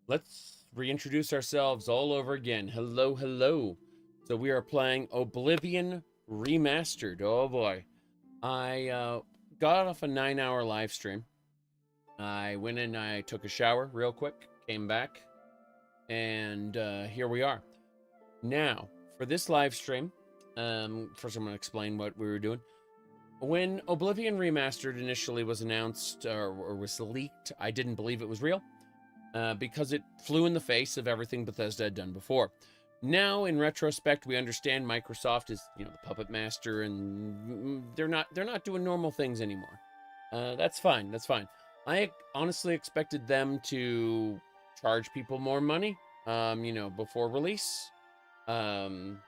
Let's reintroduce ourselves all over again. Hello, hello. So we are playing Oblivion Remastered. Oh boy. I got off a 9-hour live stream. I went in, I took a shower real quick, came back, and here we are. Now, for this live stream, first I'm going to explain what we were doing. When Oblivion Remastered initially was announced or was leaked, I didn't believe it was real. Because it flew in the face of everything Bethesda had done before. Now, in retrospect, we understand Microsoft is, the puppet master, and they're not doing normal things anymore. That's fine. That's fine. I honestly expected them to charge people more money, before release, for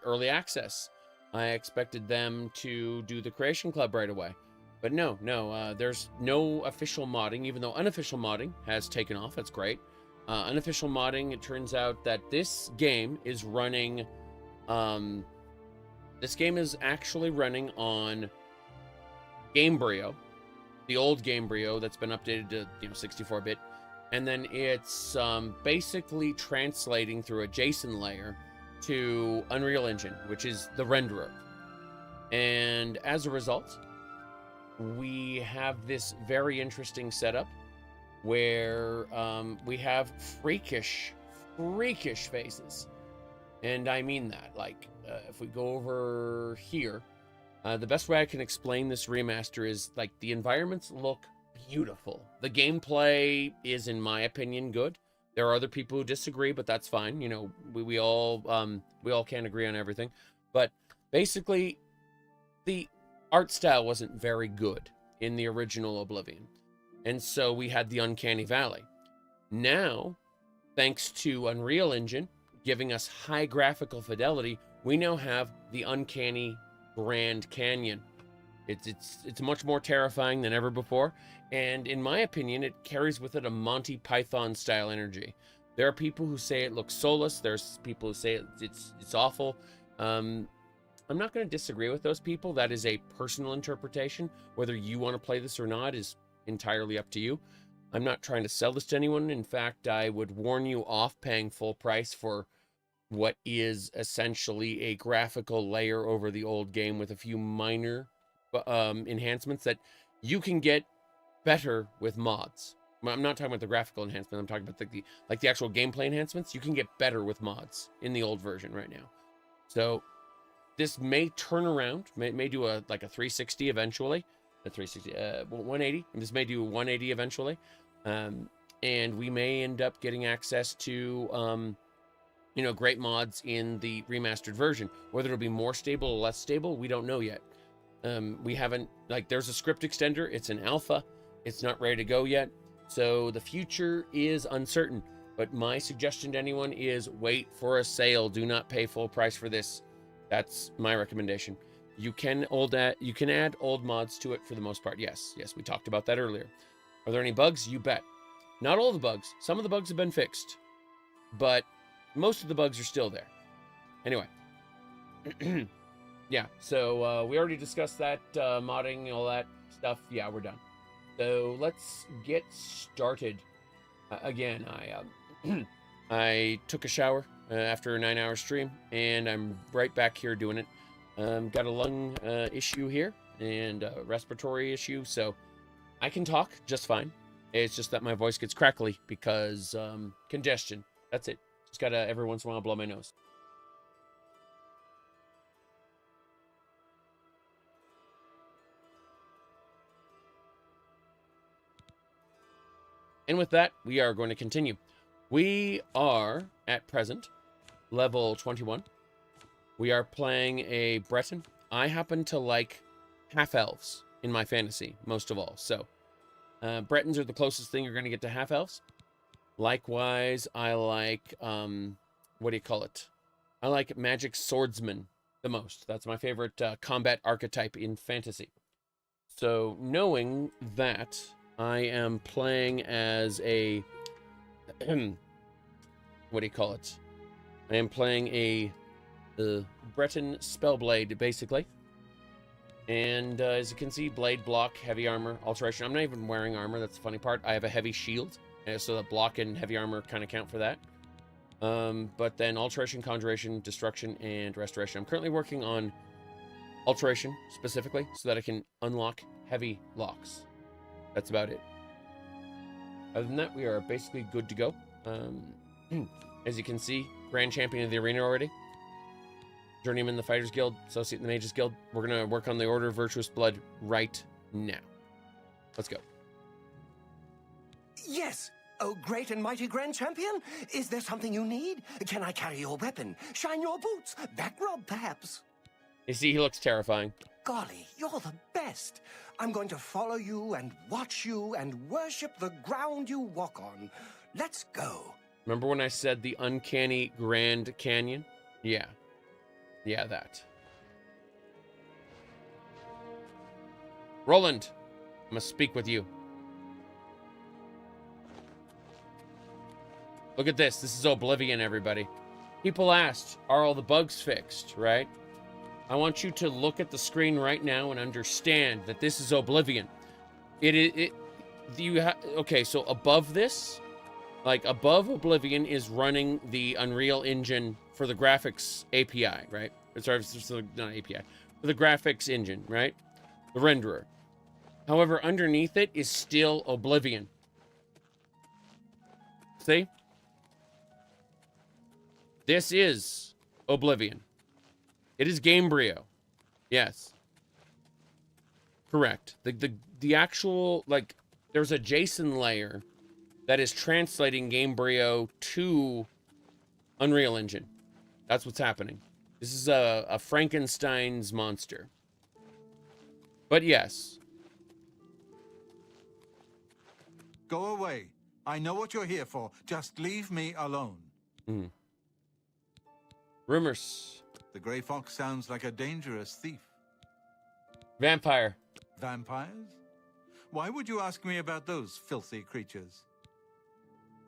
early access. I expected them to do the Creation Club right away. But no, there's no official modding, even though unofficial modding has taken off. That's great. Unofficial modding, it turns out that this game is running, this game is actually running on Gamebryo, the old Gamebryo that's been updated to, 64-bit. And then it's basically translating through a JSON layer to Unreal Engine, which is the renderer. And as a result, we have this very interesting setup where we have freakish faces. And I mean that. Like, if we go over here, the best way I can explain this remaster is, like, the environments look beautiful. The gameplay is, in my opinion, good. There are other people who disagree, but that's fine. We all can't agree on everything. But basically, the art style wasn't very good in the original Oblivion. And so we had the Uncanny Valley. Now, thanks to Unreal Engine giving us high graphical fidelity, we now have the Uncanny Grand Canyon. It's much more terrifying than ever before. And in my opinion, it carries with it a Monty Python style energy. There are people who say it looks soulless. There's people who say it's awful. I'm not going to disagree with those people. That is a personal interpretation. Whether you want to play this or not is entirely up to you. I'm not trying to sell this to anyone. In fact, I would warn you off paying full price for what is essentially a graphical layer over the old game with a few minor enhancements that you can get better with mods. I'm not talking about the graphical enhancement. I'm talking about the actual gameplay enhancements. You can get better with mods in the old version right now. So this may turn around, may do a 360 eventually, a 360, 180. This may do 180 eventually, and we may end up getting access to, great mods in the remastered version. Whether it'll be more stable or less stable, we don't know yet. We haven't, there's a script extender. It's an alpha. It's not ready to go yet. So the future is uncertain. But my suggestion to anyone is wait for a sale. Do not pay full price for this. That's my recommendation. You can add old mods to it for the most part. Yes, we talked about that earlier. Are there any bugs? You bet. Not all the bugs. Some of the bugs have been fixed, but most of the bugs are still there. Anyway, yeah. So we already discussed that modding, all that stuff. Yeah, we're done. So let's get started. Again, I took a shower after a 9-hour stream, and I'm right back here doing it. Got a lung issue here and a respiratory issue, so I can talk just fine. It's just that my voice gets crackly because congestion. That's it. Just gotta every once in a while blow my nose. And with that, we are going to continue. We are, at present, level 21. We are playing a Breton. I happen to like half-elves in my fantasy, most of all. So, Bretons are the closest thing you're going to get to half-elves. Likewise, I like, what do you call it? I like magic swordsman the most. That's my favorite combat archetype in fantasy. So, knowing that, I am playing as a, what do you call it? I am playing a Breton Spellblade, basically. And as you can see, blade, block, heavy armor, alteration. I'm not even wearing armor. That's the funny part. I have a heavy shield so the block and heavy armor kind of count for that. But then alteration, conjuration, destruction, and restoration. I'm currently working on alteration specifically so that I can unlock heavy locks. That's about it. Other than that, we are basically good to go. As you can see, Grand Champion of the Arena already. Journeyman in the Fighters Guild, Associate in the Mages Guild. We're going to work on the Order of Virtuous Blood right now. Let's go. Yes! Oh, great and mighty Grand Champion! Is there something you need? Can I carry your weapon? Shine your boots? Back rub, perhaps? You see, he looks terrifying. Golly, you're the best! I'm going to follow you and watch you and worship the ground you walk on. Let's go. Remember when I said the uncanny Grand Canyon? Yeah. Yeah, that. Roland, I must speak with you. Look at this. This is Oblivion, everybody. People asked, are all the bugs fixed, right? I want you to look at the screen right now and understand that this is Oblivion. Okay, so above this, like above Oblivion is running the Unreal Engine for the graphics API, right? Sorry, not API. For the graphics engine, right? The renderer. However, underneath it is still Oblivion. See? This is Oblivion. It is Gamebryo. Yes. Correct. The actual, like, there's a JSON layer that is translating Gamebryo to Unreal Engine. That's what's happening. This is a Frankenstein's monster. But yes. Go away. I know what you're here for. Just leave me alone. Rumors. The Grey Fox sounds like a dangerous thief. Vampire. Vampires? Why would you ask me about those filthy creatures?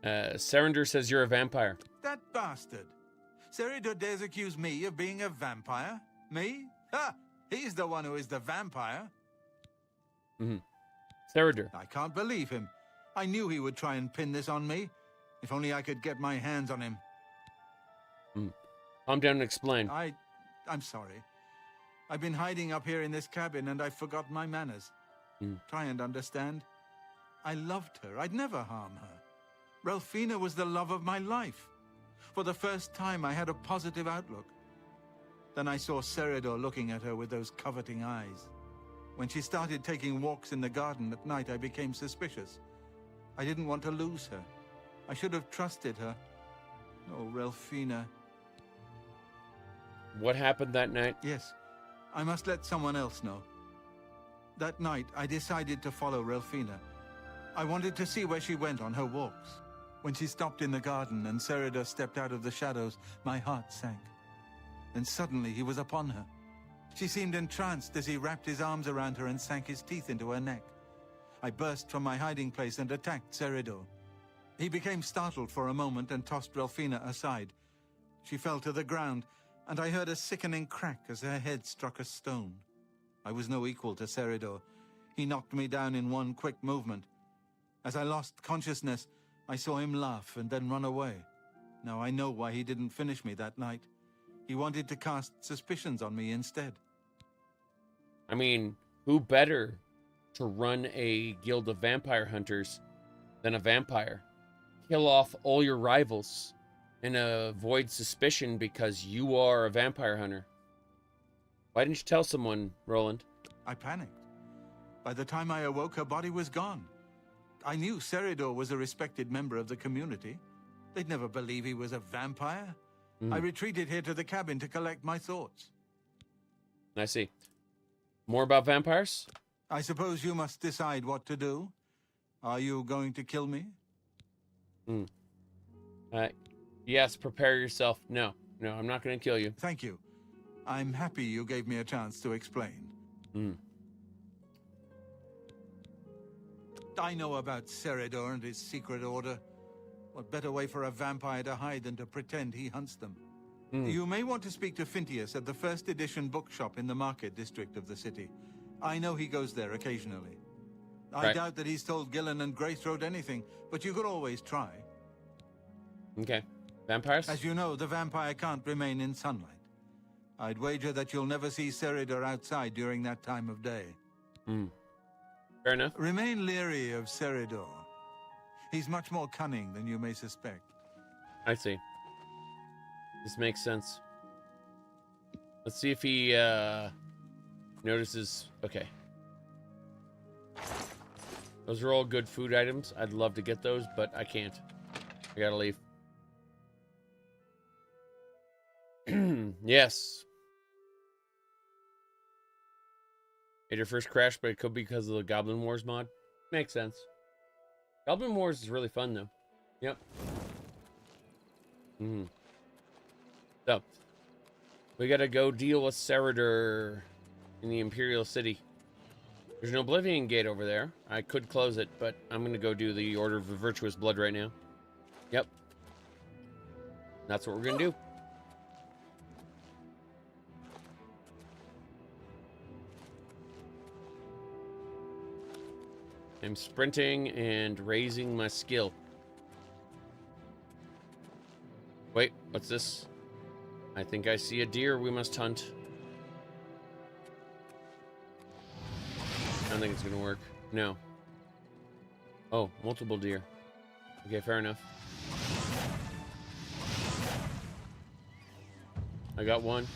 Seridur says you're a vampire. That bastard. Seridur dares accuse me of being a vampire? Me? Ha! He's the one who is the vampire. Seridur. I can't believe him. I knew he would try and pin this on me. If only I could get my hands on him. Calm down and explain. I'm sorry. I've been hiding up here in this cabin and I've forgotten my manners. Try and understand. I loved her. I'd never harm her. Ralphina was the love of my life. For the first time, I had a positive outlook. Then I saw Seridur looking at her with those coveting eyes. When she started taking walks in the garden at night, I became suspicious. I didn't want to lose her. I should have trusted her. Oh, Ralphina. What happened that night? Yes, I must let someone else know. That night, I decided to follow Ralphina. I wanted to see where she went on her walks. When she stopped in the garden and Seridur stepped out of the shadows, my heart sank. Then suddenly he was upon her. She seemed entranced as he wrapped his arms around her and sank his teeth into her neck. I burst from my hiding place and attacked Seridur. He became startled for a moment and tossed Ralphina aside. She fell to the ground, and I heard a sickening crack as her head struck a stone. I was no equal to Seridur. He knocked me down in one quick movement. As I lost consciousness, I saw him laugh and then run away. Now I know why he didn't finish me that night. He wanted to cast suspicions on me instead. I mean, who better to run a guild of vampire hunters than a vampire? Kill off all your rivals and avoid suspicion because you are a vampire hunter. Why didn't you tell someone, Roland? I panicked. By the time I awoke, her body was gone. I knew Seridur was a respected member of the community. They'd never believe he was a vampire. I retreated here to the cabin to collect my thoughts. I see. More about vampires? I suppose you must decide what to do. Are you going to kill me? Yes, prepare yourself. No, I'm not going to kill you. Thank you. I'm happy you gave me a chance to explain. I know about Seridur and his secret order. What better way for a vampire to hide than to pretend he hunts them? You may want to speak to Phintius at the first edition bookshop in the market district of the city. I know he goes there occasionally. I Right. doubt that he's told Gillen and Greythroat anything, but you could always try. Okay. Vampires? As you know, the vampire can't remain in sunlight. I'd wager that you'll never see Seridur outside during that time of day. Fair enough. Remain leery of Seridur. He's much more cunning than you may suspect. I see. This makes sense. Let's see if he notices. Okay. Those are all good food items. I'd love to get those, but I can't. I gotta leave. Yes. Hit your first crash, but it could be because of the Goblin Wars mod. Makes sense. Goblin Wars is really fun, though. Yep. So, we gotta go deal with Seridur in the Imperial City. There's an Oblivion gate over there. I could close it, but I'm gonna go do the Order of the Virtuous Blood right now. Yep. That's what we're gonna do. I'm sprinting and raising my skill. Wait, what's this? I think I see a deer we must hunt. I don't think it's gonna work. No. Oh, multiple deer. Okay, fair enough. I got one.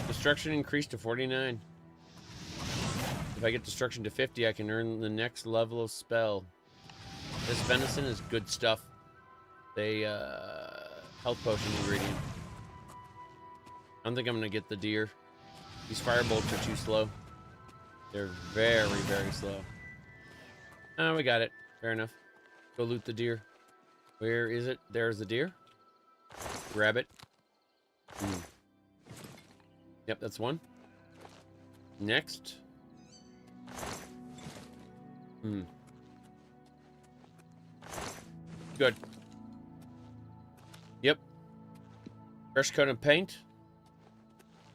Destruction increased to 49. If I get destruction to 50, I can earn the next level of spell. This venison is good stuff. They, health potion ingredient. I don't think I'm gonna get the deer. These firebolts are too slow. They're very, very slow. Oh, we got it. Fair enough. Go loot the deer. Where is it? There's the deer. Grab it. Yep, that's one. Next. Good. Yep. Fresh coat of paint.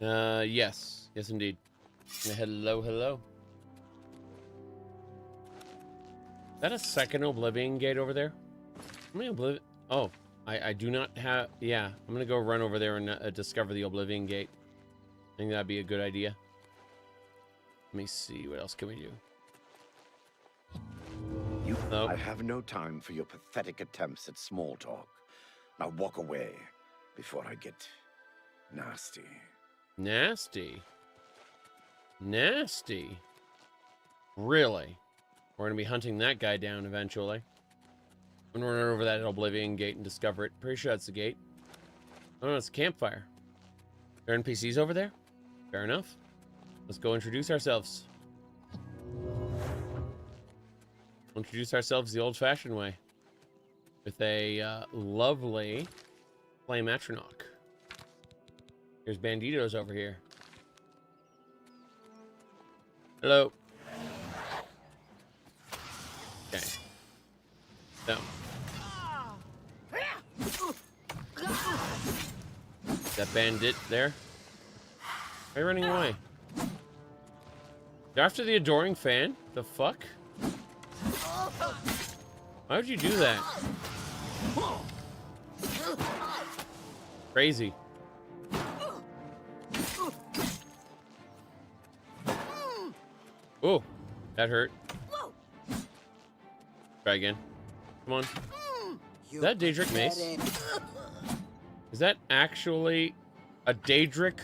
Yes. Yes, indeed. Hello, hello. Is that a second Oblivion gate over there? How many Oblivion? Oh, I do not have... Yeah, I'm gonna go run over there and discover the Oblivion gate. I think that'd be a good idea. Let me see, what else can we do? I have no time for your pathetic attempts at small talk. Now walk away before I get nasty. Nasty? Nasty? Really? We're gonna be hunting that guy down eventually. I'm gonna run over that Oblivion gate and discover it. Pretty sure that's the gate. Oh no, it's a campfire. There are NPCs over there? Fair enough. Let's go introduce ourselves. Introduce ourselves the old-fashioned way. With a lovely flame atronach. There's banditos over here. Hello. Okay. So. That bandit there. Why are you running away? You're after the adoring fan? The fuck? Why would you do that? Crazy. Oh, that hurt. Try again. Come on. Is that Daedric mace? Is that actually a Daedric?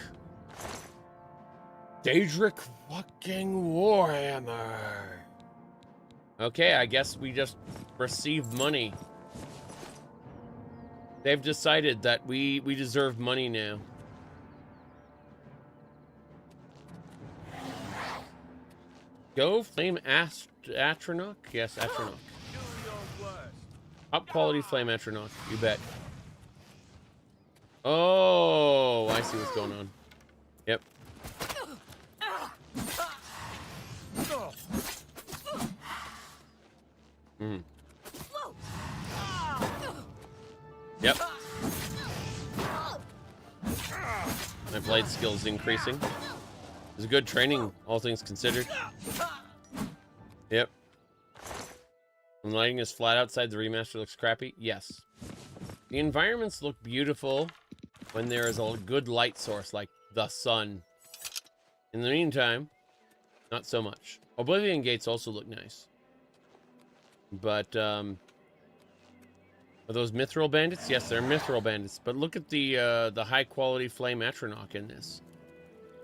Daedric fucking Warhammer. Okay, I guess we just received money. They've decided that we deserve money now. Go flame atronach? Yes, atronach. Top quality flame atronach, you bet. Oh, I see what's going on. Yep. Yep. My blade skill is increasing. It's a good training, all things considered. Yep. When lighting is flat outside, the remaster looks crappy. Yes. The environments look beautiful when there is a good light source like the sun. In the meantime, not so much. Oblivion gates also look nice. But, are those mithril bandits? Yes, they're mithril bandits. But look at the high-quality flame atronach in this.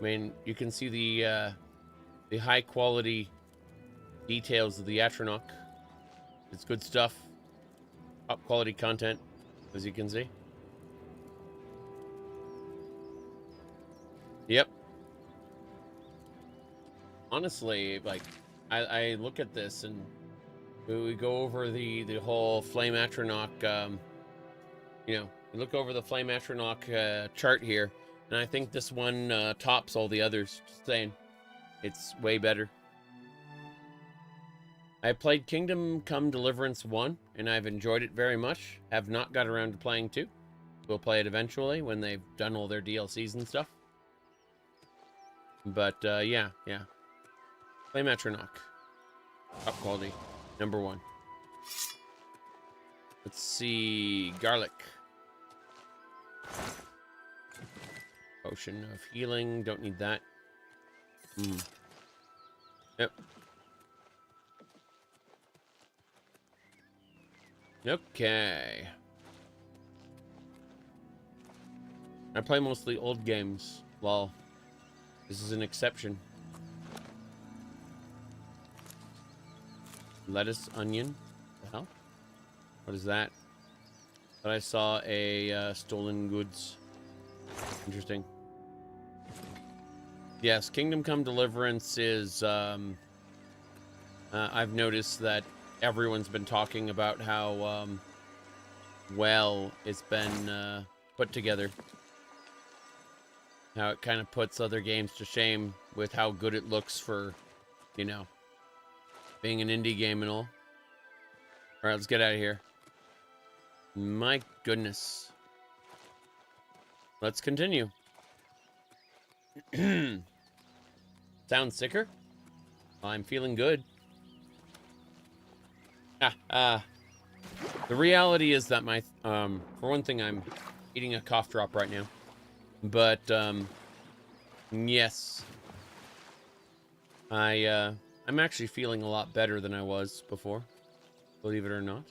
I mean, you can see the high-quality details of the atronach. It's good stuff. Top-quality content, as you can see. Yep. Honestly, like, I look at this and we go over the whole Flame Atronach, you know, we look over the Flame Atronach chart here, and I think this one tops all the others. Just saying, it's way better. I played Kingdom Come Deliverance 1, and I've enjoyed it very much. Have not got around to playing 2. We'll play it eventually when they've done all their DLCs and stuff. But, yeah. Flame Atronach. Top quality. Number 1. Let's see. Garlic. Potion of healing. Don't need that. Yep. Okay. I play mostly old games. Lol. This is an exception. Lettuce, onion. What the hell? What is that? But I saw a stolen goods. Interesting. Yes, Kingdom Come Deliverance is. I've noticed that everyone's been talking about how well it's been put together. How it kind of puts other games to shame with how good it looks for, you know, being an indie game and all. Alright, let's get out of here. My goodness. Let's continue. Sound sicker? I'm feeling good. The reality is that my, for one thing, I'm eating a cough drop right now. But, yes. I'm actually feeling a lot better than I was before. Believe it or not.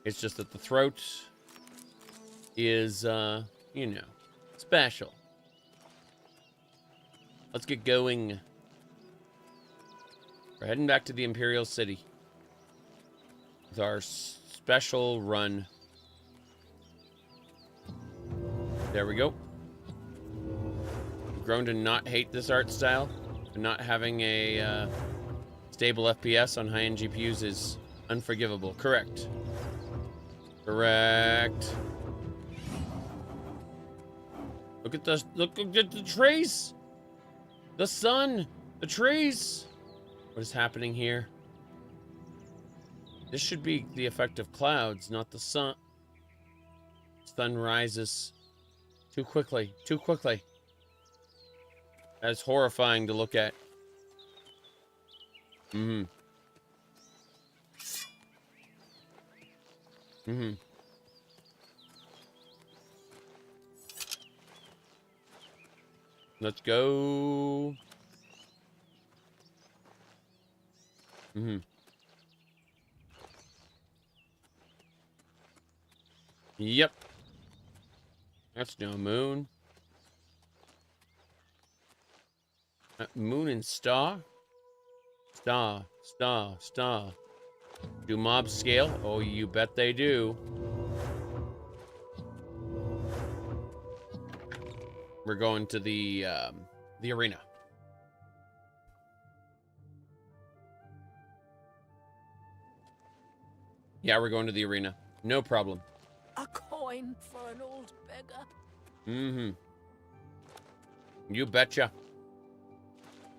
It's just that the throat is, you know, special. Let's get going. We're heading back to the Imperial City with our special run. There we go. I've grown to not hate this art style. And not having a stable FPS on high-end GPUs is unforgivable. Correct. Correct. Look at the trees. The sun. The trees. What is happening here? This should be the effect of clouds, not the sun. Sun rises too quickly. Too quickly. That's horrifying to look at. Let's go. Yep. That's no moon. Moon and star? Star. Do mobs scale? Oh, you bet they do. We're going to the arena. Yeah, we're going to the arena. No problem. A coin for an old beggar. You betcha.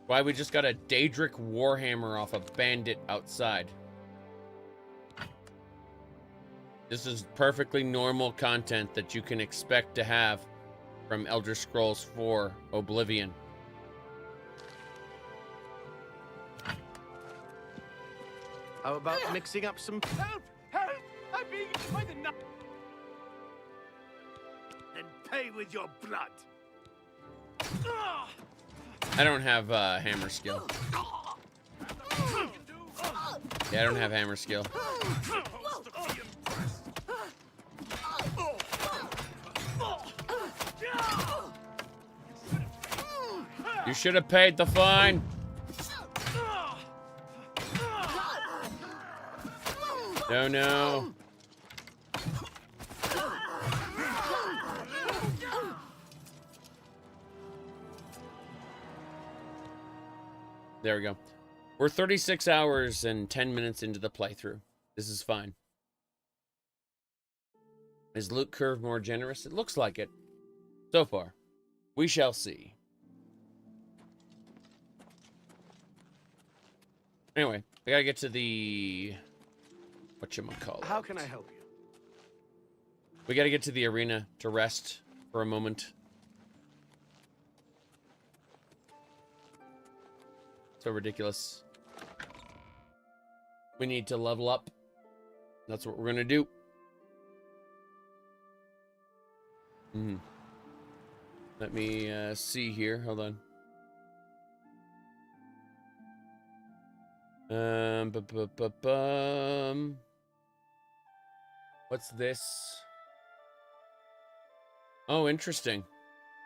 Why, we just got a Daedric Warhammer off a bandit outside. This is perfectly normal content that you can expect to have from Elder Scrolls 4 Oblivion. How about mixing up some... Help! Help! I'm being by the nut. Then pay with your blood. I don't have hammer skill. Yeah, I don't have hammer skill. You should have paid the fine. No, no. There we go. We're 36 hours and 10 minutes into the playthrough. This is fine. Is loot curve more generous? It looks like it. So far. We shall see. Anyway, I gotta get to the... whatchamacallit. How can I help you? We gotta get to the arena to rest for a moment. So ridiculous. We need to level up. That's what we're gonna do. Let me see here. Hold on. What's this? Oh, interesting.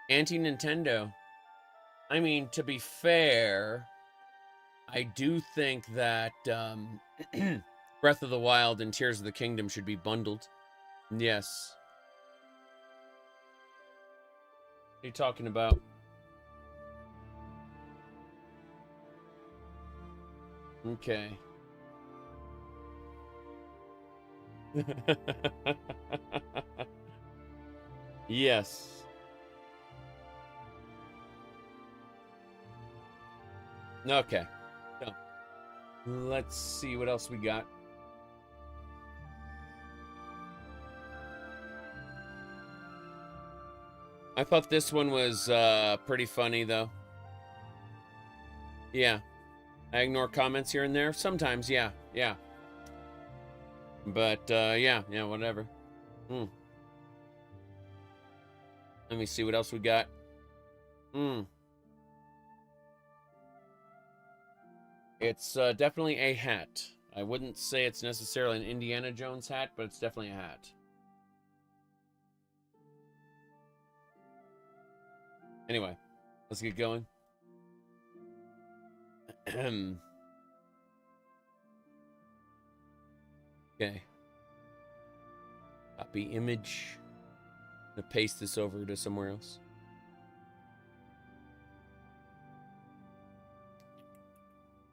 Anti-Nintendo. I mean, to be fair, I do think that Breath of the Wild and Tears of the Kingdom should be bundled. Yes. What are you talking about? Okay. Yes. Okay. So, let's see what else we got. I thought this one was pretty funny, though. Yeah. I ignore comments here and there. Sometimes, yeah. Yeah. But, yeah, whatever. Let me see what else we got. It's definitely a hat. I wouldn't say it's necessarily an Indiana Jones hat, but it's definitely a hat. Anyway, let's get going. Okay. Copy image. I'm gonna paste this over to somewhere else.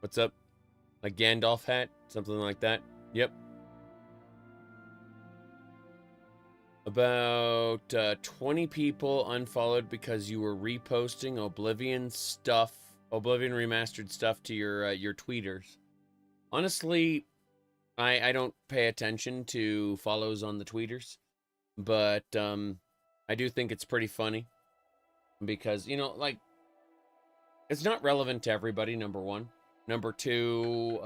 What's up? A Gandalf hat? Something like that? Yep. About 20 people unfollowed because you were reposting Oblivion stuff, Oblivion remastered stuff to your tweeters. Honestly, I don't pay attention to follows on the tweeters, but I do think it's pretty funny because, you know, like, it's not relevant to everybody, number one. Number two,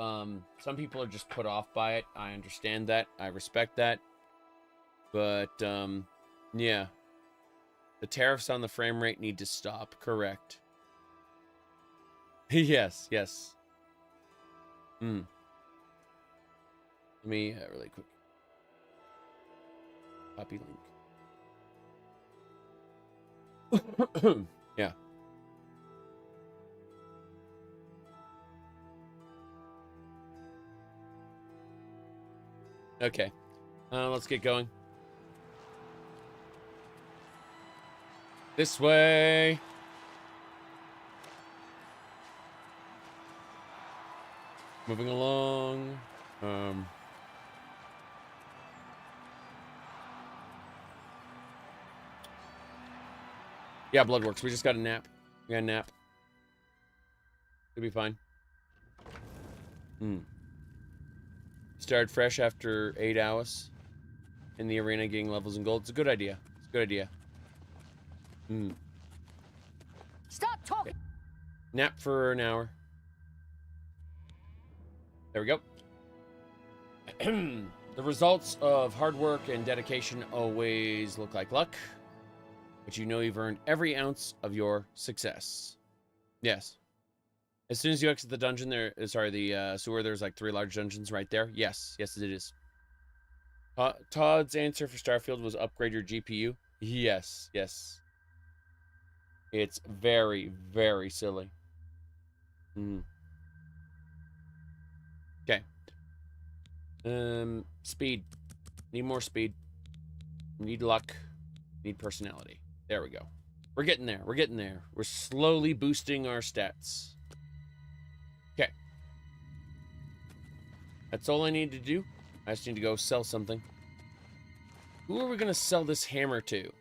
some people are just put off by it. I understand that. I respect that. But, yeah. The tariffs on the frame rate need to stop. Correct. Yes, yes. Let me, really quick. Copy link. Yeah. Okay. Let's get going. This way. Moving along. Yeah, Bloodworks. We just got a nap. We got a nap. It'll be fine. Started fresh after 8 hours in the arena, getting levels and gold. It's a good idea. It's a good idea. Stop talking. Nap for an hour. There we go. The results of hard work and dedication always look like luck, but you know you've earned every ounce of your success. Yes. As soon as you exit the dungeon, the sewer, there's like 3 large dungeons right there. Yes, yes, it is. Todd's answer for Starfield was upgrade your GPU. Yes, yes. It's very, very silly. Okay. Speed. Need more speed. Need luck. Need personality. There we go. We're getting there. We're getting there. We're slowly boosting our stats. Okay. That's all I need to do. I just need to go sell something. Who are we going to sell this hammer to?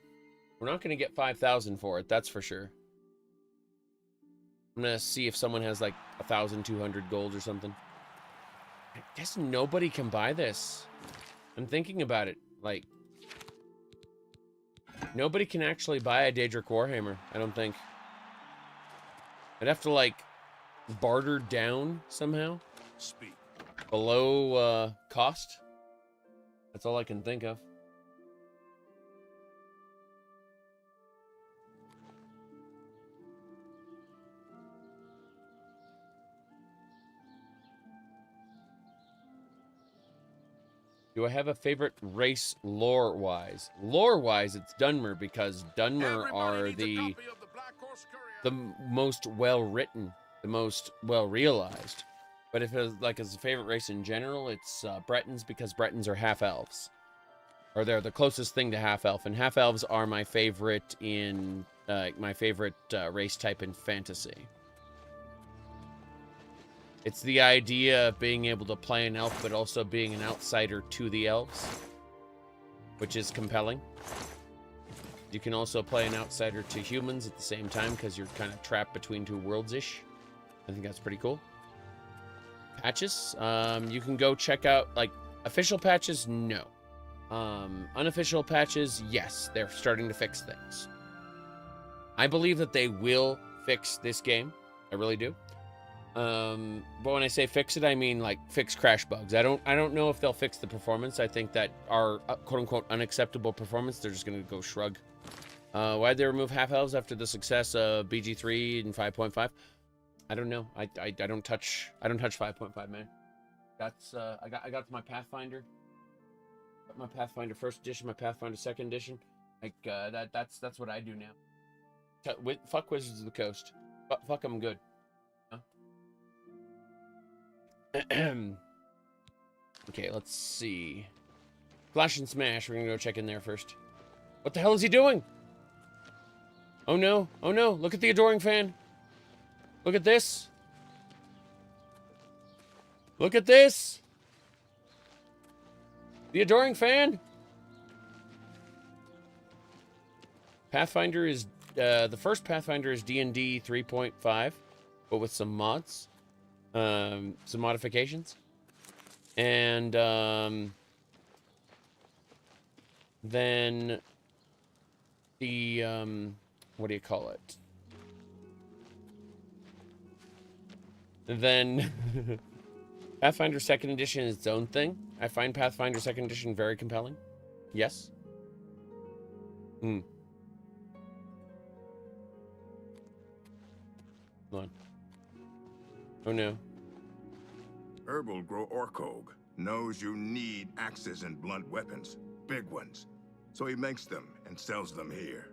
We're not going to get 5,000 for it, that's for sure. I'm going to see if someone has like 1,200 gold or something. I guess nobody can buy this. I'm thinking about it. Like, nobody can actually buy a Daedric Warhammer, I don't think. I'd have to, like, barter down somehow. Speak. Below cost. That's all I can think of. Do I have a favorite race lore-wise? Lore-wise, it's Dunmer, because Dunmer are the most well-written, the most well-realized. But if it's like as a favorite race in general, it's Bretons, because Bretons are half-elves. Or they're the closest thing to half-elf, and half-elves are my favorite in race type in fantasy. It's the idea of being able to play an elf, but also being an outsider to the elves, which is compelling. You can also play an outsider to humans at the same time, because you're kind of trapped between 2 worlds-ish. I think that's pretty cool. Patches, you can go check out, like, official patches, no. Unofficial patches, yes, they're starting to fix things. I believe that they will fix this game. I really do. But when I say fix it, I mean like fix crash bugs. I don't know if they'll fix the performance. I think that our quote unquote unacceptable performance, they're just gonna go shrug. Why'd they remove half elves after the success of BG3 and 5.5? I don't know. I don't touch 5.5, man. That's I got my Pathfinder. Got my Pathfinder first edition, my Pathfinder second edition. Like that's what I do now. Fuck Wizards of the Coast. Fuck them good. Okay, let's see. Flash and Smash. We're gonna go check in there first. What the hell is he doing? Oh no! Oh no! Look at the Adoring Fan. Look at this. Look at this. The Adoring Fan. Pathfinder is the first Pathfinder is D&D 3.5, but with some mods. Some modifications, and then the what do you call it? And then Pathfinder Second Edition is its own thing. I find Pathfinder Second Edition very compelling. Yes. Hold on. Oh no. Herbal Grow Orkog knows you need axes and blunt weapons, big ones. So he makes them and sells them here.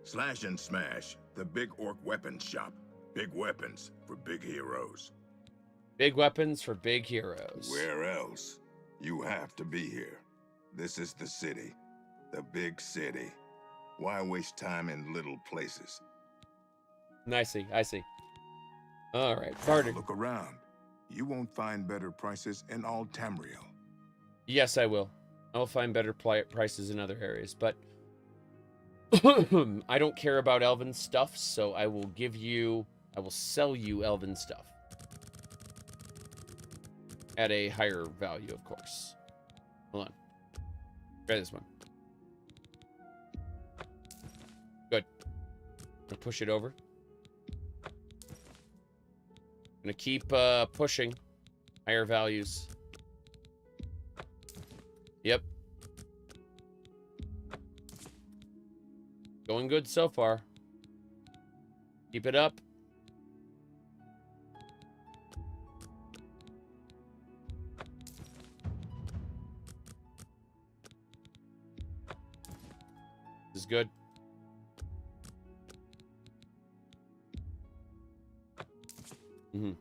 Slash and Smash, the Big Orc Weapons Shop. Big weapons for big heroes. Big weapons for big heroes. Where else? You have to be here. This is the city. The big city. Why waste time in little places? I see. All right, barter. Look around. You won't find better prices in all Tamriel. Yes, I will. I'll find better prices in other areas, but I don't care about elven stuff, so I will sell you elven stuff. At a higher value, of course. Hold on. Try this one. Good. I'm gonna push it over. Gonna keep pushing higher values. Yep. Going good so far. Keep it up. This is good. Mm-hmm.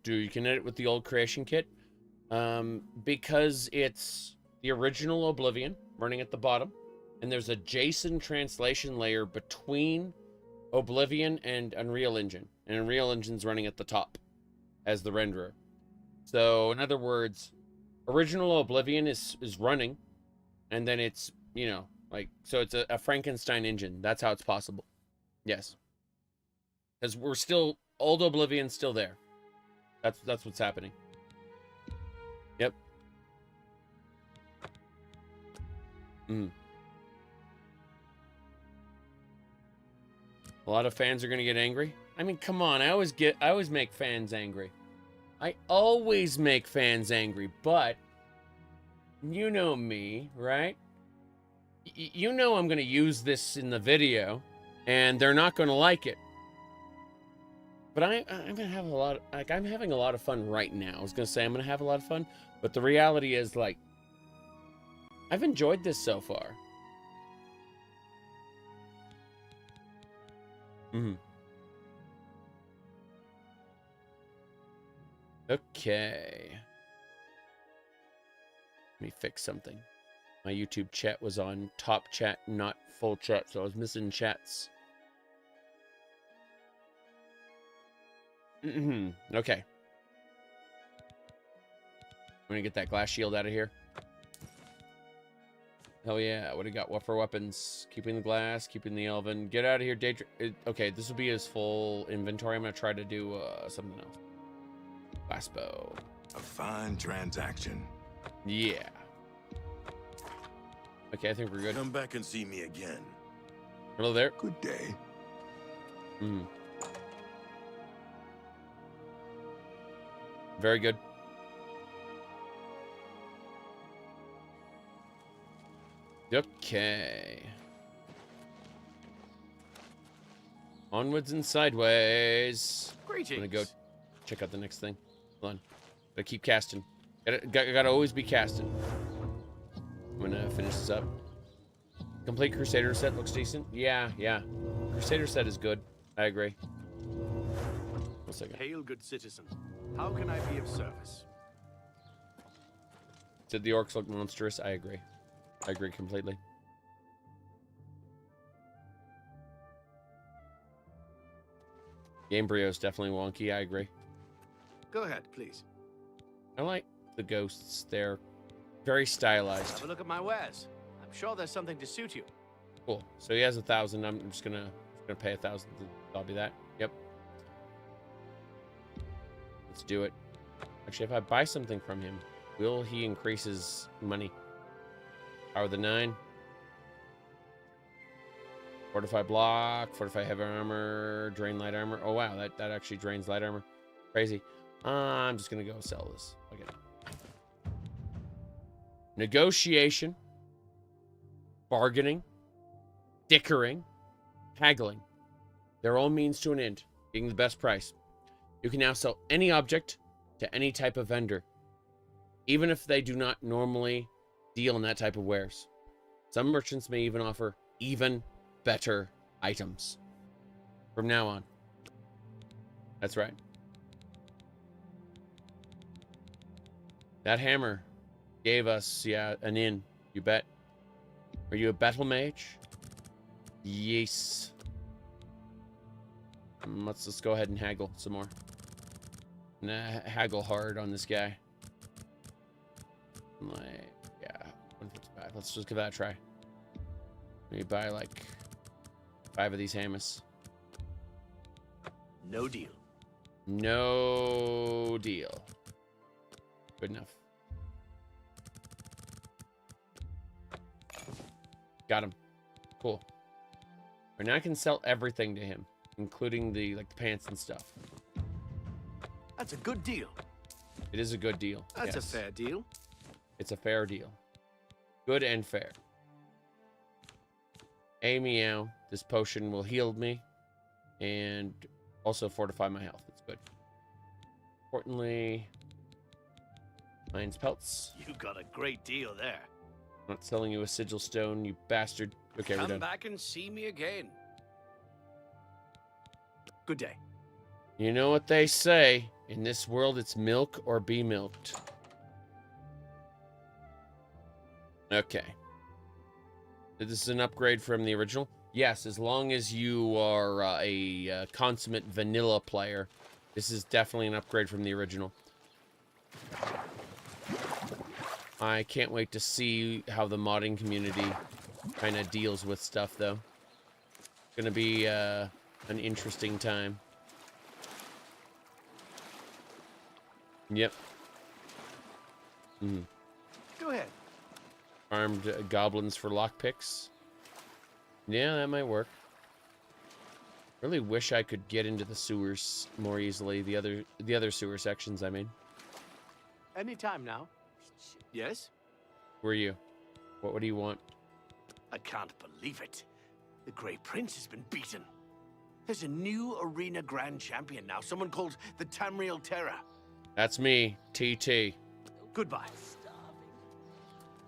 You can edit with the old creation kit. Because it's the original Oblivion running at the bottom, and there's a JSON translation layer between Oblivion and Unreal Engine, and Unreal Engine's running at the top as the renderer. So in other words, original Oblivion is running, and then it's, you know, like, so it's a Frankenstein engine. That's how it's possible. Yes, because we're still, old Oblivion's still there. That's what's happening. Yep. A lot of fans are gonna get angry. I mean, come on, I always make fans angry. I always make fans angry, but you know me, right? You know I'm gonna use this in the video, and they're not gonna like it. But I'm gonna have a lot, like, I'm having a lot of fun right now. I was gonna say I'm gonna have a lot of fun, but the reality is, like, I've enjoyed this so far. Okay. Let me fix something. My YouTube chat was on top chat, not full chat, so I was missing chats. Okay. I'm gonna get that glass shield out of here. Hell yeah, what do you got? What for weapons? Keeping the glass, keeping the elven. Get out of here, okay, this will be his full inventory. I'm gonna try to do something else. Glass bow. A fine transaction. Yeah. Okay, I think we're good. Come back and see me again. Hello there. Good day. Very good. Okay. Onwards and sideways. Greetings. I'm gonna go check out the next thing. Hold on. Gotta keep casting. Gotta always be casting. I'm gonna finish this up. Complete Crusader set looks decent. Yeah. Crusader set is good. I agree. 1 second. Hail, good citizen. How can I be of service? Did the orcs look monstrous? I agree. I agree completely. Gamebryo is definitely wonky. I agree. Go ahead, please. I like the ghosts. They're very stylized. Have a look at my wares. I'm sure there's something to suit you. Cool. So he has 1,000. I'm just gonna pay 1,000 to copy that. Yep. Let's do it. Actually, if I buy something from him, will he increase his money? Power of the 9. Fortify block, fortify heavy armor, drain light armor. Oh wow, that actually drains light armor. Crazy. I'm just gonna go sell this. Okay. Negotiation, bargaining, dickering, haggling. They're all means to an end, being the best price. You can now sell any object to any type of vendor, even if they do not normally deal in that type of wares. Some merchants may even offer even better items from now on. That's right. That hammer gave us, yeah, an inn. You bet. Are you a battle mage? Yes. Let's go ahead and haggle some more. Haggle hard on this guy. Like, yeah, 155. Let's just give that a try. Maybe buy like 5 of these hammers. No deal. No deal. Good enough. Got him. Cool. Right now I can sell everything to him, including the pants and stuff. That's a good deal. It is a good deal. That's yes. a fair deal. It's a fair deal. Good and fair. A meow. This potion will heal me and also fortify my health. It's good. Importantly, Lion's pelts. You got a great deal there. I'm not selling you a sigil stone, you bastard. Okay, we're Come done. back and see me again. Good day. You know what they say. In this world, it's milk or be milked. Okay. This is an upgrade from the original. Yes, as long as you are a consummate vanilla player, this is definitely an upgrade from the original. I can't wait to see how the modding community kind of deals with stuff, though. It's gonna be an interesting time. Yep. Go ahead. Armed goblins for lockpicks. Yeah, that might work. Really wish I could get into the sewers more easily. The other sewer sections, I mean. Anytime now. Yes? Who are you? What do you want? I can't believe it. The Grey Prince has been beaten. There's a new arena grand champion now, someone called the Tamriel Terror. That's me, TT. Goodbye.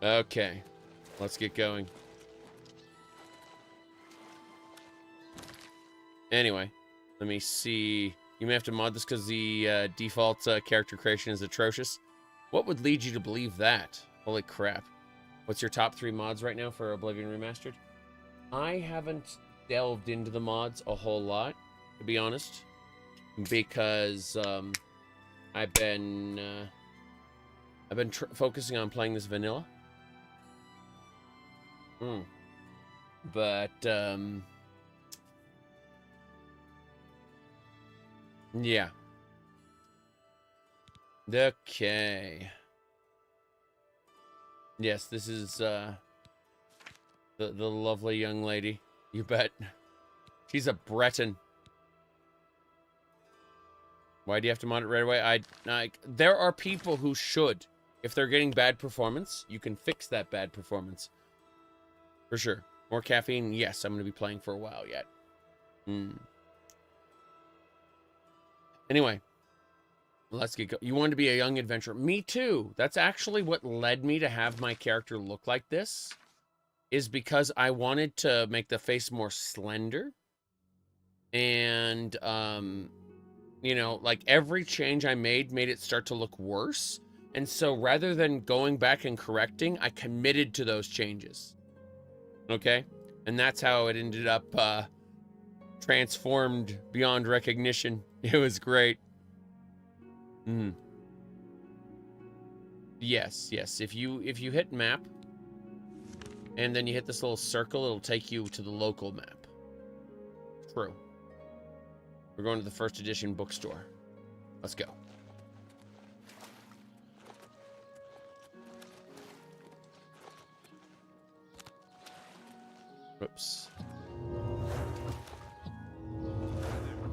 Okay, let's get going. Anyway, let me see. You may have to mod this because the default character creation is atrocious. What would lead you to believe that? Holy crap. What's your top 3 mods right now for Oblivion Remastered? I haven't delved into the mods a whole lot, to be honest, because I've been focusing on playing this vanilla. But yeah. Okay. Yes, this is the lovely young lady. You bet. She's a Breton. Why do you have to mod it right away? There are people who should. If they're getting bad performance, you can fix that bad performance. For sure. More caffeine? Yes, I'm going to be playing for a while yet. Anyway. Let's get going. You wanted to be a young adventurer. Me too. That's actually what led me to have my character look like this. Is because I wanted to make the face more slender. And, you know, like every change I made it start to look worse. And so rather than going back and correcting, I committed to those changes. Okay? And that's how it ended up transformed beyond recognition. It was great. Yes. If you hit map, and then you hit this little circle, it'll take you to the local map. True. We're going to the 1st edition bookstore. Let's go. Whoops.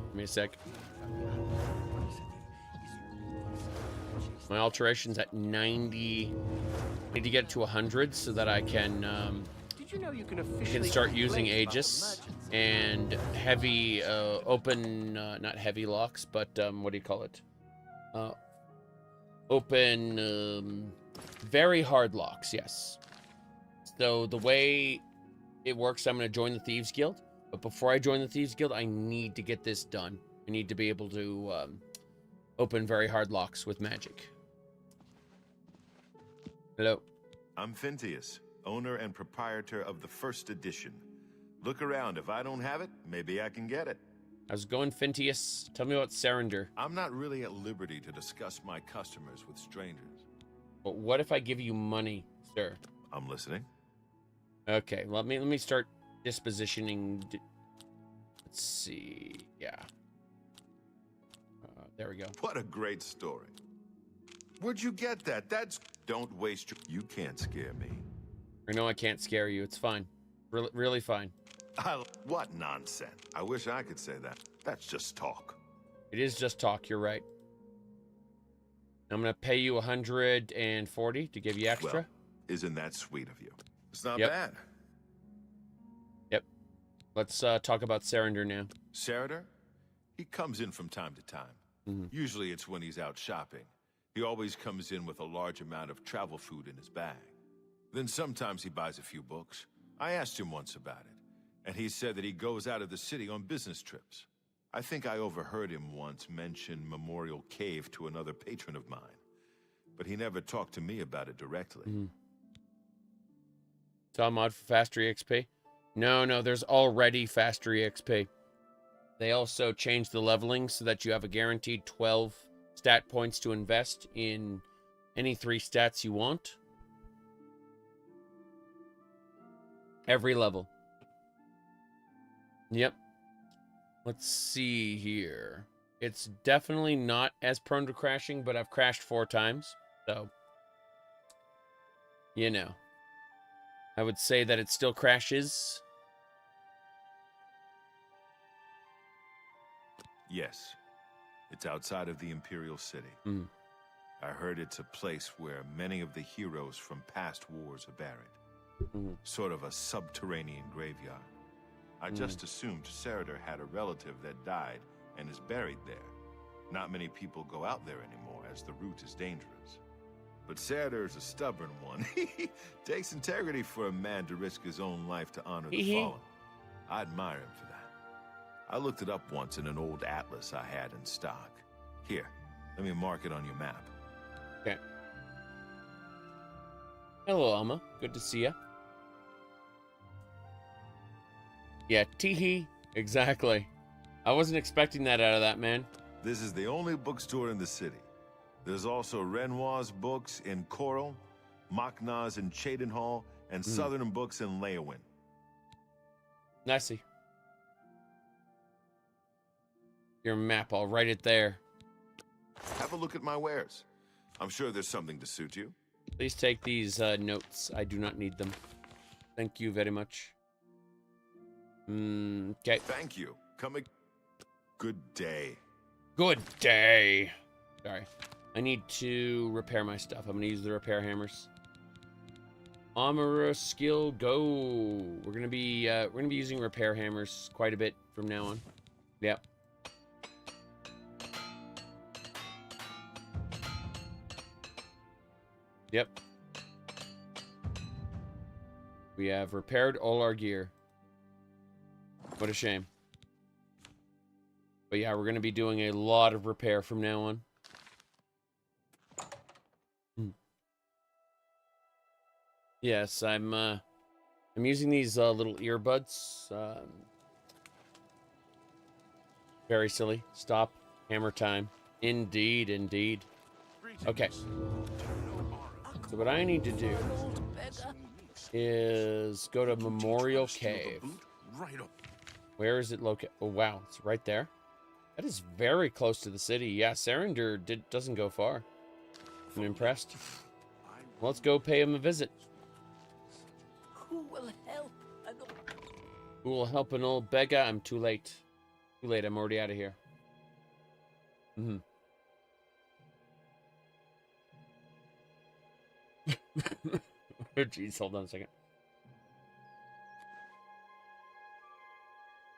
Give me a sec. My alteration's at 90. I need to get it to 100 so that I can Did you know you can officially start using complain about Aegis emergencies? and heavy open not heavy locks, but what do you call it? Open very hard locks, yes. So the way it works, I'm going to join the Thieves Guild, but before I join the Thieves Guild, I need to get this done. I need to be able to open very hard locks with magic. Hello. I'm Phintius, owner and proprietor of the 1st edition. Look around. If I don't have it, maybe I can get it. How's it going, Phintius? Tell me about Seridur. I'm not really at liberty to discuss my customers with strangers. But what if I give you money, sir? I'm listening. Okay, let me start dispositioning. Let's see. Yeah. There we go. What a great story. Where'd you get that? That's... Don't waste your... You can't scare me. I know I can't scare you. It's fine. Really fine. What nonsense. I wish I could say that. That's just talk. It is just talk. You're right. I'm going to pay you 140 to give you extra. Well, isn't that sweet of you? It's not Yep. bad. Yep. Let's talk about Seridur now. Seridur? He comes in from time to time. Usually it's when he's out shopping. He always comes in with a large amount of travel food in his bag. Then sometimes he buys a few books. I asked him once about it, and he said that he goes out of the city on business trips. I think I overheard him once mention Memorial Cave to another patron of mine, but he never talked to me about it directly. Saw a mod for faster EXP? No, there's already faster EXP. They also changed the leveling so that you have a guaranteed 12 stat points to invest in any 3 stats you want. Every level. Yep. Let's see here. It's definitely not as prone to crashing, but I've crashed 4 times. So, you know. I would say that it still crashes. Yes. It's outside of the Imperial City. I heard it's a place where many of the heroes from past wars are buried. Sort of a subterranean graveyard. I just assumed Seridur had a relative that died and is buried there. Not many people go out there anymore, as the route is dangerous. But Seridur's a stubborn one. Takes integrity for a man to risk his own life to honor the fallen. I admire him for that. I looked it up once in an old atlas I had in stock. Here, let me mark it on your map. Okay. Hello, Alma. Good to see ya. Yeah, teehee. Exactly. I wasn't expecting that out of that, man. This is the only bookstore in the city. There's also Renoir's books in Coral, Machna's in Cheydinhall, and Southern books in Leowin. Nicey. Your map, I'll write it there. Have a look at my wares. I'm sure there's something to suit you. Please take these notes. I do not need them. Thank you very much. Okay. Thank you. Good day. Good day. Sorry. I need to repair my stuff. I'm gonna use the repair hammers. Armorer skill, go. We're gonna be using repair hammers quite a bit from now on. Yep. Yep. We have repaired all our gear. What a shame. But yeah, we're going to be doing a lot of repair from now on. Yes, I'm using these little earbuds. Very silly. Stop. Hammer time. Indeed, indeed. Okay. So what I need to do is go to Memorial Cave. Where is it located? Oh, wow. It's right there. That is very close to the city. Yeah, Seridur doesn't go far. I'm impressed. Well, let's go pay him a visit. Who will help? Who will help an old beggar? I'm too late. Too late. I'm already out of here. Oh, jeez, hold on a second.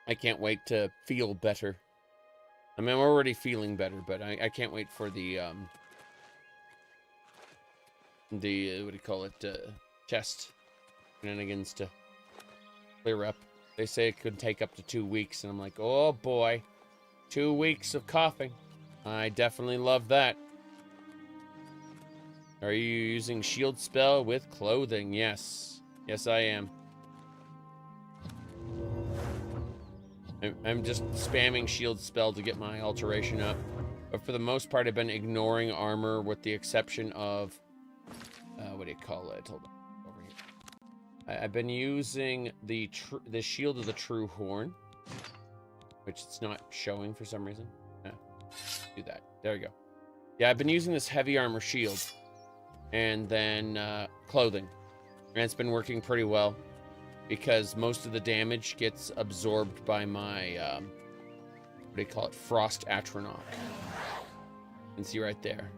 I can't wait to feel better. I mean, I'm already feeling better, but I can't wait for the what do you call it, chest shenanigans to clear up. They say it could take up to 2 weeks, and I'm like, oh boy, 2 weeks of coughing. I definitely love that. Are you using shield spell with clothing? Yes. Yes, I am. I'm just spamming shield spell to get my alteration up. But for the most part, I've been ignoring armor with the exception of... what do you call it? Hold on. Over here. I've been using the Shield of the True Horn, which it's not showing for some reason. Do that. There we go. Yeah, I've been using this heavy armor shield. And then clothing. And it's been working pretty well. Because most of the damage gets absorbed by my, what do you call it? Frost Atronach. You can see right there.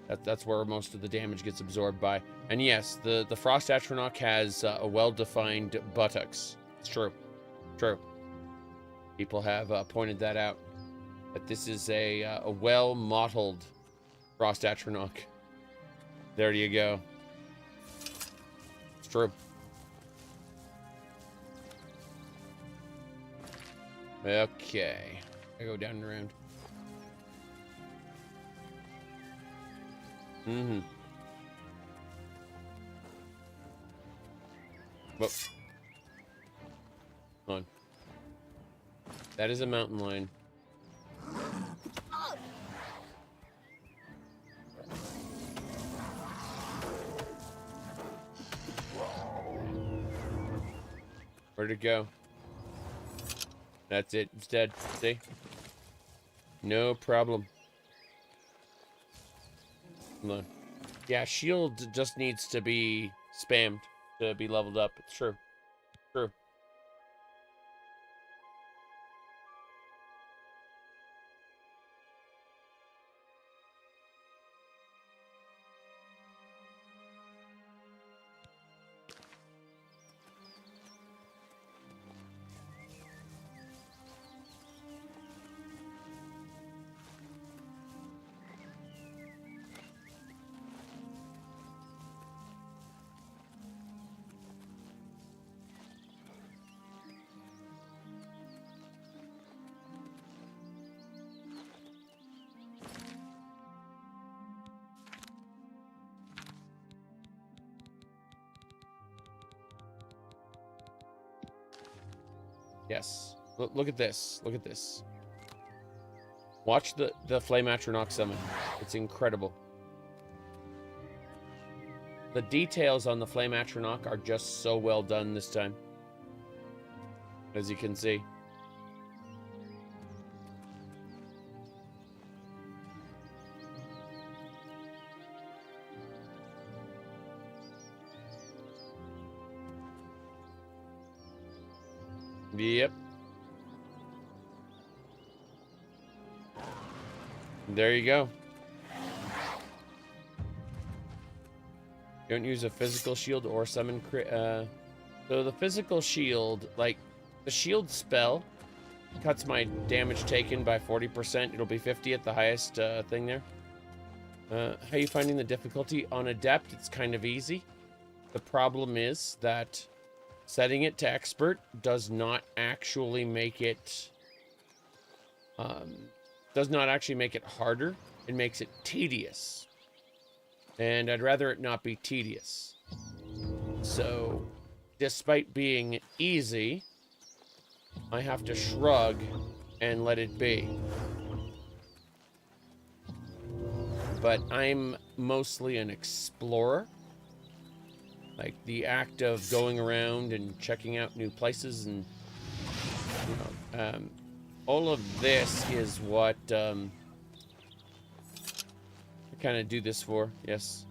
That's where most of the damage gets absorbed by. And yes, the Frost Atronach has a well-defined buttocks. It's true. True. People have pointed that out. That this is a well-modeled Frost Atronach. There you go. It's true. Okay. I go down and around. Mm-hmm. Whoop. Hold on. That is a mountain lion. Where'd it go? That's it. It's dead. See? No problem. Come on. Yeah, shield just needs to be spammed to be leveled up. It's true. True. Yes. Look at this. Look at this. Watch the Flame Atronach summon. It's incredible. The details on the Flame Atronach are just so well done this time. As you can see. Yep. There you go. Don't use a physical shield or summon so the physical shield, like the shield spell cuts my damage taken by 40%. It'll be 50 at the highest thing there. How are you finding the difficulty? On Adept, it's kind of easy. The problem is that setting it to expert does not actually make it harder. It makes it tedious. And I'd rather it not be tedious. So, despite being easy, I have to shrug and let it be. But I'm mostly an explorer. Like the act of going around and checking out new places, and all of this is what I kind of do this for. Yes,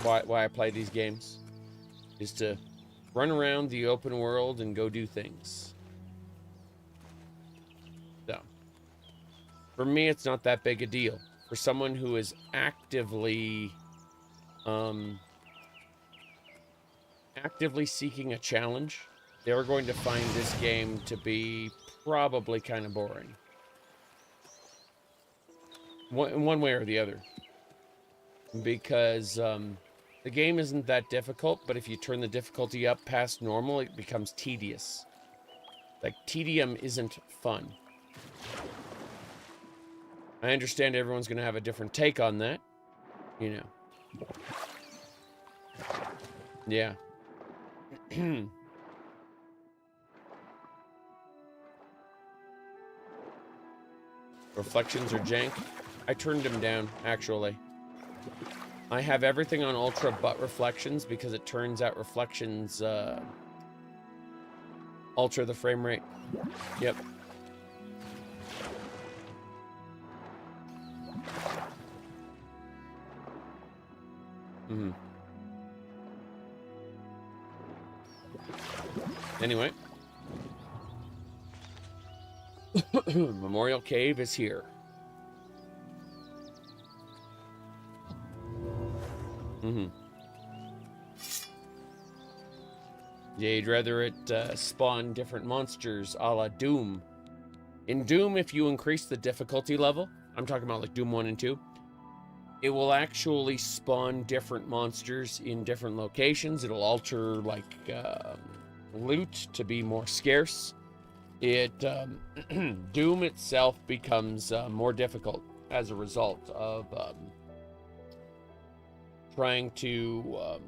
why I play these games is to run around the open world and go do things. So for me, it's not that big a deal. For someone who is actively seeking a challenge, they're going to find this game to be probably kind of boring. One way or the other. Because the game isn't that difficult, but if you turn the difficulty up past normal, it becomes tedious. Like, tedium isn't fun. I understand everyone's going to have a different take on that. You know. Yeah. Reflections are jank. I turned them down, actually. I have everything on ultra but reflections because it turns out reflections alter the frame rate. Yep. Mm-hmm. Anyway. Memorial Cave is here. Mm-hmm. Yeah, you'd rather it spawn different monsters a la Doom. In Doom, if you increase the difficulty level, I'm talking about like Doom 1 and 2, it will actually spawn different monsters in different locations. It'll alter like loot to be more scarce. Doom itself becomes more difficult as a result of trying to,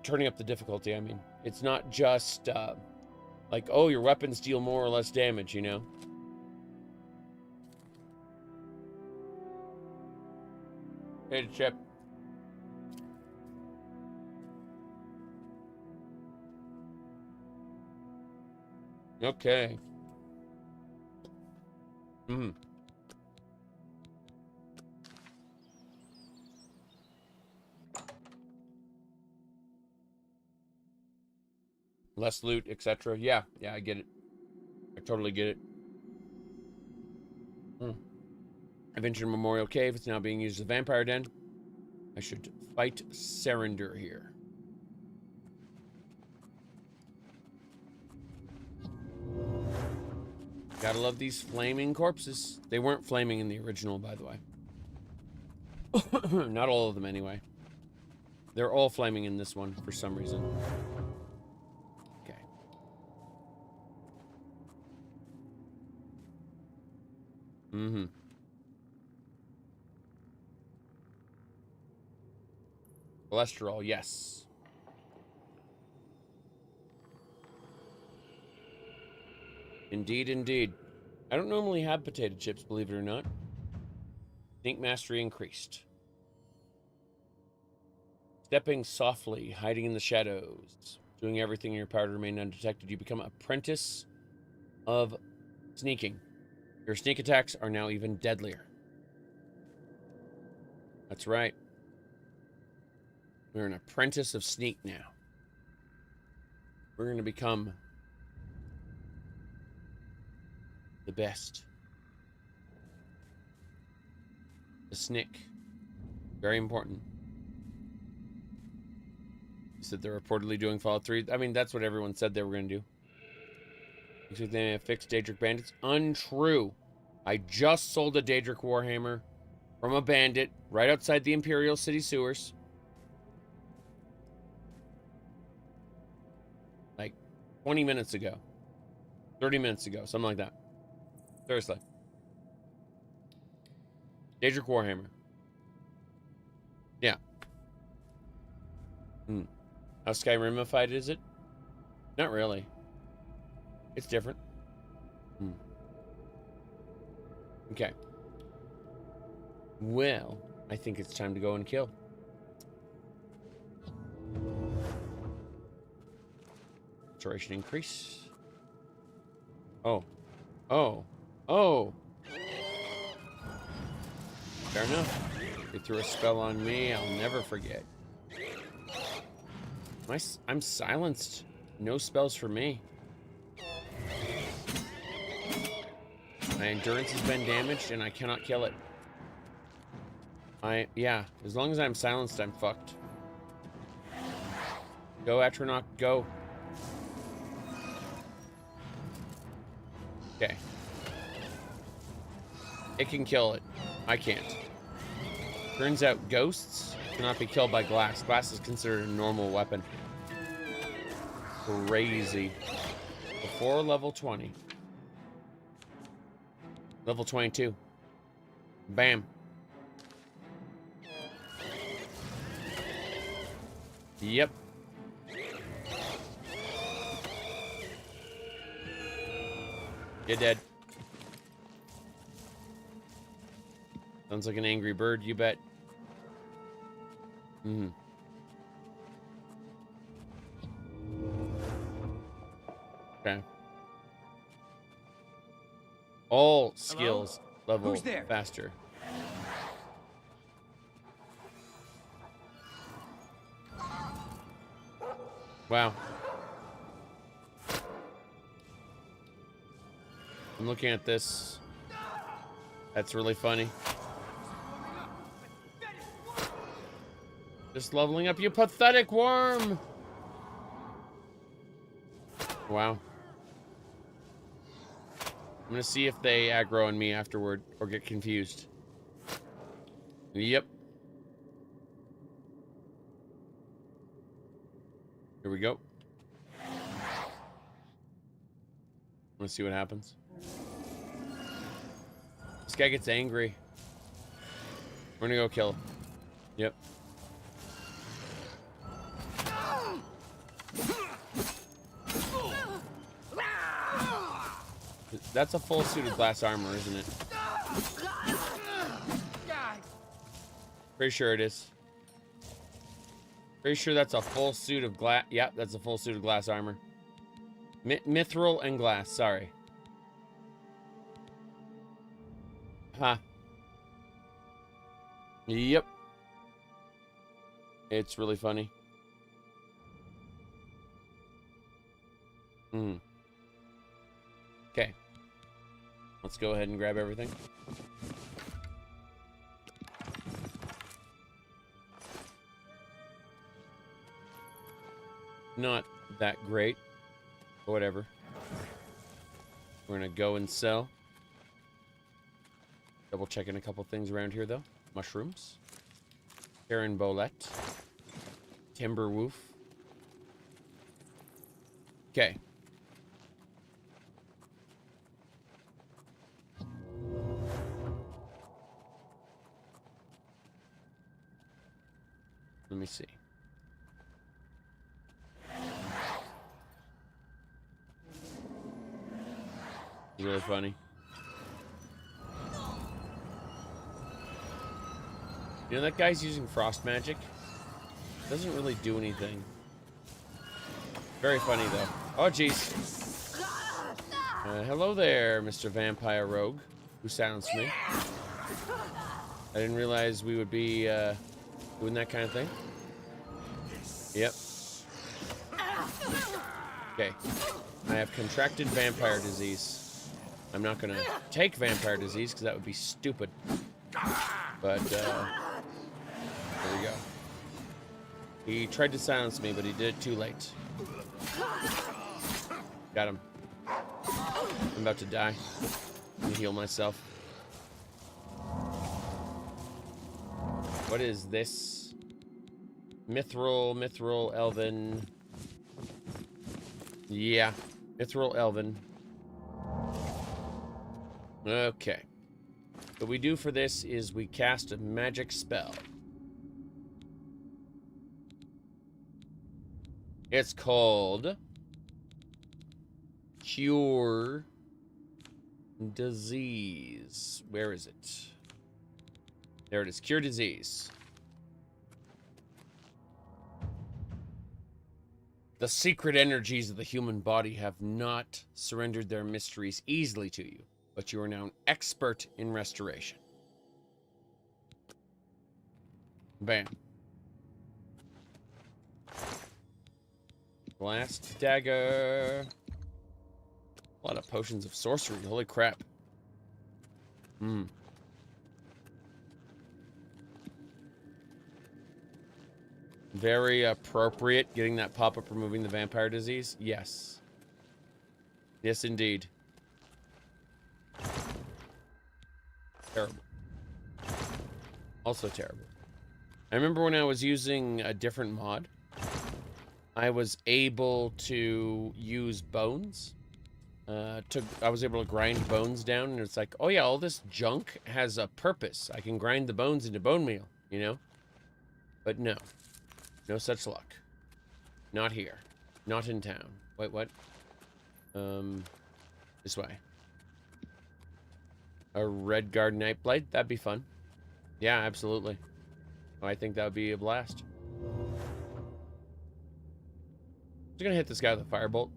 turning up the difficulty. I mean, it's not just like, oh, your weapons deal more or less damage, you know? Hey, Chip. Okay. Mm-hmm. Less loot, etc. Yeah, I get it. I totally get it. I've entered Memorial Cave. It's now being used as a vampire den. I should fight Seridur here. Gotta love these flaming corpses. They weren't flaming in the original, by the way. Not all of them, anyway. They're all flaming in this one for some reason. Okay. Mm-hmm. Cholesterol, yes. Indeed, indeed. I don't normally have potato chips, believe it or not. Sneak mastery increased. Stepping softly, hiding in the shadows, doing everything in your power to remain undetected. You become apprentice of sneaking. Your sneak attacks are now even deadlier. That's right. We're an apprentice of sneak now. We're going to become the best. The snick. Very important. You said they're reportedly doing Fallout 3. I mean, that's what everyone said they were going to do. Looks like they have fixed Daedric bandits. Untrue. I just sold a Daedric Warhammer from a bandit right outside the Imperial City sewers. Like 20 minutes ago. 30 minutes ago. Something like that. Seriously. Daedric Warhammer. Yeah. How Skyrimified is it? Not really. It's different. Okay. Well, I think it's time to go and kill. Duration increase. Oh. Fair enough. They threw a spell on me. I'll never forget. I'm silenced. No spells for me. My endurance has been damaged and I cannot kill it. Yeah, as long as I'm silenced, I'm fucked. Go, Atronach, go. Okay. It can kill it. I can't. Turns out ghosts cannot be killed by glass. Glass is considered a normal weapon. Crazy. Before level 20. Level 22. Bam. Yep. You're dead. Sounds like an angry bird, you bet. Okay. All skills level faster. Wow. I'm looking at this. That's really funny. Just leveling up, you pathetic worm! Wow. I'm gonna see if they aggro on me afterward or get confused. Yep. Here we go. Let's see what happens. This guy gets angry. We're gonna go kill him. Yep. That's a full suit of glass armor, isn't it? Pretty sure it is. Pretty sure that's a full suit of glass. Yep, that's a full suit of glass armor. Mithril and glass, sorry. Huh. Yep. It's really funny. Okay. Let's go ahead and grab everything. Not that great. But whatever. We're gonna go and sell. Double checking a couple things around here though. Mushrooms. Karen Bolette. Timber Woof. Okay. Let me see. It's really funny. You know that guy's using frost magic? Doesn't really do anything. Very funny though. Oh jeez. Hello there, Mr. Vampire Rogue, who silenced me. I didn't realize we would be doing that kind of thing. Yep. Okay. I have contracted vampire disease. I'm not gonna take vampire disease because that would be stupid. But there we go. He tried to silence me, but he did it too late. Got him. I'm about to die. Let me heal myself. What is this? Mithril, Elven. Yeah, Mithril, Elven. Okay. What we do for this is we cast a magic spell. It's called Cure Disease. Where is it? There it is. Cure Disease. The secret energies of the human body have not surrendered their mysteries easily to you, but you are now an expert in restoration. Bam. Blast dagger. A lot of potions of sorcery. Holy crap. Very appropriate getting that pop-up removing the vampire disease. Yes. Yes, indeed. Terrible. Also terrible. I remember when I was using a different mod, I was able to use bones. I was able to grind bones down, and it's like, oh yeah, all this junk has a purpose. I can grind the bones into bone meal, you know? But no. No such luck. Not here. Not in town. Wait, what? This way. A red guard nightblight? That'd be fun. Yeah, absolutely. I think that would be a blast. I'm gonna hit this guy with a firebolt.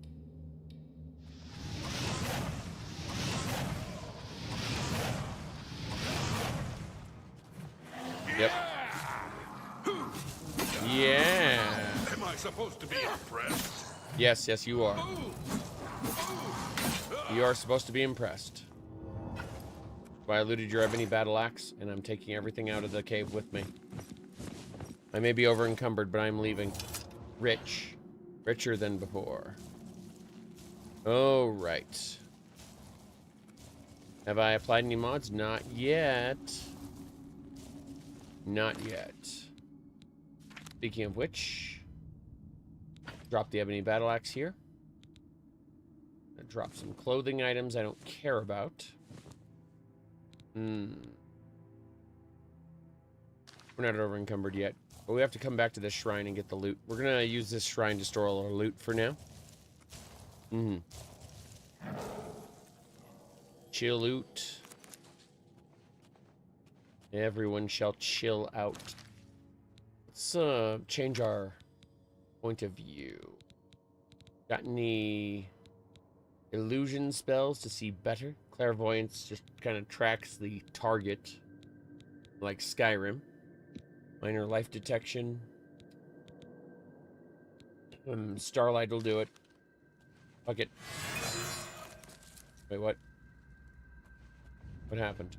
Yep. Yeah. Am I supposed to be impressed? Yes, yes, you are. You are supposed to be impressed. I looted your ebony battle axe, and I'm taking everything out of the cave with me. I may be over encumbered, but I'm leaving. Rich. Richer than before. Oh, right. Have I applied any mods? Not yet. Not yet. Speaking of which, drop the ebony battle axe here. Drop some clothing items I don't care about. We're not over encumbered yet. But we have to come back to this shrine and get the loot. We're gonna use this shrine to store all our loot for now. Chill loot. Everyone shall chill out. Let's change our point of view. Got any illusion spells to see better? Clairvoyance just kind of tracks the target, like Skyrim. Minor life detection. Starlight will do it. Fuck it. Wait, what? What happened?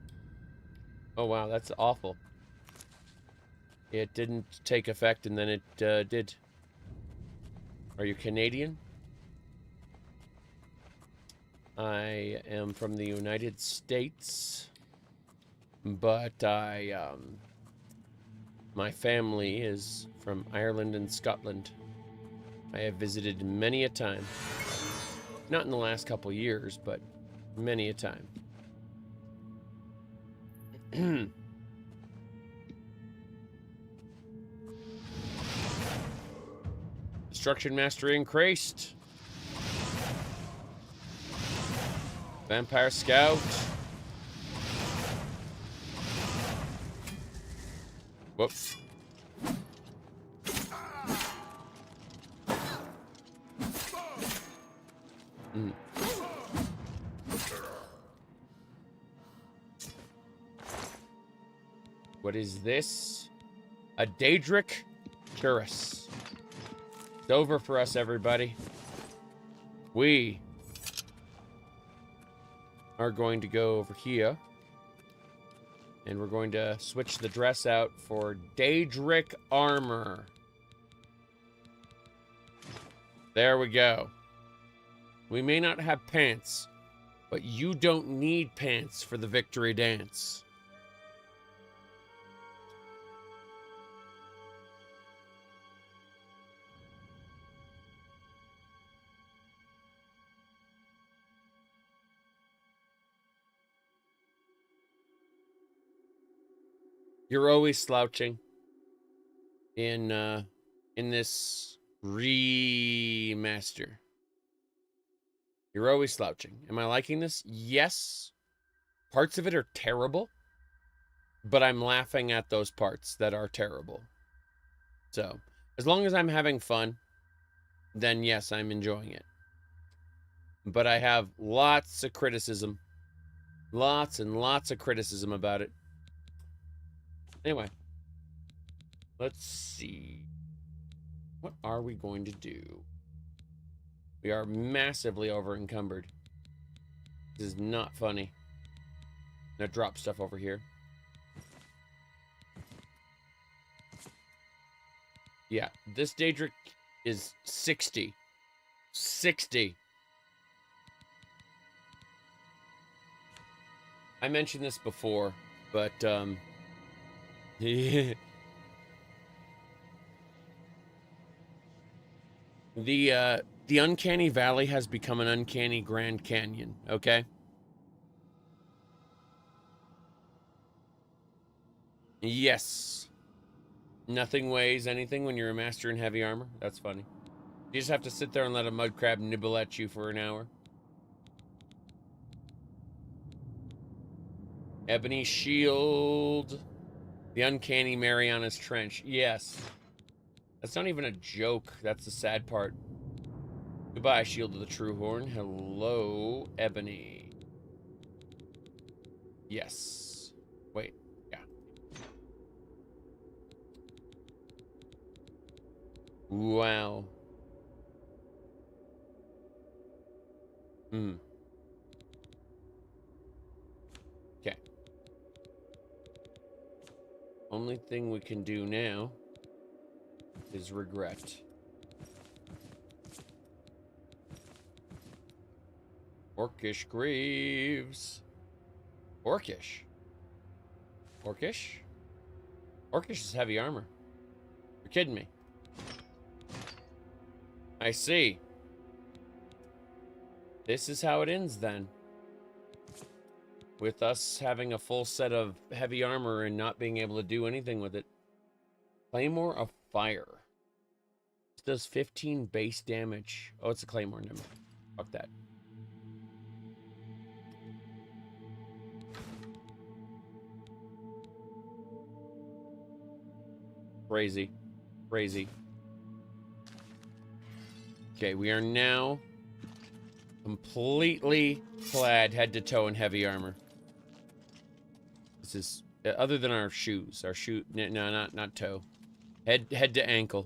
Oh wow, that's awful. It didn't take effect and then it did. Are you Canadian? I am from the United States, but my family is from Ireland and Scotland. I have visited many a time. Not in the last couple years, but many a time. Destruction mastery increased. Vampire Scout. Whoops. What is this? A Daedric Cuirass. It's over for us, everybody. We are going to go over here. And we're going to switch the dress out for Daedric armor. There we go. We may not have pants, but you don't need pants for the victory dance. You're always slouching in this remaster. You're always slouching. Am I liking this? Yes. Parts of it are terrible, but I'm laughing at those parts that are terrible. So, as long as I'm having fun, then yes, I'm enjoying it. But I have lots of criticism. Lots and lots of criticism about it. Anyway, let's see. What are we going to do? We are massively over encumbered. This is not funny. Now drop stuff over here. Yeah, this Daedric is 60. 60. I mentioned this before, but the Uncanny Valley has become an Uncanny Grand Canyon, okay? Yes. Nothing weighs anything when you're a master in heavy armor. That's funny. You just have to sit there and let a mud crab nibble at you for an hour. Ebony Shield. The Uncanny Mariana's Trench. Yes. That's not even a joke. That's the sad part. Goodbye, Shield of the True Horn. Hello, Ebony. Yes. Wait. Yeah. Wow. Okay. Only thing we can do now is regret. Orcish Greaves. Orcish? Orcish? Orcish is heavy armor. You're kidding me. I see. This is how it ends then. With us having a full set of heavy armor and not being able to do anything with it. Claymore of Fire. This does 15 base damage. Oh, it's a Claymore. Never mind. Fuck that. Crazy. Crazy. Okay, we are now completely clad head to toe in heavy armor. This is other than our shoes. Our shoe, no, not toe. Head to ankle.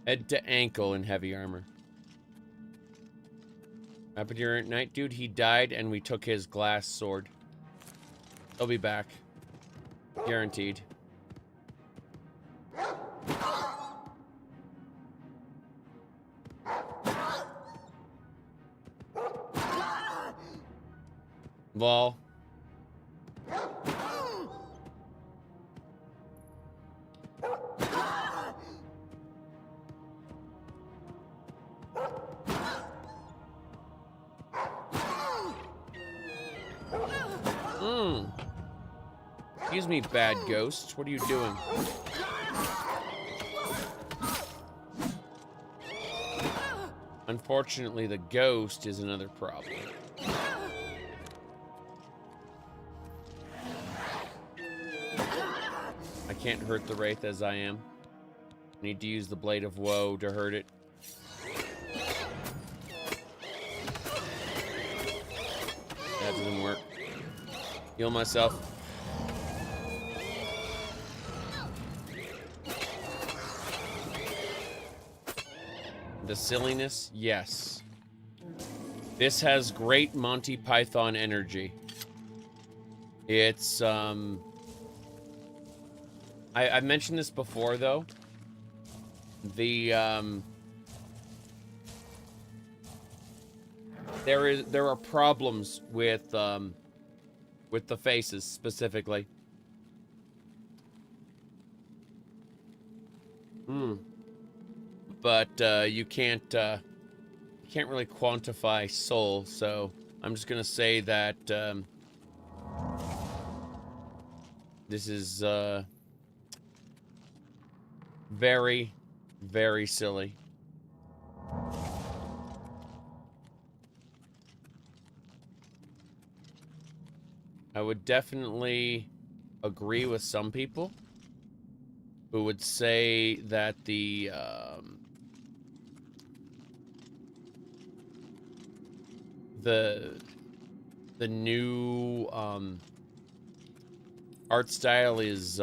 Head to ankle in heavy armor. Happened here at night, dude. He died, and we took his glass sword. He'll be back, guaranteed. Lol. Excuse me, bad ghost. What are you doing? Unfortunately, the ghost is another problem. I can't hurt the Wraith as I am. I need to use the Blade of Woe to hurt it. That didn't work. Heal myself. The silliness, yes. This has great Monty Python energy. It's, I've mentioned this before, though. The, there are problems with the faces, specifically. But you can't really quantify soul, so I'm just gonna say that this is very, very silly. I would definitely agree with some people who would say that the new art style is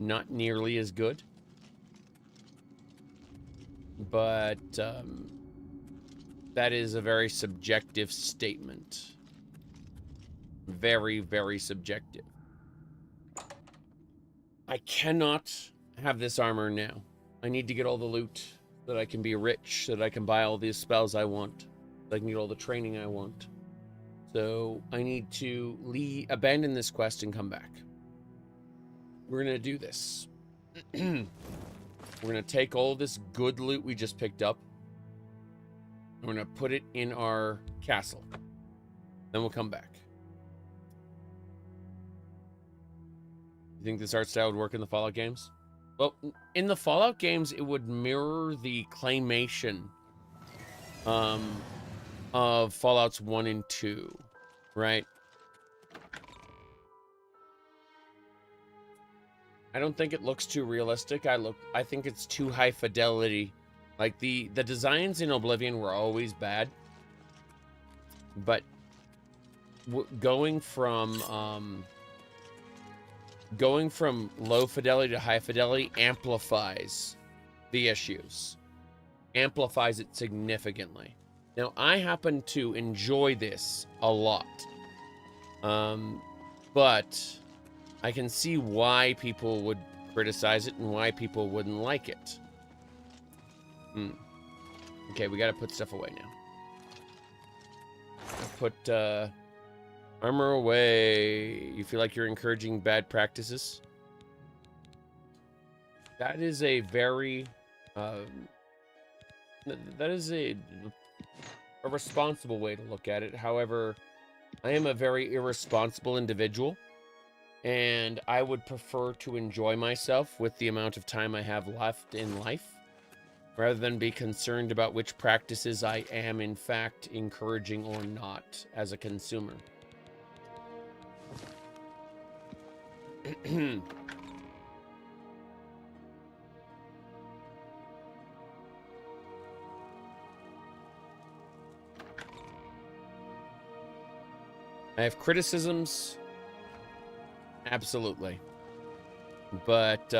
not nearly as good, but that is a very subjective statement. Very, very subjective. I cannot have this armor now. I need to get all the loot so that I can be rich, so that I can buy all these spells I want, so that I can get all the training I want. So I need to abandon this quest and come back. We're gonna do this. We're gonna take all this good loot we just picked up. We're gonna put it in our castle. Then we'll come back. You think this art style would work in the Fallout games? Well, in the Fallout games, it would mirror the claymation of Fallouts 1 and 2, right? I don't think it looks too realistic. I think it's too high fidelity. Like the designs in Oblivion were always bad, but going from low fidelity to high fidelity amplifies the issues. Amplifies it significantly. Now, I happen to enjoy this a lot. But I can see why people would criticize it and why people wouldn't like it. Okay, we gotta put stuff away now. Put armor away. You feel like you're encouraging bad practices? That is a very that is a responsible way to look at it. However, I am a very irresponsible individual, and I would prefer to enjoy myself with the amount of time I have left in life, rather than be concerned about which practices I am in fact encouraging or not as a consumer. I have criticisms, absolutely, but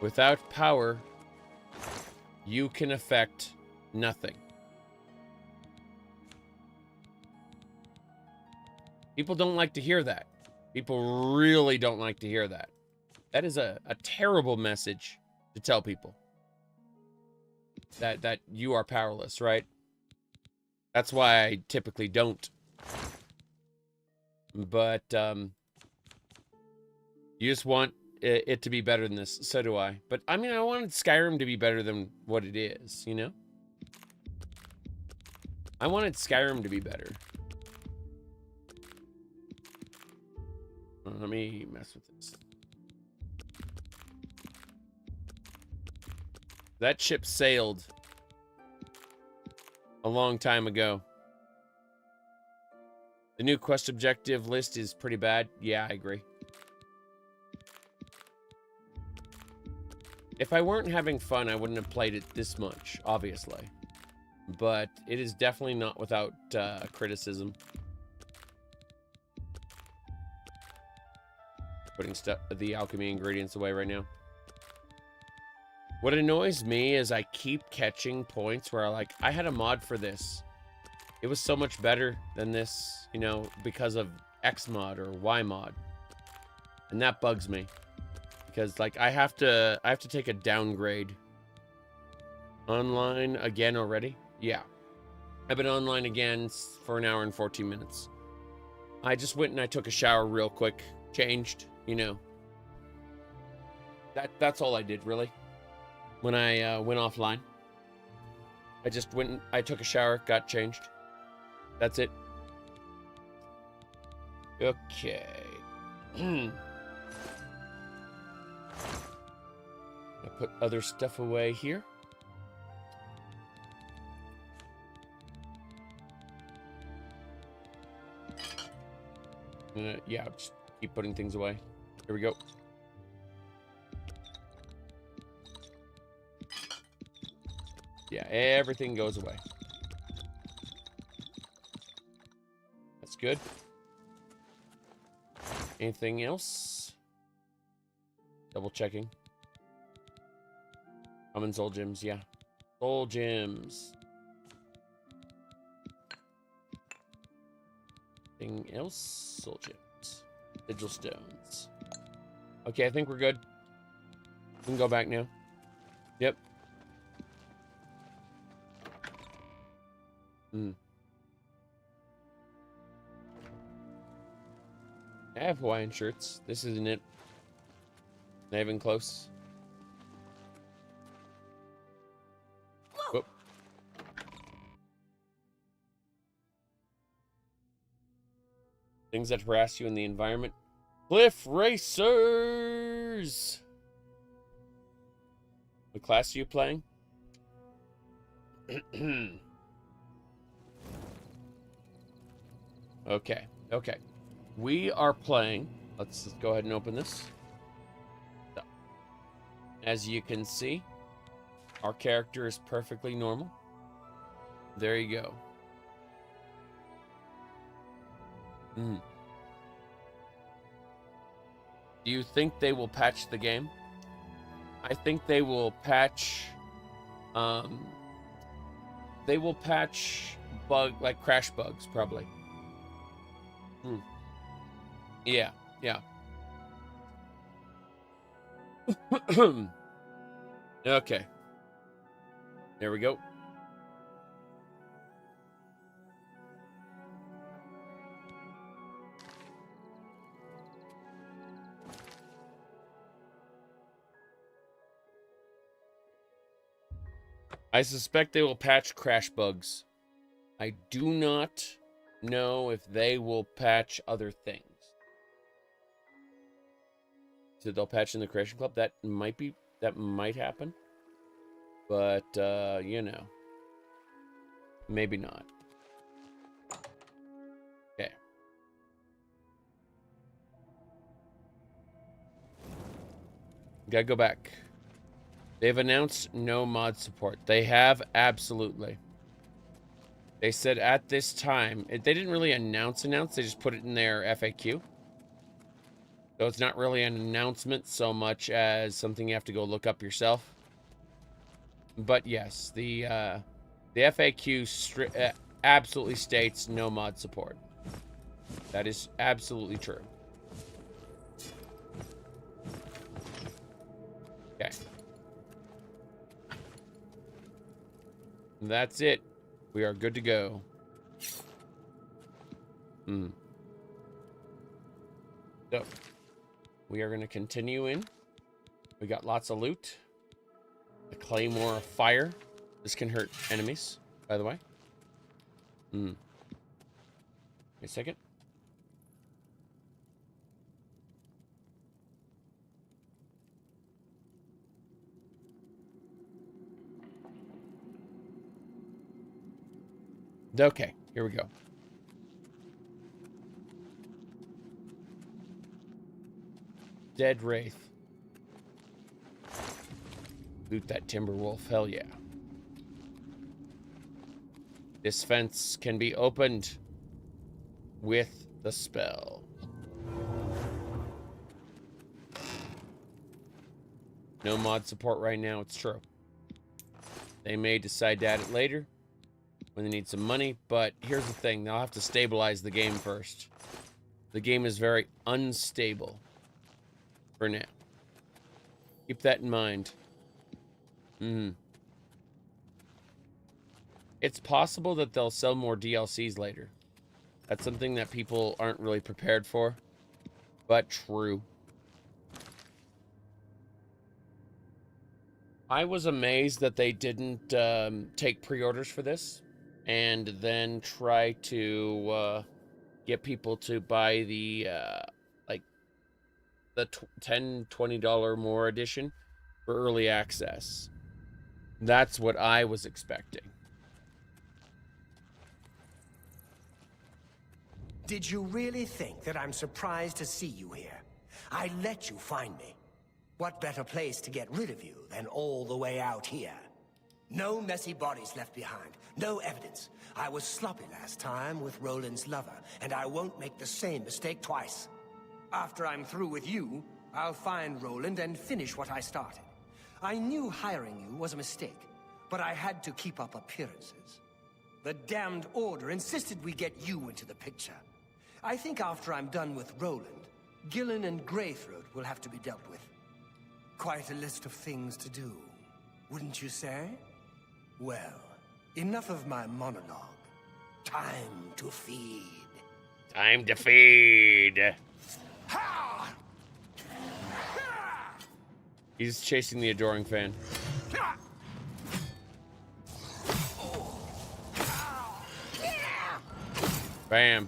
without power, you can affect nothing. People don't like to hear that. People really don't like to hear that. That is a terrible message to tell people. That you are powerless, right? That's why I typically don't. But you just want it to be better than this. So do I. But I mean, I wanted Skyrim to be better than what it is, you know? I wanted Skyrim to be better. Let me mess with this. That ship sailed a long time ago. The new quest objective list is pretty bad. Yeah, I agree. If I weren't having fun, I wouldn't have played it this much, obviously. But it is definitely not without criticism. Putting the alchemy ingredients away right now. What annoys me is I keep catching points where I had a mod for this. It was so much better than this, you know, because of X mod or Y mod. And that bugs me. Because like I have to take a downgrade. Online again already? Yeah. I've been online again for an hour and 14 minutes. I just went and I took a shower real quick, changed, you know. That's all I did really. When I went offline, I just went and I took a shower, got changed. That's it. Okay. I put other stuff away here. Yeah, just keep putting things away. Here we go. Yeah, everything goes away. That's good. Anything else? Double checking. Common soul gems, yeah. Soul gems. Anything else? Soul gems. Sigil stones. Okay, I think we're good. We can go back now. Yep. I have Hawaiian shirts. This isn't it. Not even close. Whoop. Things that harass you in the environment. Cliff Racers! What class are you playing? Okay. We are playing. Let's go ahead and open this. So, as you can see, our character is perfectly normal. There you go. Do you think they will patch the game? I think they will patch crash bugs probably. Yeah, yeah. Okay. There we go. I suspect they will patch crash bugs. I do not know if they will patch other things. So they'll patch in the Creation Club. That might happen. But you know. Maybe not. Okay. Gotta go back. They've announced no mod support. They have, absolutely. They said at this time, they didn't really announce, they just put it in their FAQ. So it's not really an announcement so much as something you have to go look up yourself. But yes, the FAQ absolutely states no mod support. That is absolutely true. Okay. That's it. We are good to go. So, we are going to continue in. We got lots of loot. The Claymore of Fire. This can hurt enemies, by the way. Wait a second. Okay, here we go. Dead Wraith. Loot that Timberwolf, hell yeah. This fence can be opened with the spell. No mod support right now, it's true. They may decide to add it later when they need some money, but here's the thing, they'll have to stabilize the game first. The game is very unstable for now. Keep that in mind. It's possible that they'll sell more DLCs later. That's something that people aren't really prepared for, but true. I was amazed that they didn't take pre-orders for this and then try to get people to buy the $10, $20 more edition for early access. That's what I was expecting. Did you really think that I'm surprised to see you here? I let you find me. What better place to get rid of you than all the way out here? No messy bodies left behind. No evidence. I was sloppy last time with Roland's lover, and I won't make the same mistake twice. After I'm through with you, I'll find Roland and finish what I started. I knew hiring you was a mistake, but I had to keep up appearances. The damned Order insisted we get you into the picture. I think after I'm done with Roland, Gillen and Greythroat will have to be dealt with. Quite a list of things to do, wouldn't you say? Well, enough of my monologue. Time to feed. Time to feed. Ha! He's chasing the Adoring Fan. Bam.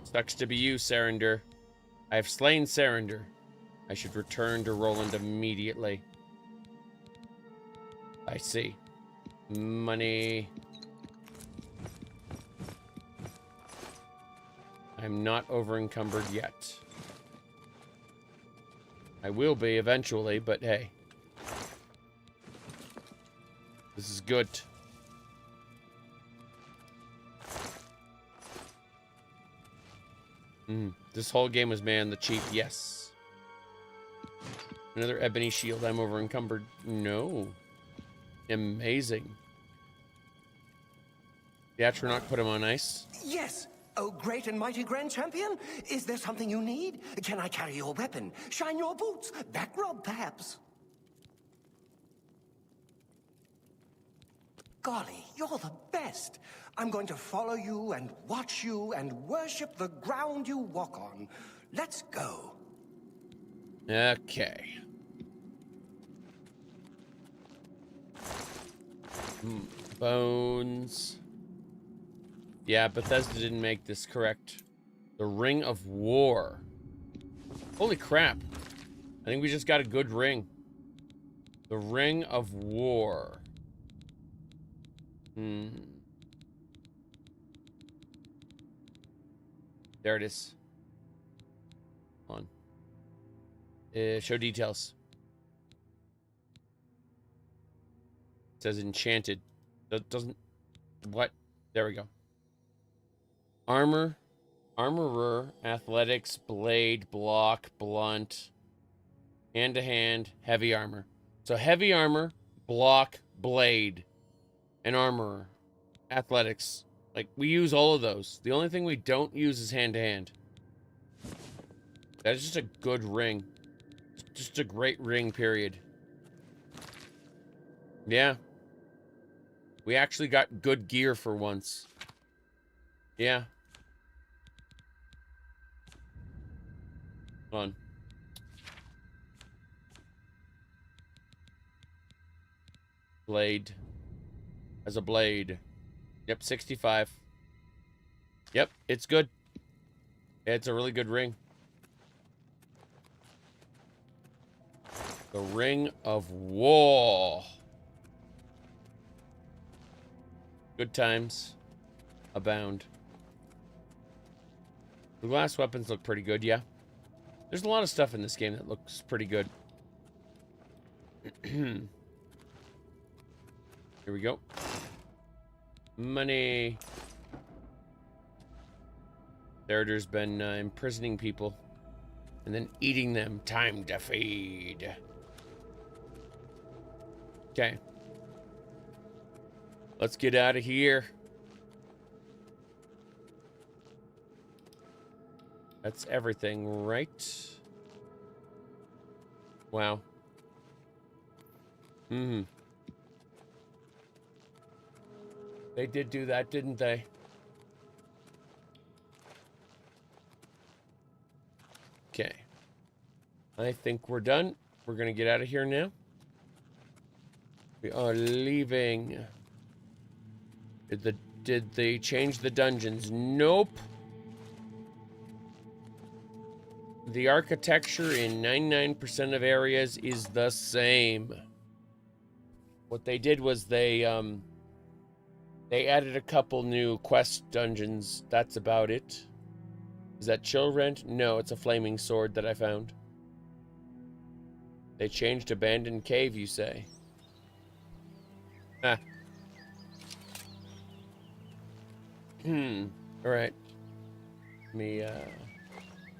Sucks to be you, Seridur. I have slain Seridur. I should return to Roland immediately. I see. Money. I'm not over-encumbered yet. I will be eventually, but hey. This is good. This whole game was made on the cheap, yes. Another ebony shield, I'm over encumbered. No. Amazing. The Atronach put him on ice. Yes, Oh, great and mighty Grand Champion? Is there something you need? Can I carry your weapon? Shine your boots? Back rub, perhaps? Golly, you're the best. I'm going to follow you and watch you and worship the ground you walk on. Let's go. Okay. Bones. Yeah, Bethesda didn't make this correct. The Ring of War. Holy crap. I think we just got a good ring. The Ring of War. There it is. Hold on. Show details. It says enchanted. That doesn't... What? There we go. Armor. Armorer. Athletics. Blade. Block. Blunt. Hand-to-hand. Heavy armor. So heavy armor. Block. Blade. And armorer. Athletics. Like, we use all of those. The only thing we don't use is hand-to-hand. That's just a good ring. Just a great ring, period. Yeah. We actually got good gear for once. Yeah. Hold on. Blade. As a blade. Yep, 65. Yep, it's good. It's a really good ring. The Ring of War. Good times abound. The glass weapons look pretty good, yeah. There's a lot of stuff in this game that looks pretty good. Here we go. Money. Seridur's been imprisoning people and then eating them. Time to feed. Okay. Let's get out of here. That's everything, right? Wow. They did do that, didn't they? Okay. I think we're done. We're gonna get out of here now. We are leaving. Did they change the dungeons? Nope. The architecture in 99% of areas is the same. What they did was they added a couple new quest dungeons. That's about it. Is that Chill Rent? No, it's a flaming sword that I found. They changed Abandoned Cave, you say? Ah. Alright. Let me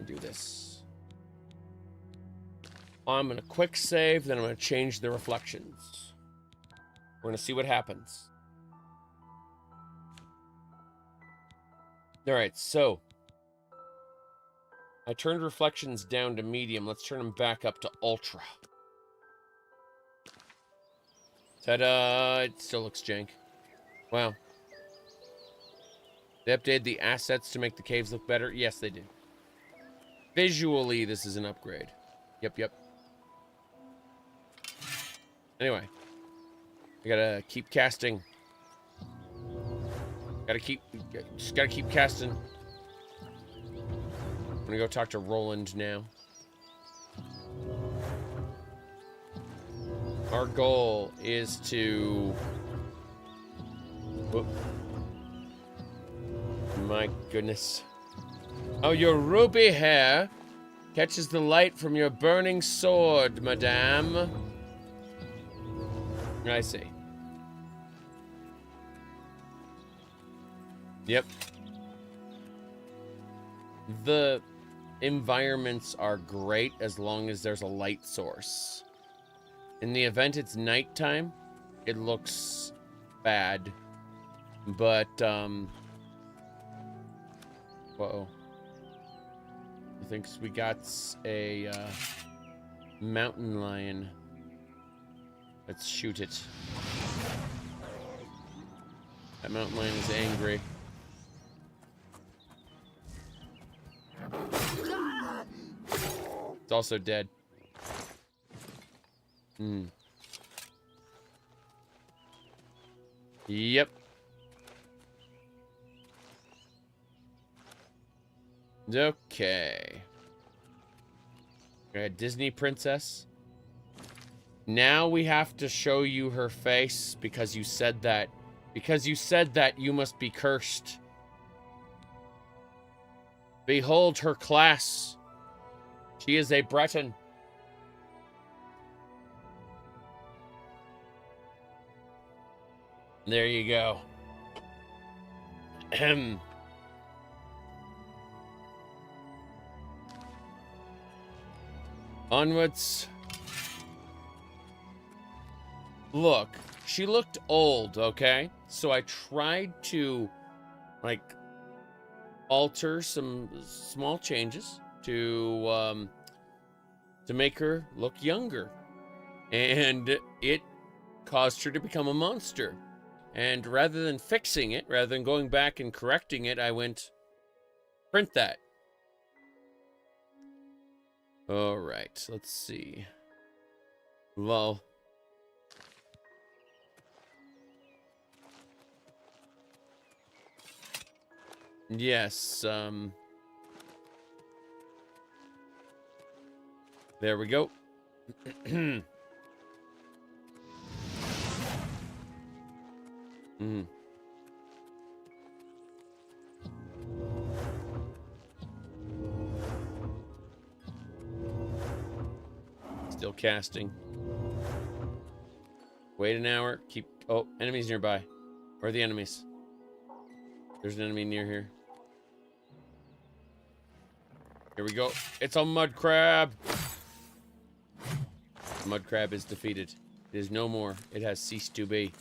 do this. I'm gonna quick save, then I'm gonna change the reflections. We're gonna see what happens. Alright, so I turned reflections down to medium. Let's turn them back up to ultra. Ta-da! It still looks jank. Wow. They updated the assets to make the caves look better? Yes, they did. Visually, this is an upgrade. Yep. Anyway. I gotta keep casting. Just gotta keep casting. I'm gonna go talk to Roland now. Our goal is to... Whoop. My goodness. Oh, your ruby hair catches the light from your burning sword, madame. I see. Yep. The environments are great as long as there's a light source. In the event it's nighttime, it looks bad. But, Whoa. I think we got a mountain lion. Let's shoot it. That mountain lion is angry. It's also dead. Hmm. Yep. Okay. Disney princess. Now we have to show you her face because you said that. Because you said that you must be cursed. Behold her class. She is a Breton. There you go. Ahem. Onwards. Look, she looked old, okay? So I tried to, like, alter some small changes to make her look younger. And it caused her to become a monster. And rather than fixing it, rather than going back and correcting it, I went, print that. All right, let's see. Lol. Yes, there we go. Still casting. Wait an hour. Keep. Oh, enemies nearby. Where are the enemies? There's an enemy near here. Here we go. It's a mud crab. The mud crab is defeated. It is no more. It has ceased to be.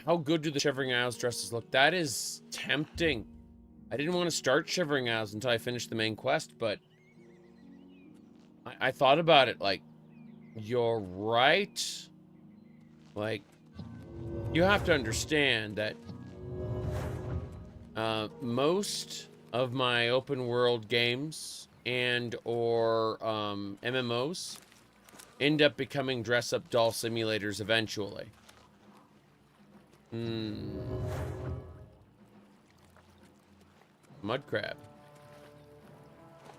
How good do the Shivering Isles dresses look? That is tempting. I didn't want to start Shivering Isles until I finished the main quest, but I thought about it, like, you're right. Like, you have to understand that most of my open world games and or MMOs end up becoming dress-up doll simulators eventually. Mud crab.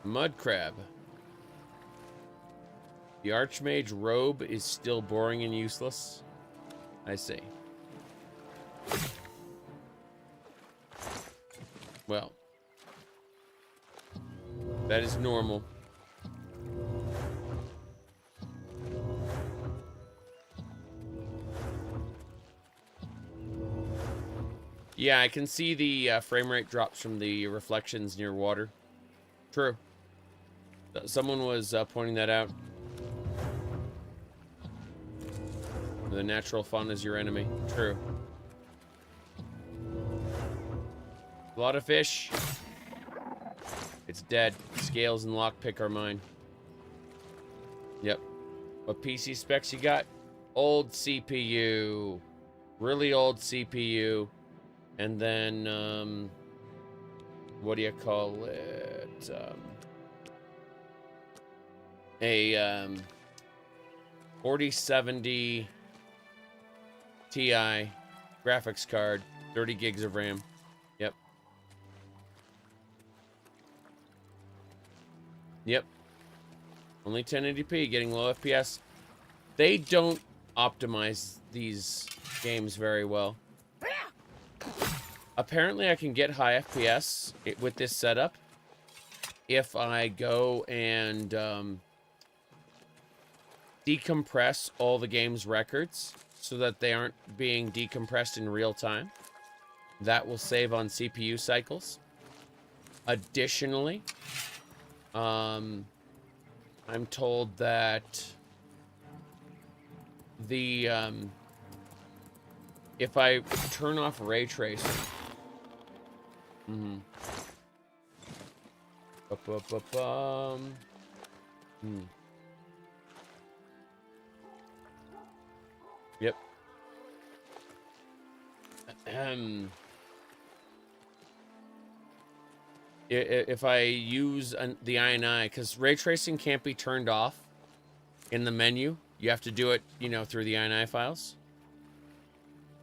Mud crab. The Archmage robe is still boring and useless. I see. Well, that is normal. Yeah, I can see the frame rate drops from the reflections near water. True. Someone was pointing that out. The natural fauna is your enemy. True. A lot of fish. It's dead. Scales and lockpick are mine. Yep. What PC specs you got? Old CPU. Really old CPU. And then, what do you call it? A 4070 Ti graphics card, 30 gigs of RAM. Yep. Yep. Only 1080p, getting low FPS. They don't optimize these games very well. Apparently, I can get high FPS with this setup if I go and decompress all the game's records so that they aren't being decompressed in real time. That will save on CPU cycles. Additionally, I'm told that the if I turn off ray tracing. Yep. If I use the INI, because ray tracing can't be turned off in the menu. You have to do it, you know, through the INI files.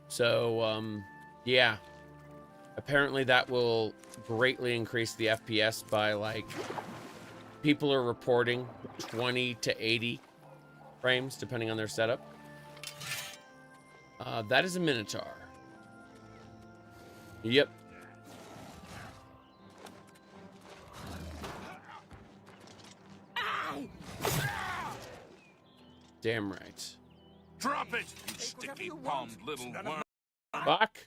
So, yeah. Apparently that will greatly increase the FPS by, like, people are reporting 20 to 80 frames, depending on their setup. That is a Minotaur. Yep. Damn right. Drop it, you sticky-palmed little worm. Fuck.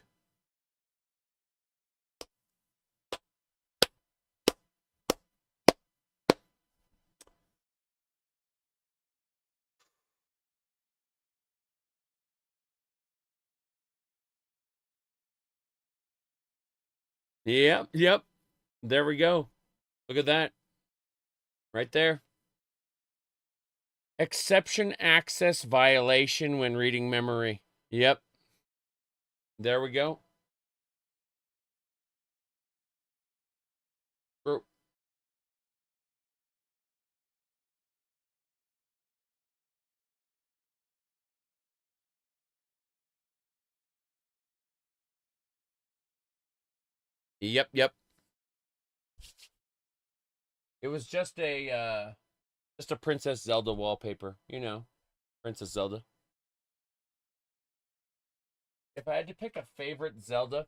Yep. There we go. Look at that. Right there. Exception access violation when reading memory. Yep. There we go. True. Yep. It was just a Princess Zelda wallpaper, you know, Princess Zelda. If I had to pick a favorite Zelda,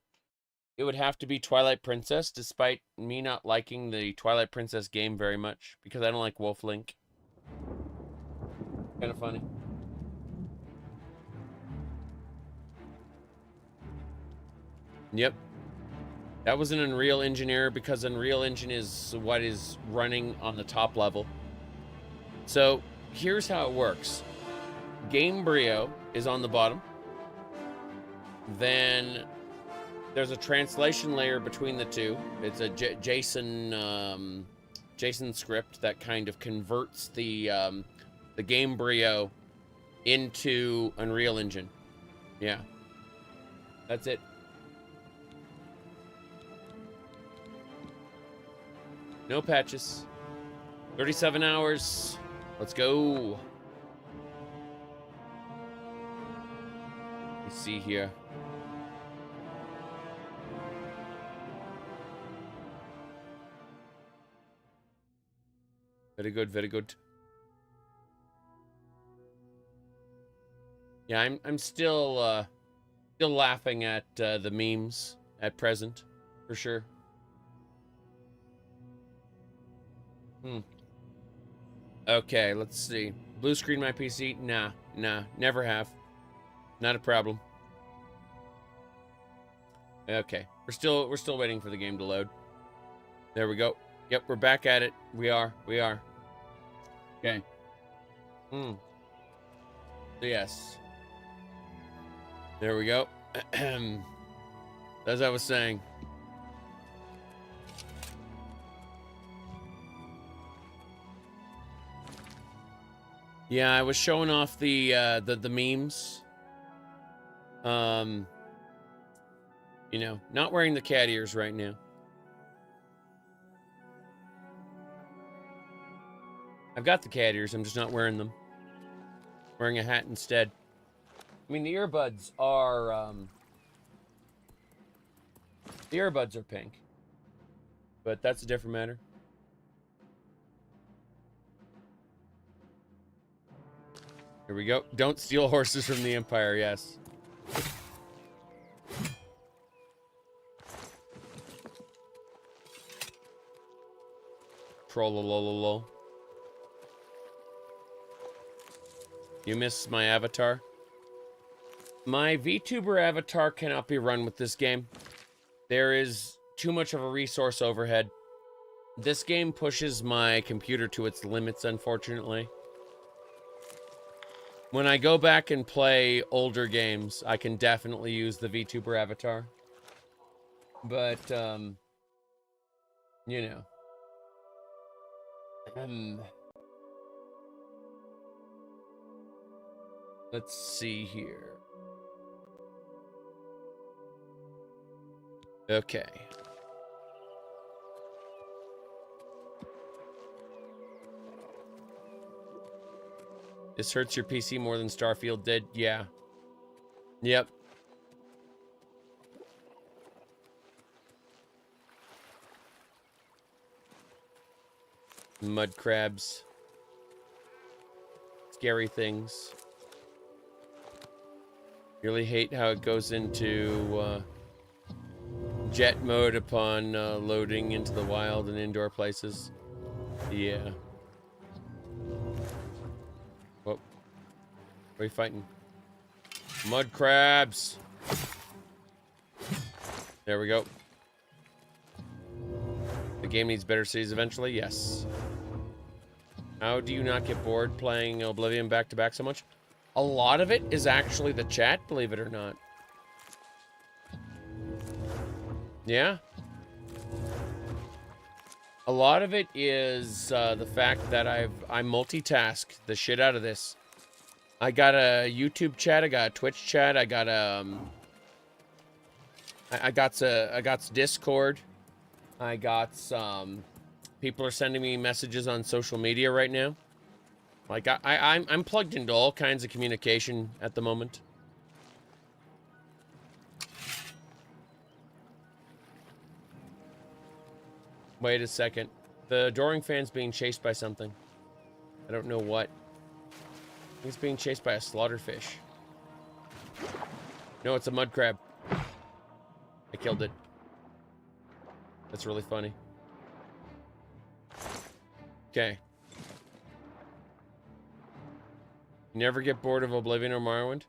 it would have to be Twilight Princess, despite me not liking the Twilight Princess game very much, because I don't like Wolf Link. Kind of funny. Yep. That was an Unreal Engine error, because Unreal Engine is what is running on the top level. So here's how it works. Gamebryo is on the bottom. Then there's a translation layer between the two. It's a JSON script that kind of converts the Gamebryo into Unreal Engine. Yeah, that's it. No patches. 37 hours. Let's go. Let's see here. Very good, very good. Yeah, I'm still laughing at the memes at present, for sure. Okay, let's see. Blue screen my PC? Nah, never have. Not a problem. Okay, we're still waiting for the game to load. There we go. Yep, we're back at it. We are. Okay. So yes. There we go. As I was saying. Yeah, I was showing off the memes. You know, not wearing the cat ears right now. I've got the cat ears, I'm just not wearing them. Wearing a hat instead. I mean, the earbuds are pink. But that's a different matter. Here we go. Don't steal horses from the Empire, yes. Trollololol. You miss my avatar? My VTuber avatar cannot be run with this game. There is too much of a resource overhead. This game pushes my computer to its limits, unfortunately. When I go back and play older games, I can definitely use the VTuber avatar. But, you know. Let's see here. Okay. This hurts your PC more than Starfield did? Yeah. Yep. Mud crabs. Scary things. Really hate how it goes into jet mode upon loading into the wild and indoor places. Yeah. Whoa. What are you fighting? Mud crabs. There we go. The game needs better cities eventually. Yes. How do you not get bored playing Oblivion back-to-back so much? A lot of it is actually the chat, believe it or not. Yeah. A lot of it is the fact that I multitask the shit out of this. I got a YouTube chat, I got a Twitch chat, I got I got Discord. I got some people are sending me messages on social media right now. Like I'm plugged into all kinds of communication at the moment. Wait a second. The adoring fan's being chased by something. I don't know what. He's being chased by a slaughterfish. No, it's a mud crab. I killed it. That's really funny. Okay. You never get bored of Oblivion or Morrowind?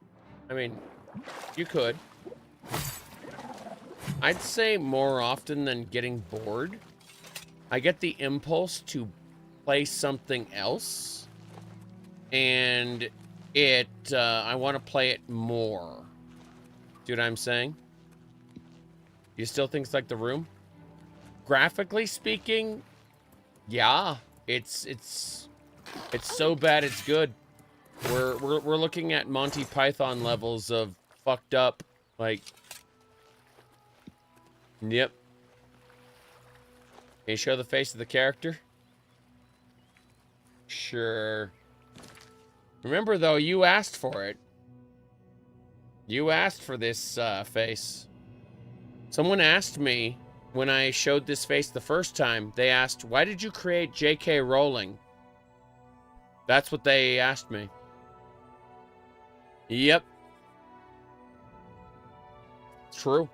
I mean, you could. I'd say more often than getting bored, I get the impulse to play something else. And I want to play it more. See what I'm saying? You still think it's like The Room? Graphically speaking, yeah. It's so bad it's good. We're looking at Monty Python levels of fucked up. Like, yep. Can you show the face of the character? Sure. Remember, though, you asked for it. You asked for this face. Someone asked me when I showed this face the first time, they asked, why did you create J.K. Rowling? That's what they asked me. Yep. True.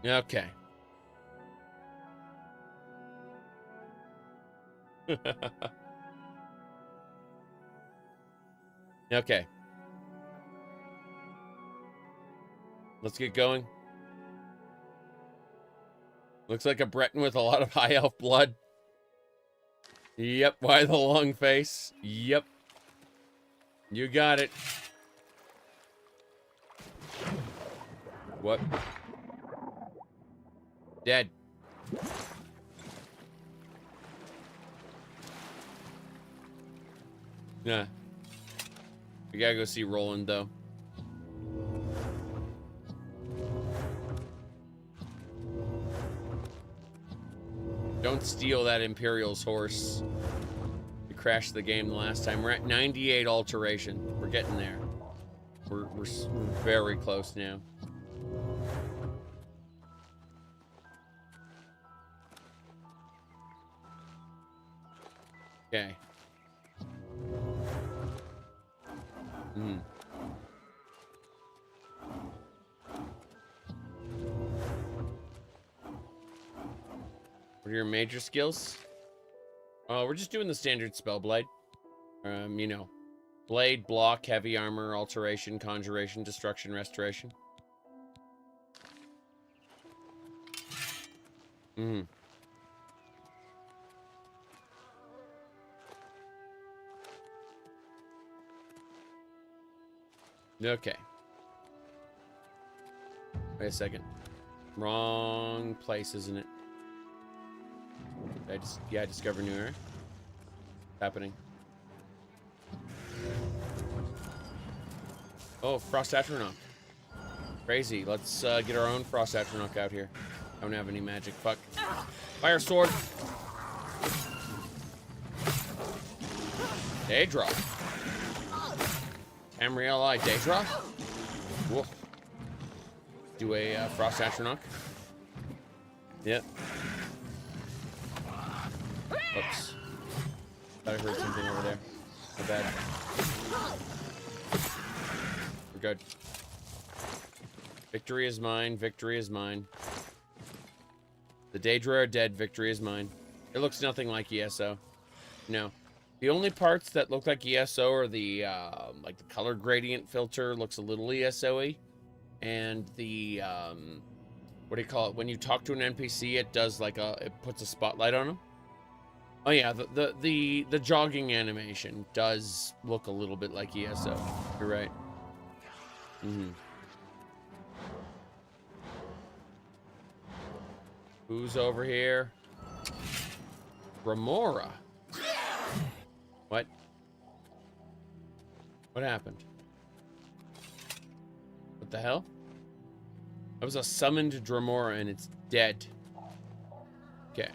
Okay. Okay. Let's get going. Looks like a Breton with a lot of high elf blood. Yep, why the long face? Yep. You got it. What? Dead. Nah. We gotta go see Roland, though. Don't steal that Imperial's horse. We crashed the game the last time. We're at 98 alteration. We're getting there. We're very close now. Okay. What are your major skills? Oh, we're just doing the standard Spellblade. You know, Blade, block, heavy armor, alteration, conjuration, destruction, restoration. Mm. Okay. Wait a second. Wrong place, isn't it? I discover new area. Happening. Oh, Frost Atronach. Crazy. Let's get our own Frost Atronach out here. I don't have any magic. Fuck. Fire sword. Daedra. Tamriel Daedra. Whoa. Do a Frost Atronach. Yep. Oops. Thought I heard something over there. My bad. We're good. Victory is mine. Victory is mine. The Daedra are dead. Victory is mine. It looks nothing like ESO. No. The only parts that look like ESO are the like the color gradient filter looks a little ESO-y, and the what do you call it? When you talk to an NPC, it does like it puts a spotlight on them. Oh yeah, the jogging animation does look a little bit like ESO. You're right. Mm-hmm. Who's over here? Remora. What? What happened? What the hell? That was a summoned Dremora and it's dead. Okay.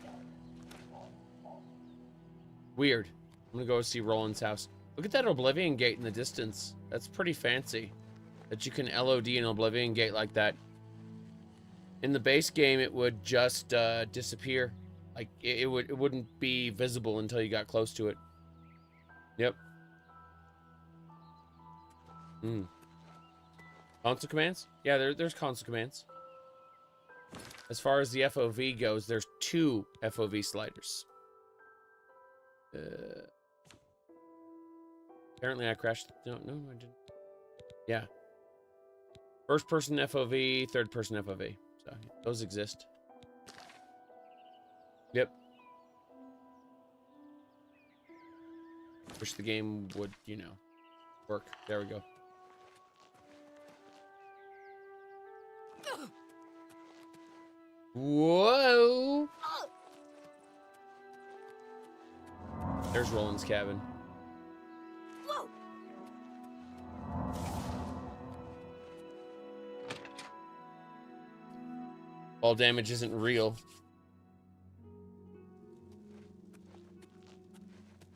Weird. I'm gonna go see Roland's house. Look at that Oblivion gate in the distance. That's pretty fancy. That you can LOD an Oblivion gate like that. In the base game, it would just disappear. Like it wouldn't be visible until you got close to it. Yep. Console commands? Yeah, there's console commands. As far as the FOV goes, there's 2 FOV sliders. Apparently I crashed. No, I didn't. Yeah. First person FOV, third person FOV. So those exist. Yep. Wish the game would, you know, work. There we go. Whoa! There's Roland's cabin. Whoa. All damage isn't real.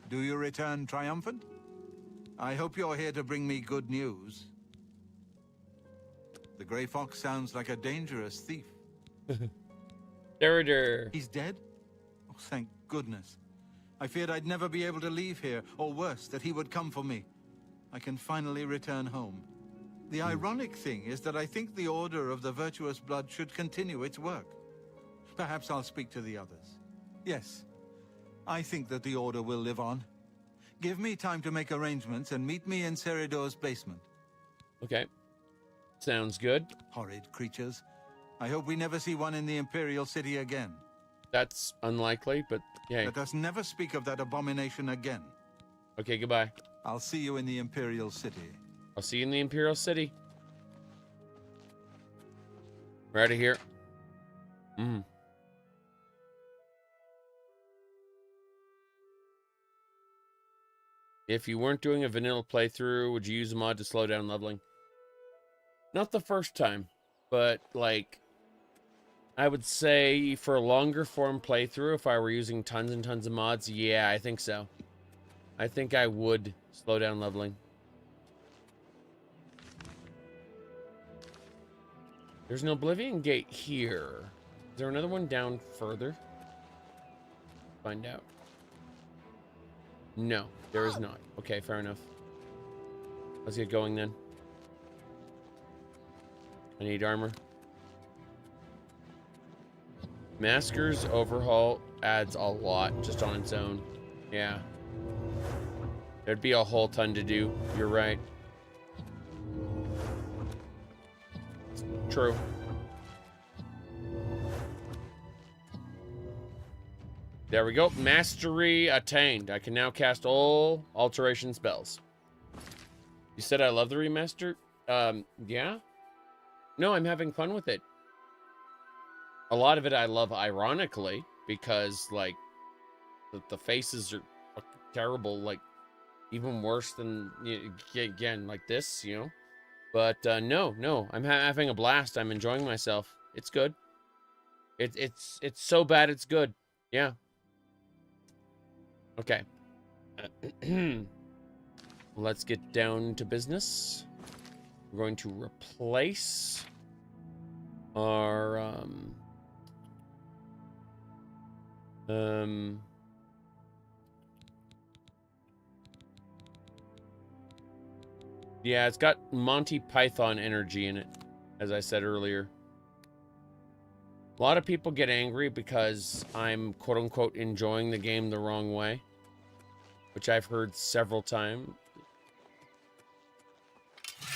Do you return triumphant? I hope you're here to bring me good news. The Grey Fox sounds like a dangerous thief. Seridur. He's dead? Oh, thank goodness. I feared I'd never be able to leave here, or worse, that he would come for me. I can finally return home. The ironic thing is that I think the Order of the Virtuous Blood should continue its work. Perhaps I'll speak to the others. Yes, I think that the Order will live on. Give me time to make arrangements and meet me in Seridur's basement. Okay. Sounds good. Horrid creatures. I hope we never see one in the Imperial City again. That's unlikely, but yeah. Let us never speak of that abomination again. Okay, goodbye. I'll see you in the Imperial City. I'll see you in the Imperial City. We're out of here. If you weren't doing a vanilla playthrough, would you use a mod to slow down leveling? Not the first time, but like, I would say for a longer form playthrough, if I were using tons and tons of mods, yeah, I think so. I think I would slow down leveling. There's an Oblivion gate here. Is there another one down further? Find out. No, there is not. Okay, fair enough. Let's get going then. I need armor. Masker's overhaul adds a lot just on its own. Yeah. There'd be a whole ton to do. You're right. True. There we go. Mastery attained. I can now cast all alteration spells. You said I love the remaster? Yeah? No, I'm having fun with it. A lot of it I love ironically, because, like, the faces are terrible, like, even worse than, again, like this, you know? But, no, I'm having a blast. I'm enjoying myself. It's good. It's so bad it's good. Yeah. Okay. Let's get down to business. We're going to replace our, yeah, it's got Monty Python energy in it, as I said earlier. A lot of people get angry because I'm quote-unquote enjoying the game the wrong way, which I've heard several times.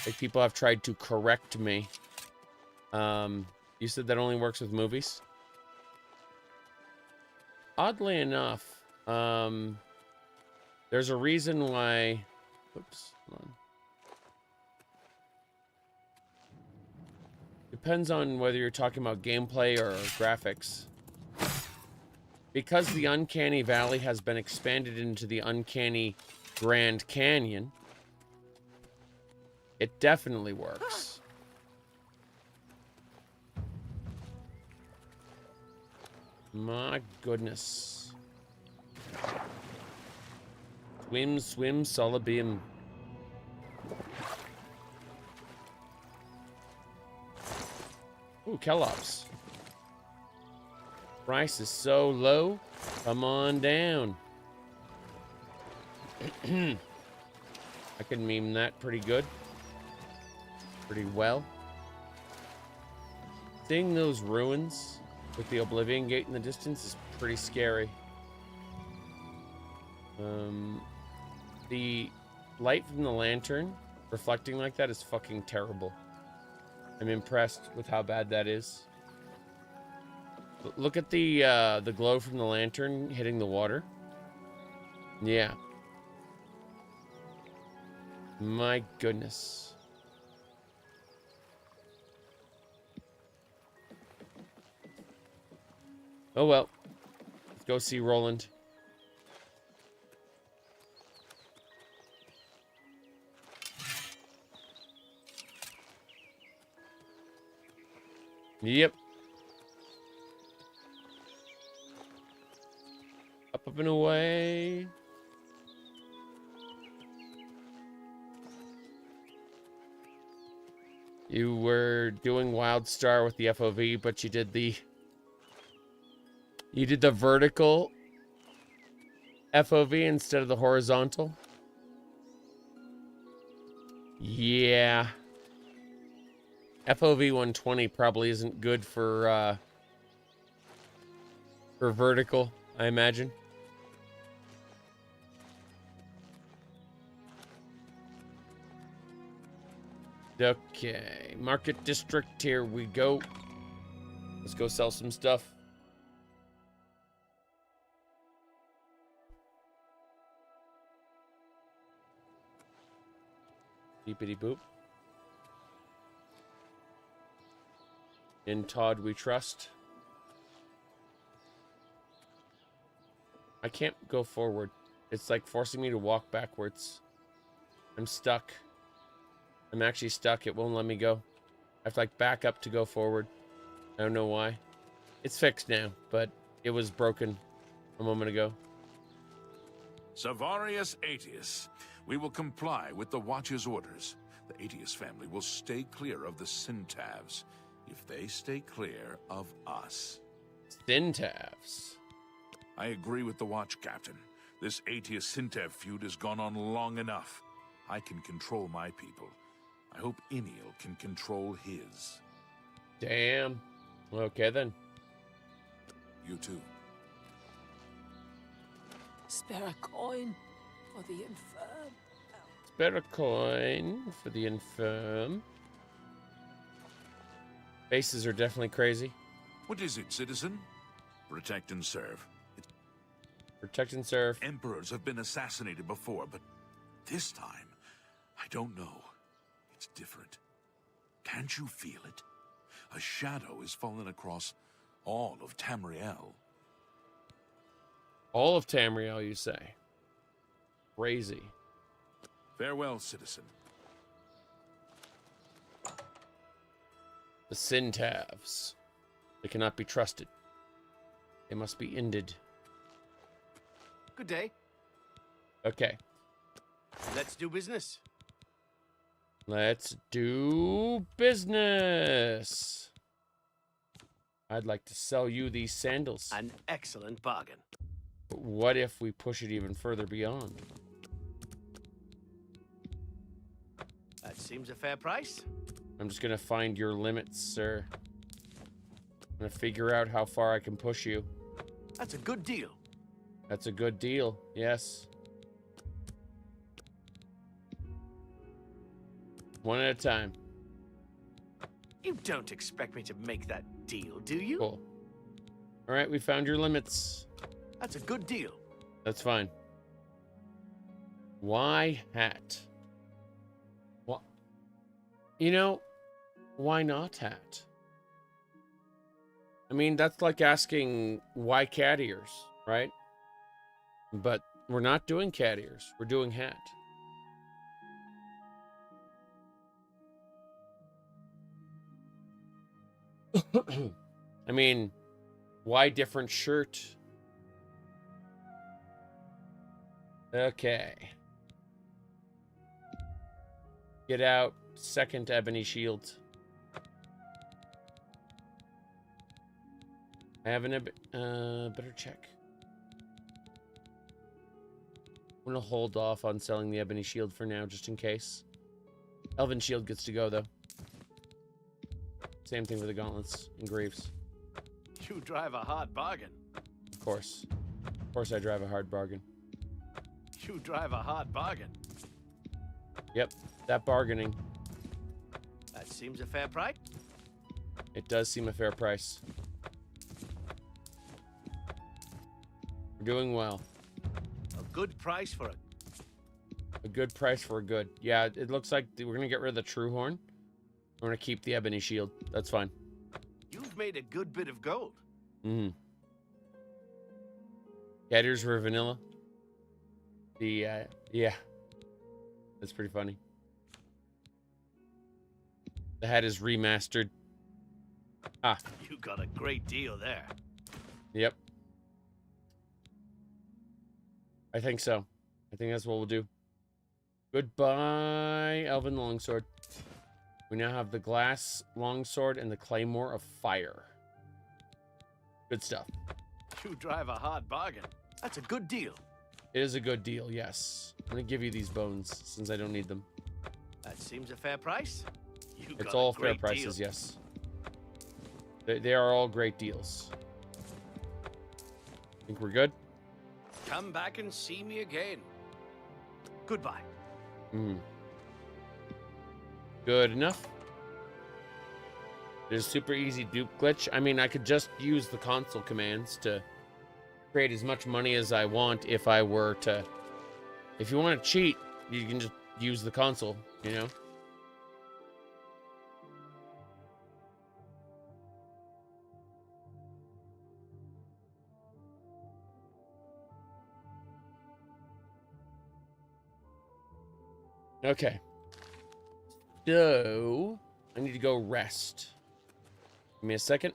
Like, people have tried to correct me. You said that only works with movies? Oddly enough, there's a reason why... Oops, hold on. Depends on whether you're talking about gameplay or graphics. Because the Uncanny Valley has been expanded into the Uncanny Grand Canyon, it definitely works. My goodness. Swim, swim, Solabim. Ooh, Kellops. Price is so low. Come on down. I can meme that pretty good. Pretty well. Seeing those ruins with the Oblivion Gate in the distance is pretty scary. The light from the lantern reflecting like that is fucking terrible. I'm impressed with how bad that is. Look at the glow from the lantern hitting the water. Yeah. My goodness. Oh well. Let's go see Roland. Yep. Up and away. You were doing Wildstar with the FOV, but you did the vertical FOV instead of the horizontal. Yeah. FOV 120 probably isn't good for vertical, I imagine. Okay, Market District, here we go. Let's go sell some stuff. Beepity boop. In Todd we trust. I can't go forward. It's like forcing me to walk backwards. I'm stuck. I'm actually stuck. It won't let me go. I have to like back up to go forward. I don't know why. It's fixed now, but it was broken a moment ago. Savarius Aetius, we will comply with the Watch's orders. The Aetius family will stay clear of the Syntavs if they stay clear of us. Syntavs. I agree with the Watch, Captain. This Aetius Syntav feud has gone on long enough. I can control my people. I hope Eniel can control his. Damn. Okay, then. You too. Spare a coin. for the infirm. Spare a coin for the infirm. Faces are definitely crazy. What is it, citizen? Protect and serve. Protect and serve. Emperors have been assassinated before, but this time, I don't know. It's different. Can't you feel it? A shadow is falling across all of Tamriel. All of Tamriel, you say? Crazy. Farewell, citizen. The Syntavs. They cannot be trusted. They must be ended. Good day. Okay. Let's do business. Let's do business. I'd like to sell you these sandals. An excellent bargain. But what if we push it even further beyond? That seems a fair price. I'm just gonna find your limits, sir. I'm gonna figure out how far I can push you. That's a good deal. That's a good deal, yes. One at a time. You don't expect me to make that deal, do you? Cool. All right, we found your limits. That's a good deal. That's fine. Why hat? What? You know, why not hat? I mean, that's like asking why cat ears, right? But we're not doing cat ears. We're doing hat. I mean, why different shirt? Okay. Get out. Second ebony shield. I have an better check. I'm gonna hold off on selling the ebony shield for now, just in case. Elven shield gets to go though. Same thing with the gauntlets and greaves. You drive a hard bargain. Of course. Of course I drive a hard bargain. You drive a hard bargain. Yep, that bargaining. That seems a fair price. It does seem a fair price. We're doing well. A good price for A good price for a good. Yeah, it looks like we're gonna get rid of the true horn. We're gonna keep the ebony shield. That's fine. You've made a good bit of gold. Mm-hmm. Cat ears were vanilla. Yeah. That's pretty funny. The hat is remastered. Ah. You got a great deal there. Yep. I think so. I think that's what we'll do. Goodbye, Elven Longsword. We now have the glass longsword and the claymore of fire. Good stuff. You drive a hard bargain. That's a good deal. It is a good deal, yes. I'm gonna give you these bones since I don't need them. That seems a fair price. You It's got all a fair great prices, deal. yes. They are all great deals. Think we're good? Come back and see me again. Goodbye. Mm. Good enough. There's a super easy dupe glitch. I mean, I could just use the console commands to create as much money as I want if I were to... If you want to cheat, you can just use the console, you know? Okay. So, I need to go rest. Give me a second.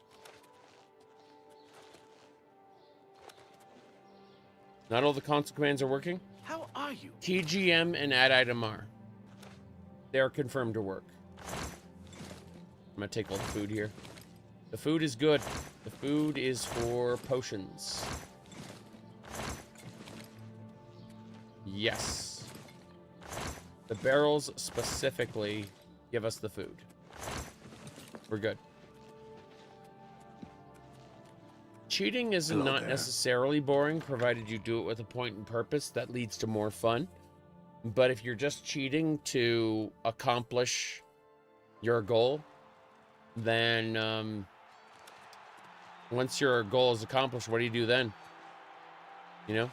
Not all the console commands are working. How are you? TGM and add item are. They are confirmed to work. I'm gonna take all the food here. The food is good. The food is for potions. Yes. The barrels specifically give us the food. We're good. cheating is Hello not there. necessarily boring, provided you do it with a point and purpose that leads to more fun. But if you're just cheating to accomplish your goal, then once your goal is accomplished, what do you do then? You know?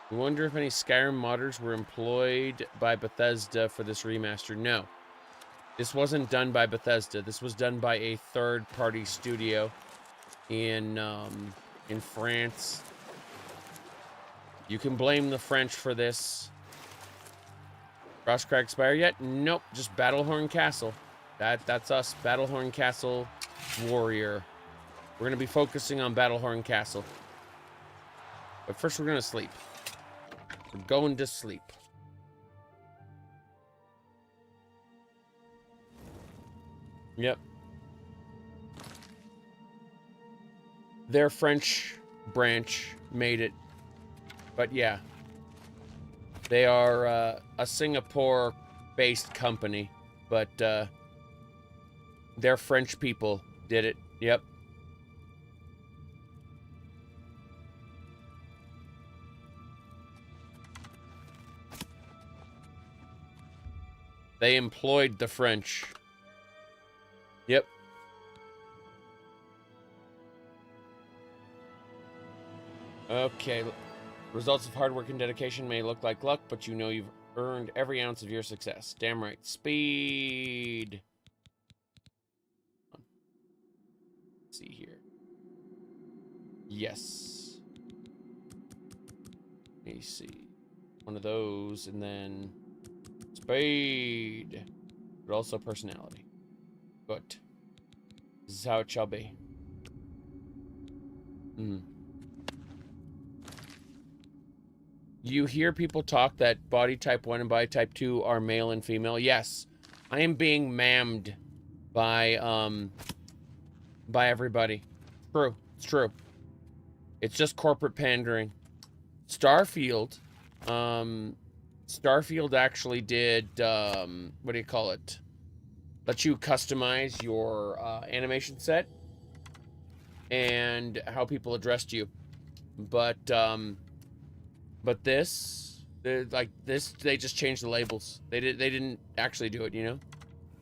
I wonder if any Skyrim modders were employed by Bethesda for this remaster. No. This wasn't done by Bethesda. This was done by a third-party studio in France. You can blame the French for this. Frostcrag Spire yet? Nope, just Battlehorn Castle. That's us, Battlehorn Castle Warrior. We're gonna be focusing on Battlehorn Castle. But first we're gonna sleep. We're going to sleep. Yep. Their French branch made it. But yeah. They are a Singapore-based company. But their French people did it. Yep. They employed the French. Yep. Okay. Results of hard work and dedication may look like luck, but you know you've earned every ounce of your success. Damn right. Speed. Let's see here. Yes. Let me see. One of those, and then speed. But also personality. Good. This is how it shall be. You hear people talk that body type 1 and body type 2 are male and female. Yes. I am being mammed by everybody. True. It's true. It's just corporate pandering. Starfield actually did what do you call it? Let you customize your animation set and how people addressed you. But this, they just changed the labels. They didn't actually do it, you know?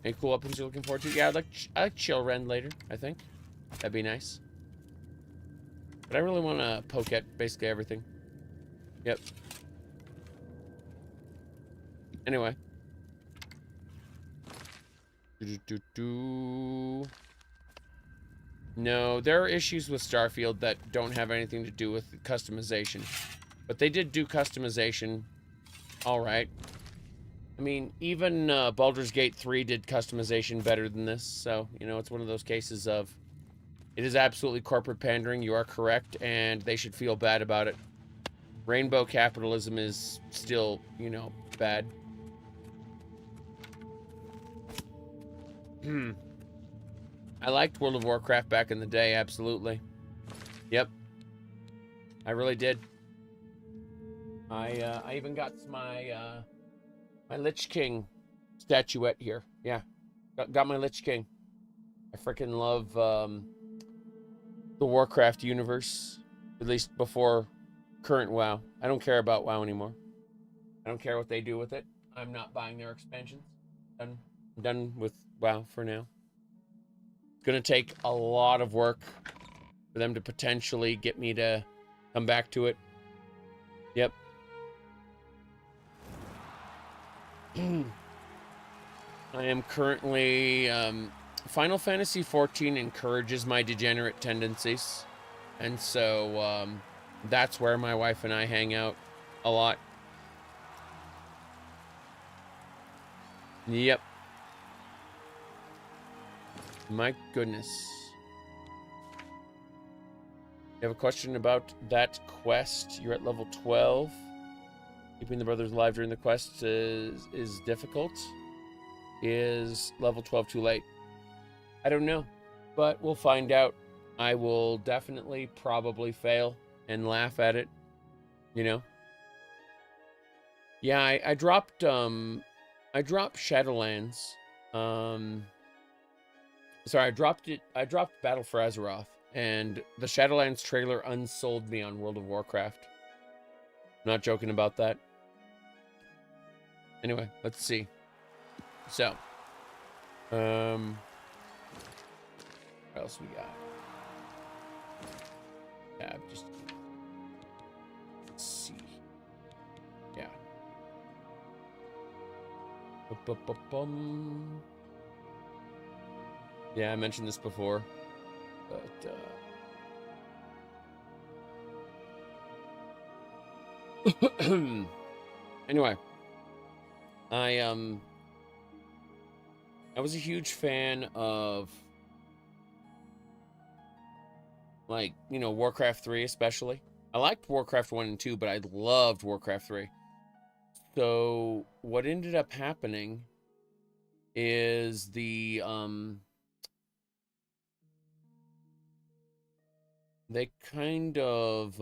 Any cool weapons you're looking forward to? Yeah, I like Chill Rend later, I think. That'd be nice. But I really want to poke at basically everything. Yep. Anyway. No, there are issues with Starfield that don't have anything to do with customization. But they did do customization. Alright. I mean, even Baldur's Gate 3 did customization better than this. So, you know, it's one of those cases of... It is absolutely corporate pandering. You are correct. And they should feel bad about it. Rainbow capitalism is still, you know, bad. I liked World of Warcraft back in the day, absolutely. Yep. I really did. I even got my my Lich King statuette here. Yeah. Got my Lich King. I freaking love the Warcraft universe. At least before current WoW. I don't care about WoW anymore. I don't care what they do with it. I'm not buying their expansions. I'm done with WoW for now. It's gonna take a lot of work for them to potentially get me to come back to it. Yep. I am currently Final Fantasy XIV encourages my degenerate tendencies, and so that's where my wife and I hang out a lot. Yep. My goodness. You have a question about that quest? You're at level 12. Keeping the brothers alive during the quest is difficult. Is level 12 too late? I don't know, but we'll find out. I will definitely probably fail and laugh at it, you know. Yeah, I dropped Shadowlands. Sorry, I dropped Battle for Azeroth, And the Shadowlands trailer unsold me on World of Warcraft. Not joking about that. Anyway, let's see. So, what else we got? Yeah, just let's see. Yeah. Bum. Yeah, I mentioned this before, but anyway, I was a huge fan of, like, you know, Warcraft 3 especially. I liked Warcraft 1 and 2, but I loved Warcraft 3. So what ended up happening is they kind of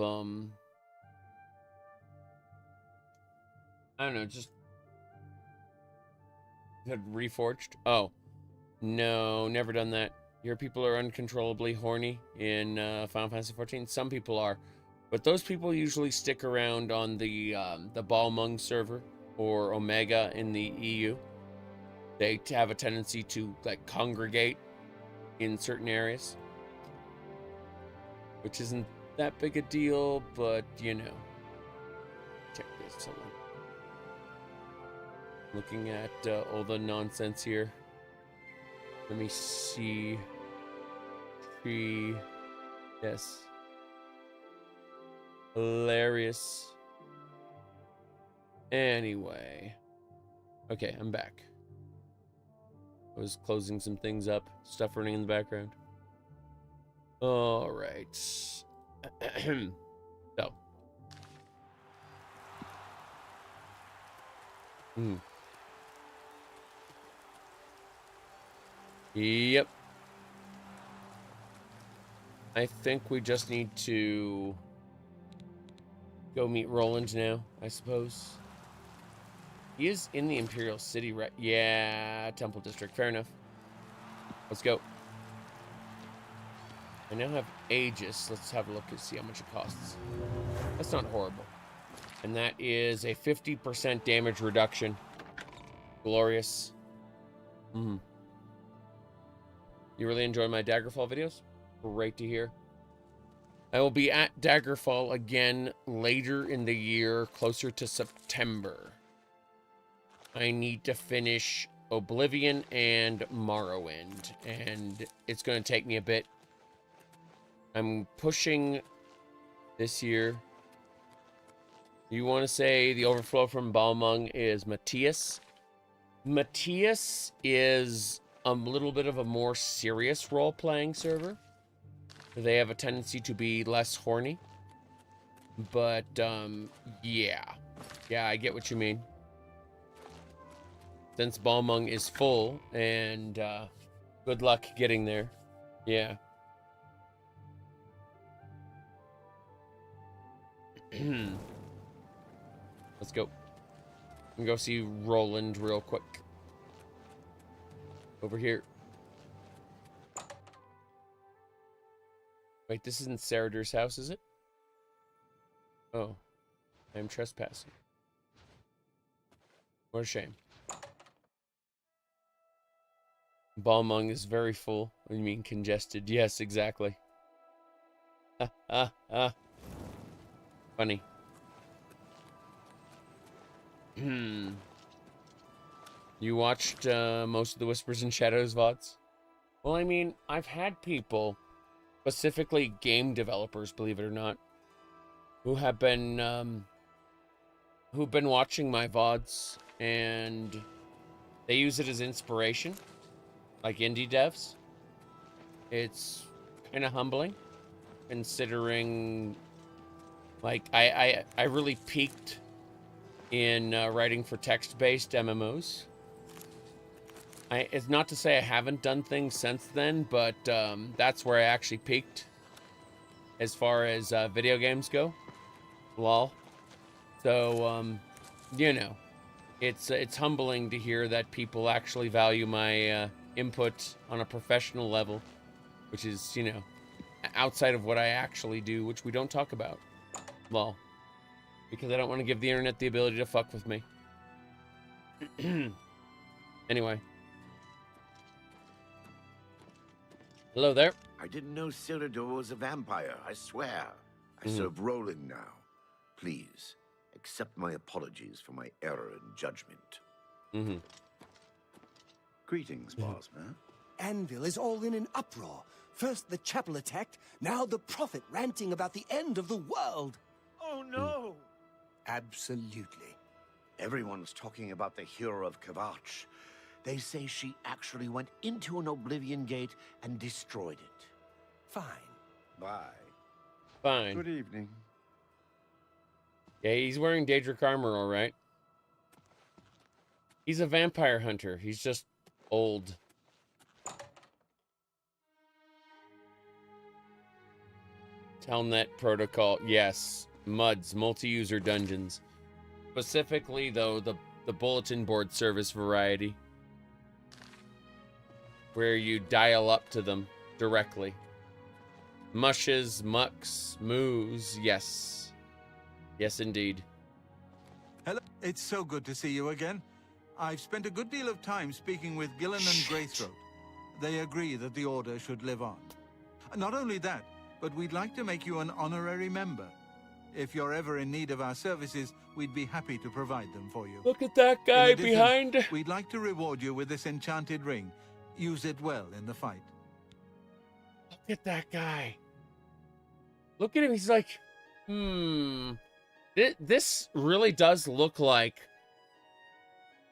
I don't know, just had reforged. Oh, no, never done that. Your people are uncontrollably horny in Final Fantasy XIV. Some people are, but those people usually stick around on the Balmung server or Omega in the EU. They have a tendency to, like, congregate in certain areas, which isn't that big a deal, but you know. Check this. Hold on. Looking at all the nonsense here. Let me see. Tree. Yes. Hilarious. Anyway. Okay, I'm back. I was closing some things up. Stuff running in the background. All right. So. Yep. I think we just need to go meet Roland now, I suppose. He is in the Imperial City, right? Yeah, Temple District. Fair enough. Let's go. I now have Aegis. Let's have a look and see how much it costs. That's not horrible. And that is a 50% damage reduction. Glorious. You really enjoy my Daggerfall videos? Great to hear. I will be at Daggerfall again later in the year, closer to September. I need to finish Oblivion and Morrowind, and it's going to take me a bit. I'm pushing this year. You want to say the overflow from Balmung is Matthias? Matthias is a little bit of a more serious role-playing server. They have a tendency to be less horny. But, yeah. Yeah, I get what you mean. Since Balmung is full, and, good luck getting there. Yeah. Let's go. And go see Roland real quick. Over here. Wait, this isn't Seridur's house, is it? Oh. I'm trespassing. What a shame. Balmung is very full. What do you mean congested? Yes, exactly. Funny. You watched most of the Whispers and Shadows VODs? Well, I mean, I've had people, specifically game developers, believe it or not, who have been who've been watching my VODs, and they use it as inspiration, like indie devs. It's kind of humbling, considering, like, I really peaked in writing for text-based MMOs. It's not to say I haven't done things since then, but that's where I actually peaked as far as video games go. Lol. So, you know, it's humbling to hear that people actually value my input on a professional level, which is, you know, outside of what I actually do, which we don't talk about. Well, because I don't want to give the internet the ability to fuck with me. Anyway. Hello there. I didn't know Seridur was a vampire, I swear. I serve Roland now. Please, accept my apologies for my error in judgment. Greetings, Bosma. Anvil is all in an uproar. First the chapel attacked, now the prophet ranting about the end of the world. Oh no! Absolutely. Everyone's talking about the hero of Kvatch. They say she actually went into an Oblivion gate and destroyed it. Fine. Bye. Fine. Good evening. Yeah, he's wearing Daedric armor, all right. He's a vampire hunter. He's just old. Telnet protocol. Yes. MUDs, multi-user dungeons. Specifically, though, the bulletin board service variety. Where you dial up to them directly. Mushes, mucks, moos, yes. Yes, indeed. Hello. It's so good to see you again. I've spent a good deal of time speaking with Gillen and Greythroat. They agree that the Order should live on. Not only that, but we'd like to make you an honorary member. If you're ever in need of our services, we'd be happy to provide them for you. Look at that guy In addition, behind. We'd like to reward you with this enchanted ring. Use it well in the fight. Look at that guy. Look at him. He's like, This really does look like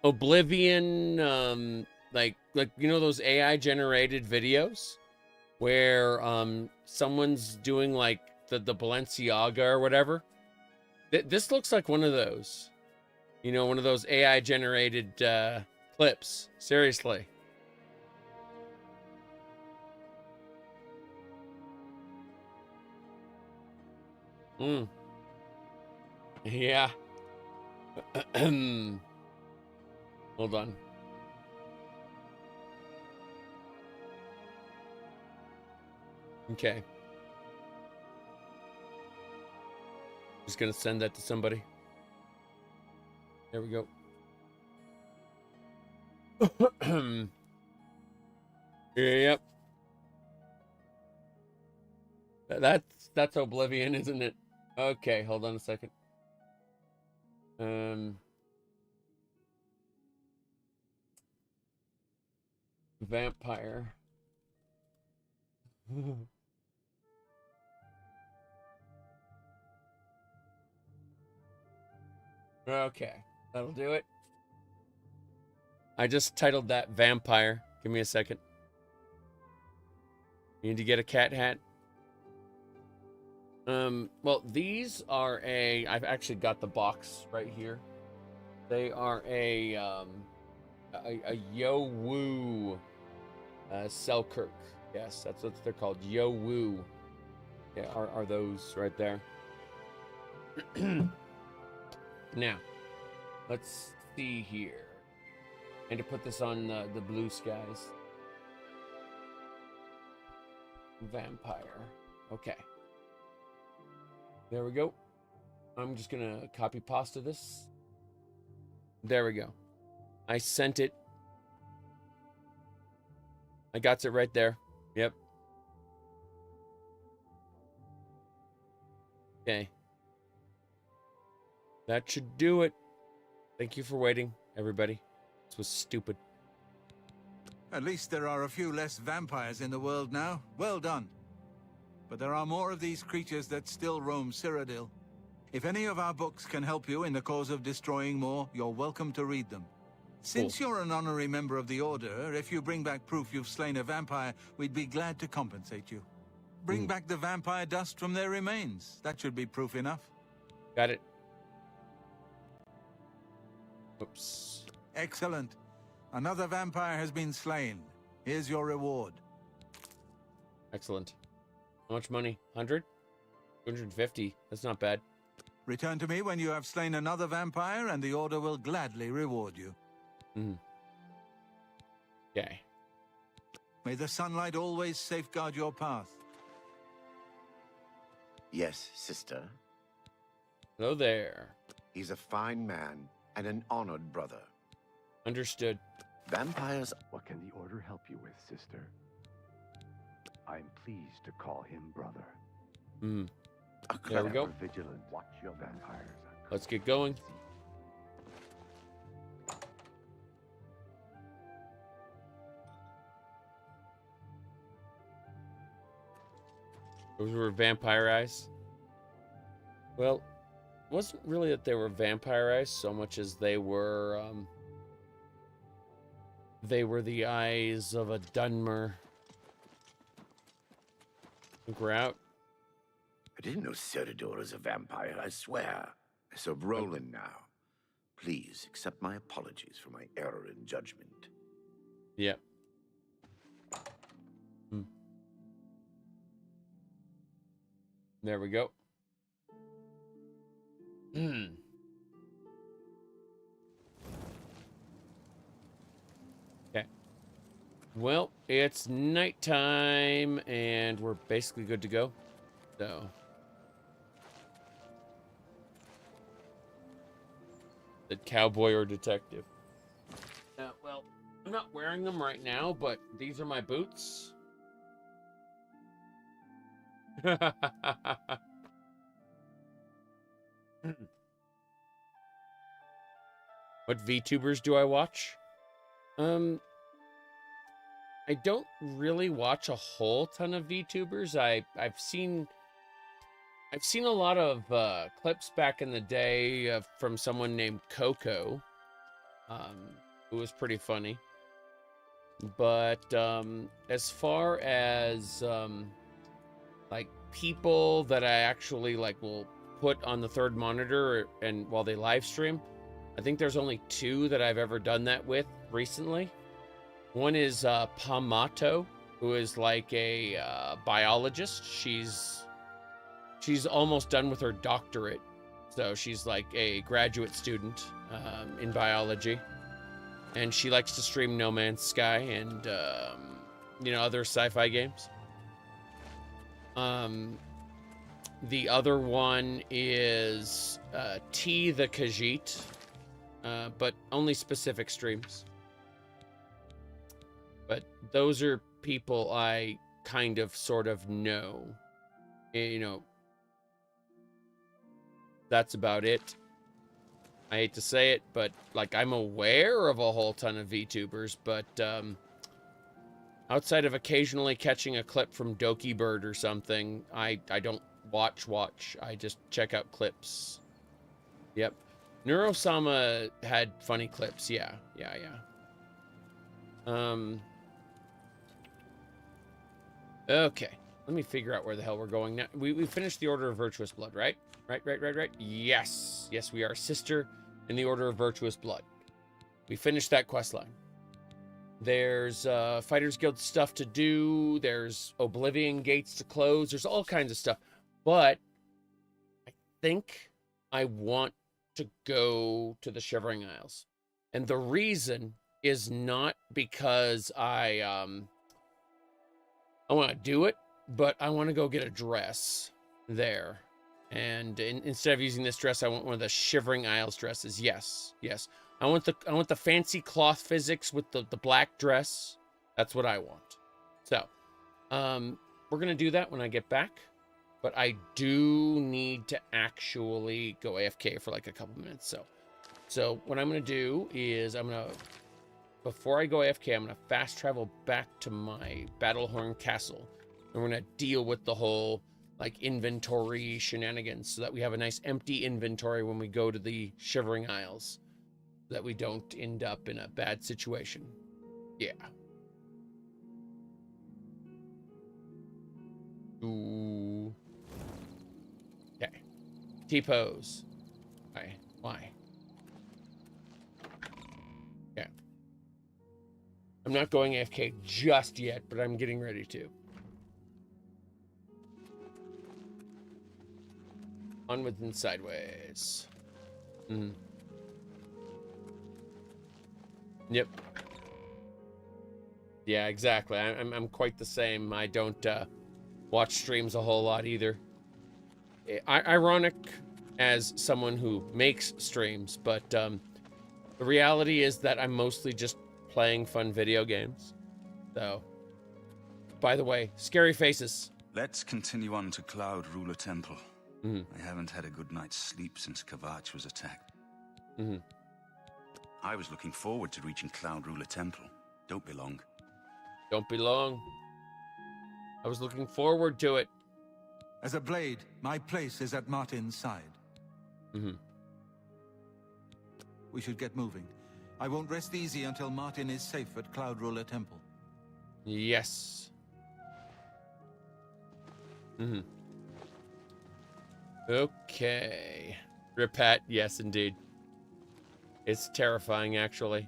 Oblivion, like you know those AI generated videos where someone's doing like the Balenciaga or whatever. This looks like one of those. You know, one of those AI generated clips. Seriously. Yeah. Hold on. Okay. Just gonna send that to somebody. There we go. Yep. That's Oblivion, isn't it? Okay, hold on a second. Vampire. Okay, that'll do it. I just titled that Vampire. Give me a second. You need to get a cat hat. Well, these are I've actually got the box right here. They are a Yo-Woo Selkirk. Yes, that's what they're called. Yo-Woo. Yeah, are those right there. Now, let's see here. And to put this on the blue skies. Vampire. Okay. There we go. I'm just gonna copy pasta this. There we go. I sent it. I got it right there. Yep. Okay. That should do it. Thank you for waiting, everybody. This was stupid. At least there are a few less vampires in the world now. Well done. But there are more of these creatures that still roam Cyrodiil. If any of our books can help you in the cause of destroying more, you're welcome to read them. Since you're an honorary member of the Order, if you bring back proof you've slain a vampire, we'd be glad to compensate you. Bring back the vampire dust from their remains. That should be proof enough. Got it. Oops. Excellent. Another vampire has been slain. Here's your reward. Excellent. How much money? 100? 250. That's not bad. Return to me when you have slain another vampire, and the Order will gladly reward you. Okay. May the sunlight always safeguard your path. Yes, sister. Hello there. He's a fine man and an honored brother. Understood. Vampires... What can the Order help you with, sister? I'm pleased to call him brother. Hmm. There we go. Vigilant. Watch your vampires. Let's get going. Those were vampire eyes. Well, it wasn't really that they were vampire eyes so much as they were the eyes of a Dunmer. Think we're out. I didn't know Seridur was a vampire, I swear. I serve Roland now. Please accept my apologies for my error in judgment. Yep. There we go. Okay. Well, it's nighttime, and we're basically good to go. So. The cowboy or detective. Well, I'm not wearing them right now, but these are my boots. What VTubers do I watch? I don't really watch a whole ton of VTubers. I've seen a lot of clips back in the day from someone named Coco, who was pretty funny. But as far as like people that I actually will put on the third monitor and while they live stream, I think there's only 2 that I've ever done that with recently. One is Pamato, who is like a biologist. She's almost done with her doctorate, so she's like a graduate student in biology, and she likes to stream No Man's Sky and other sci-fi games. The other one is T the Khajiit, but only specific streams. But those are people I kind of sort of know. That's about it. I hate to say it, but I'm aware of a whole ton of VTubers, but outside of occasionally catching a clip from Doki Bird or something, I don't watch. I just check out clips. Yep. Neurosama had funny clips. Yeah. Okay. Let me figure out where the hell we're going now. We finished the Order of Virtuous Blood, right? Right. Yes, we are sister in the Order of Virtuous Blood. We finished that quest line. There's Fighters Guild stuff to do. There's Oblivion gates to close. There's all kinds of stuff. But I think I want to go to the Shivering Isles. And the reason is not because I want to do it, but I want to go get a dress there. And instead of using this dress, I want one of the Shivering Isles dresses. Yes. I want the fancy cloth physics with the black dress. That's what I want. So, we're gonna do that when I get back. But I do need to actually go AFK for a couple minutes. So what I'm gonna do is before I go AFK, I'm gonna fast travel back to my Battlehorn Castle, and we're gonna deal with the whole inventory shenanigans so that we have a nice empty inventory when we go to the Shivering Isles, so that we don't end up in a bad situation. Yeah. Ooh. Okay. T-pose. Why? Okay. I'm not going AFK just yet, but I'm getting ready to. Onwards and sideways. Yep. Yeah, exactly. I'm quite the same. I don't watch streams a whole lot either. ironic as someone who makes streams, but the reality is that I'm mostly just playing fun video games. So, by the way, scary faces. Let's continue on to Cloud Ruler Temple. Mhm. I haven't had a good night's sleep since Kavach was attacked. Mhm. I was looking forward to reaching Cloud Ruler Temple. Don't be long. Don't be long. I was looking forward to it. As a blade, my place is at Martin's side. Mhm. We should get moving. I won't rest easy until Martin is safe at Cloud Ruler Temple. Yes. Mhm. Okay. Ripat, yes, indeed. It's terrifying, actually.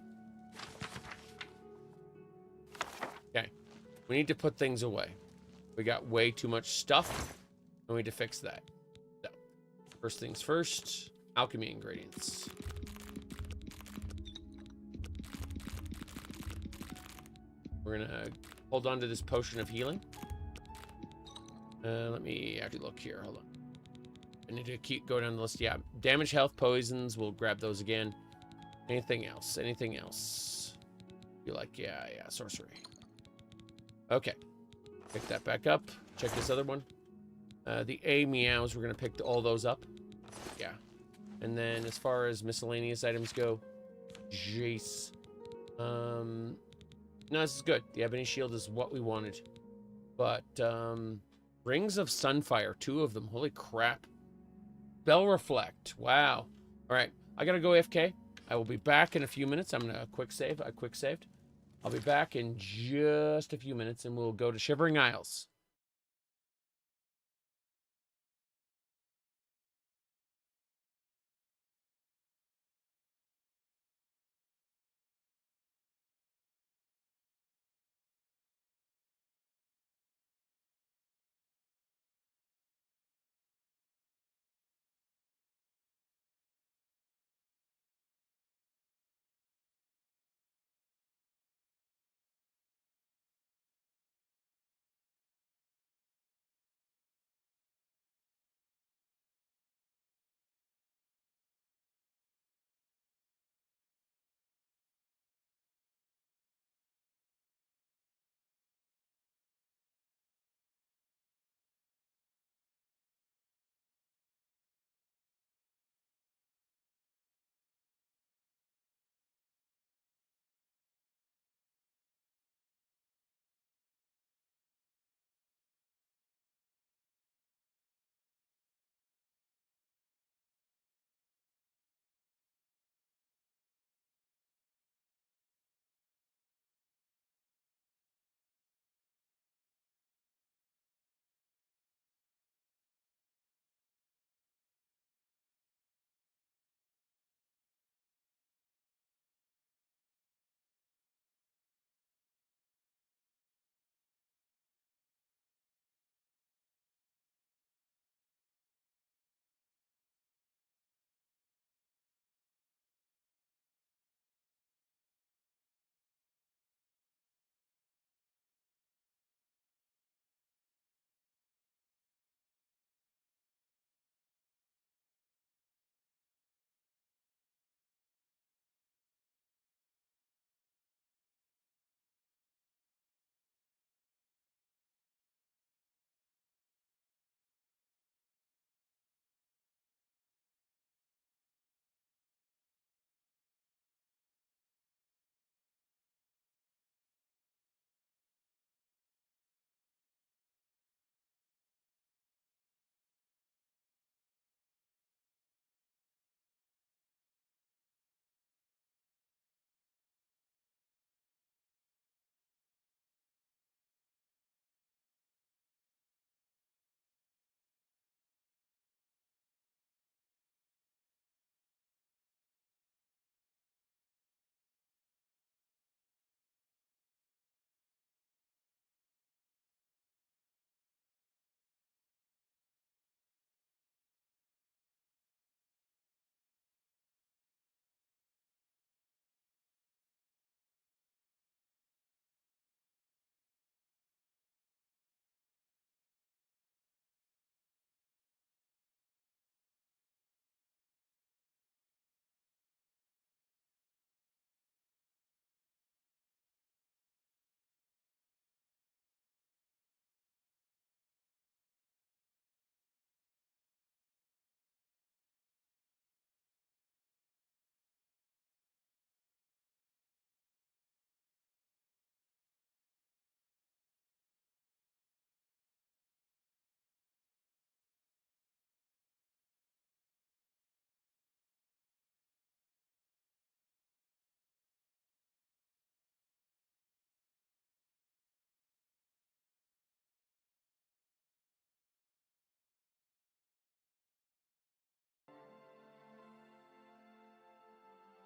Okay. We need to put things away. We got way too much stuff, and we need to fix that. So, first things first, alchemy ingredients. We're gonna hold on to this potion of healing. Let me actually look here. Hold on. I need to keep going down the list. Yeah, damage, health, poisons. We'll grab those again. Anything else? Anything else? You like? Yeah, sorcery. Okay. Pick that back up. Check this other one. The A meows. We're gonna pick all those up. Yeah. And then as far as miscellaneous items go, Jace. No, this is good. The ebony shield is what we wanted. But rings of sunfire, 2 of them. Holy crap. Bell reflect. Wow. All right, I gotta go AFK. I will be back in a few minutes. I'm gonna quick save. I quick saved. I'll be back in just a few minutes, and we'll go to Shivering Isles.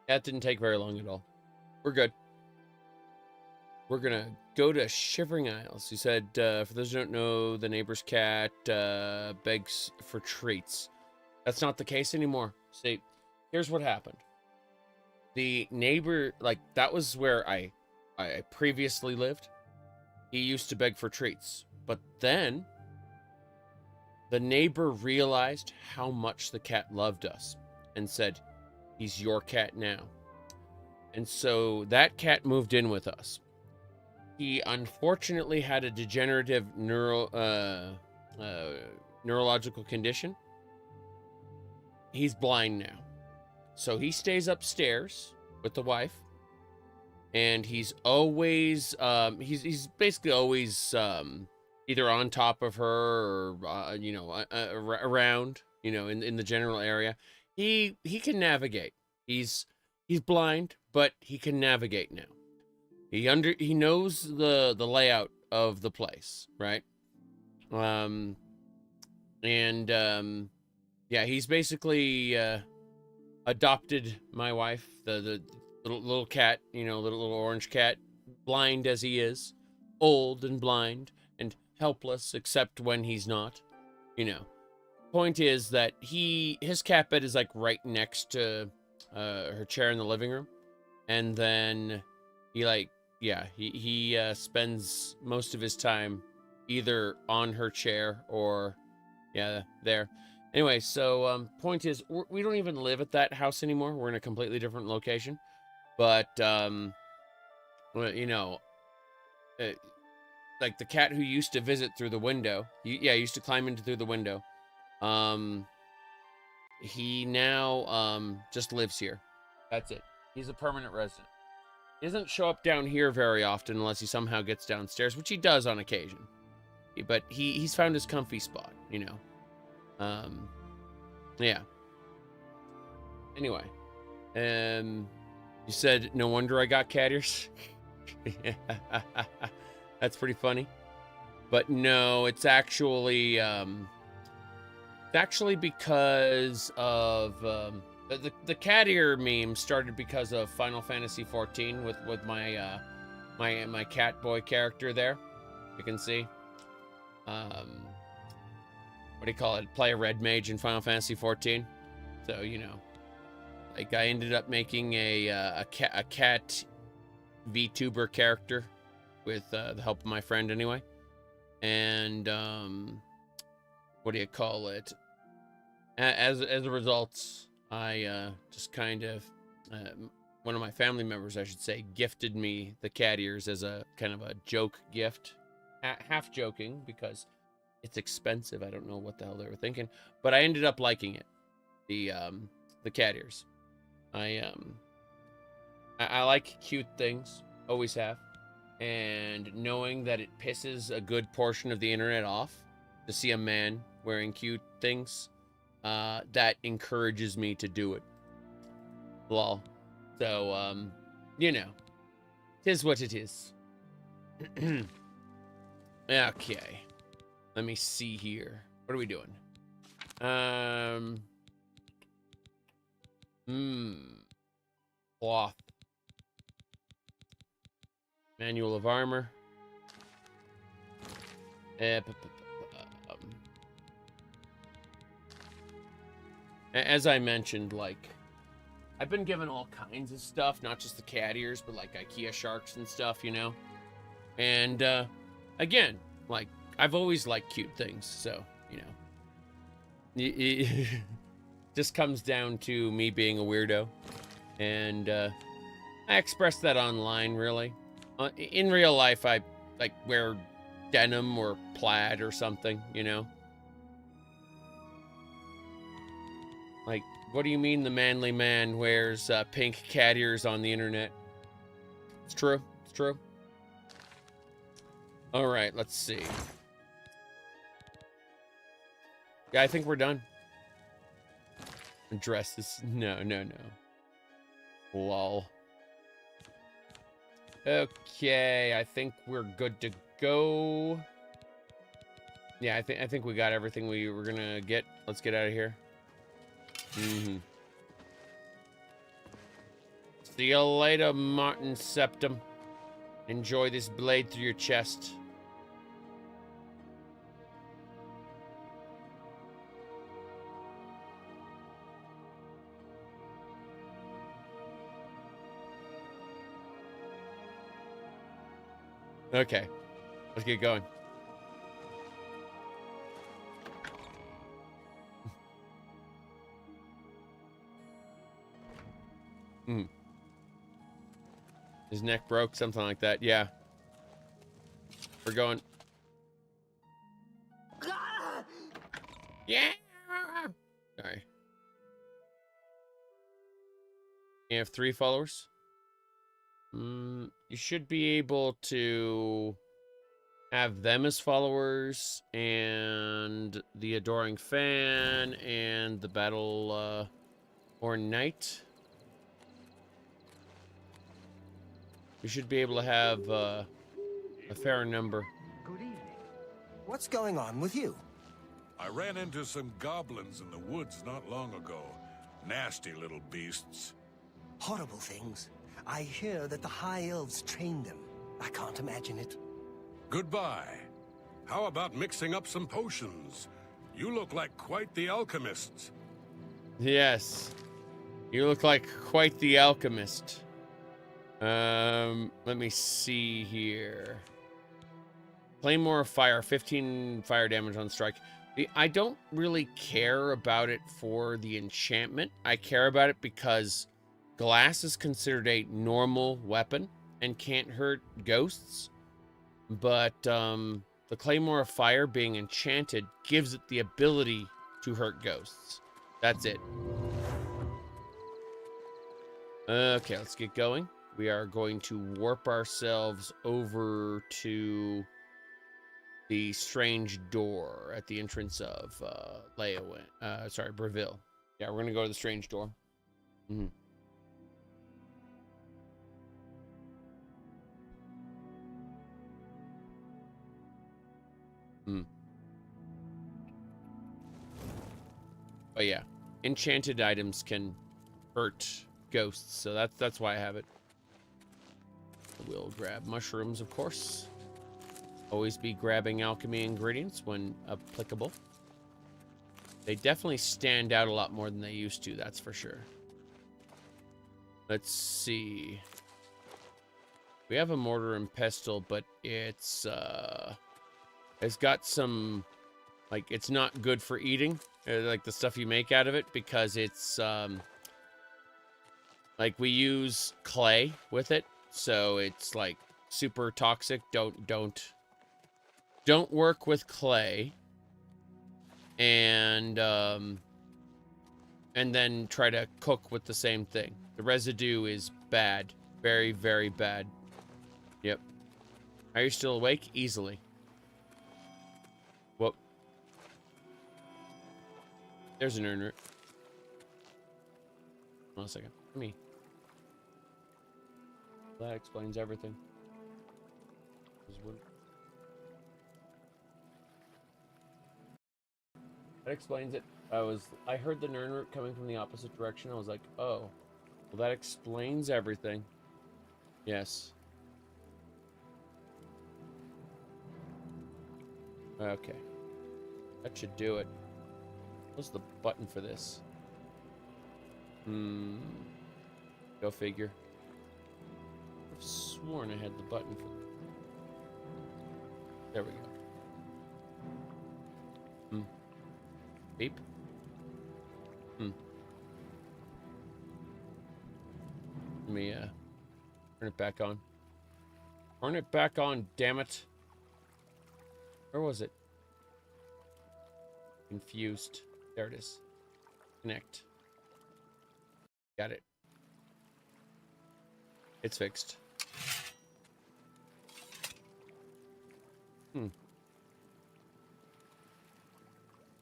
That didn't take very long at all. We're good. We're gonna go to Shivering Isles. You said, for those who don't know, the neighbor's cat begs for treats. That's not the case anymore. See, here's what happened. The neighbor, like, that was where I previously lived. He used to beg for treats. But then, the neighbor realized how much the cat loved us and said, he's your cat now. And so that cat moved in with us. He unfortunately had a degenerative neurological condition. He's blind now. So he stays upstairs with the wife. And he's always, he's basically always either on top of her or, you know, around, you know, in the general area. He can navigate. He's blind, but he can navigate now. He knows the layout of the place, right? Yeah, he's basically adopted my wife, the little cat, you know, little orange cat, blind as he is, old and blind and helpless, except when he's not, you know. Point is that his cat bed is like right next to her chair in the living room, and then he spends most of his time either on her chair or there. Anyway, so point is, we don't even live at that house anymore. We're in a completely different location. But you know, like the cat who used to visit through the window, he used to climb through the window. He now just lives here. That's it. He's a permanent resident. He doesn't show up down here very often unless he somehow gets downstairs, which he does on occasion. But he's found his comfy spot, you know. Yeah. Anyway, you said no wonder I got cat ears. That's pretty funny. But no, it's actually because of the cat ear meme started because of Final Fantasy 14 with my my cat boy character there. You can see. What do you call it? Play a red mage in Final Fantasy 14. So, you know, like I ended up making a cat VTuber character with the help of my friend anyway. And what do you call it? As a result, I just kind of one of my family members, I should say, gifted me the cat ears as a kind of a joke gift, half joking because it's expensive. I don't know what the hell they were thinking, but I ended up liking it. The cat ears. I like cute things, always have, and knowing that it pisses a good portion of the internet off to see a man wearing cute things, that encourages me to do it. Lol. So you know, tis what it is. Okay. Let me see here. What are we doing? Cloth. Manual of armor. As I mentioned, like, I've been given all kinds of stuff, not just the cat ears, but like IKEA sharks and stuff, you know? And, again, like, I've always liked cute things, so, you know. It just comes down to me being a weirdo. And, I express that online, really. In real life, I, like, wear denim or plaid or something, you know? Like, what do you mean the manly man wears pink cat ears on the internet? It's true. It's true. All right, let's see. Yeah, I think we're done. Dresses. No. Lol. Okay, I think we're good to go. Yeah, I think we got everything we were gonna get. Let's get out of here. See you later, Martin Septum. Enjoy this blade through your chest. Okay, let's get going. His neck broke, something like that. Yeah. We're going. Yeah. Sorry. You have 3 followers. You should be able to have them as followers, and the Adoring Fan, and the Battle or Knight. You should be able to have a fair number. Good evening. What's going on with you? I ran into some goblins in the woods not long ago. Nasty little beasts. Horrible things. I hear that the High Elves trained them. I can't imagine it. Goodbye. How about mixing up some potions? You look like quite the alchemist. Yes. You look like quite the alchemist. Let me see here. Claymore of Fire, 15 fire damage on strike. I don't really care about it for the enchantment. I care about it because glass is considered a normal weapon and can't hurt ghosts. But the Claymore of Fire being enchanted gives it the ability to hurt ghosts. That's it. Okay, let's get going. We are going to warp ourselves over to the strange door at the entrance of Breville. Yeah, we're gonna go to the strange door. But yeah, enchanted items can hurt ghosts, so that's why I have it. We'll grab mushrooms, of course. Always be grabbing alchemy ingredients when applicable. They definitely stand out a lot more than they used to, that's for sure. Let's see. We have a mortar and pestle, but it's got some, like, it's not good for eating, like the stuff you make out of it, because it's like we use clay with it, so it's like super toxic. Don't work with clay, and then try to cook with the same thing. The residue is bad, very, very bad. Yep. Are you still awake? Easily. Whoop. There's an earner. Hold on a second. Me. That explains everything. That explains it. I heard the Nern root coming from the opposite direction. I was like, oh, well, that explains everything. Yes. Okay. That should do it. What's the button for this? Go figure. I've sworn I had the button for that. There we go. Beep. Let me turn it back on. Turn it back on, damn it. Where was it? Confused. There it is. Connect. Got it. It's fixed.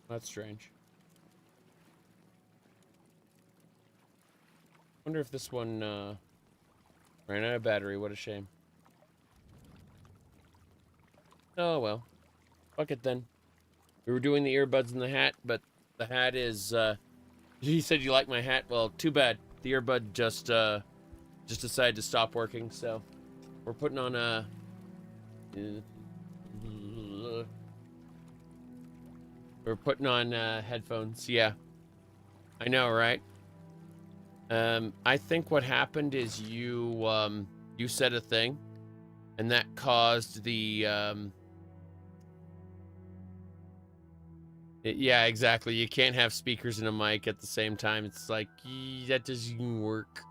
That's strange. Wonder if this one ran out of battery. What a shame. Oh well. Fuck it then. We were doing the earbuds in the hat, but the hat is you said you like my hat? Well, too bad. The earbud just just decided to stop working, so we're putting on a... We're putting on headphones, yeah. I know, right? I think what happened is you said a thing, and that caused the, yeah, exactly. You can't have speakers and a mic at the same time. It's like, that doesn't work.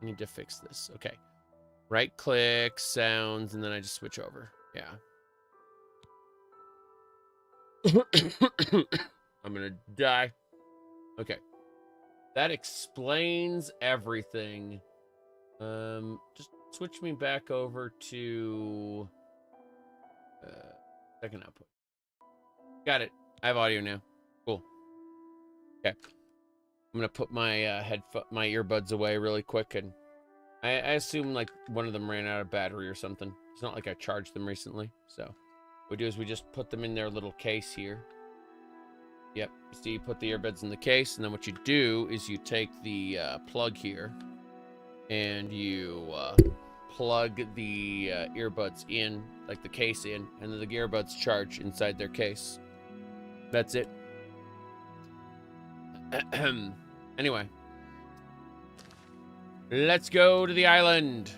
I need to fix this. Okay. Right click, sounds, and then I just switch over. Yeah. I'm gonna die. Okay. That explains everything. Just switch me back over to second output. Got it. I have audio now. Cool. Okay. I'm gonna put my my earbuds away really quick, and I assume like one of them ran out of battery or something. It's not like I charged them recently, so what we do is we just put them in their little case here. Yep. So you put the earbuds in the case, and then what you do is you take the plug here, and you plug the earbuds in, like the case in, and then the earbuds charge inside their case. That's it. Anyway, let's go to the island.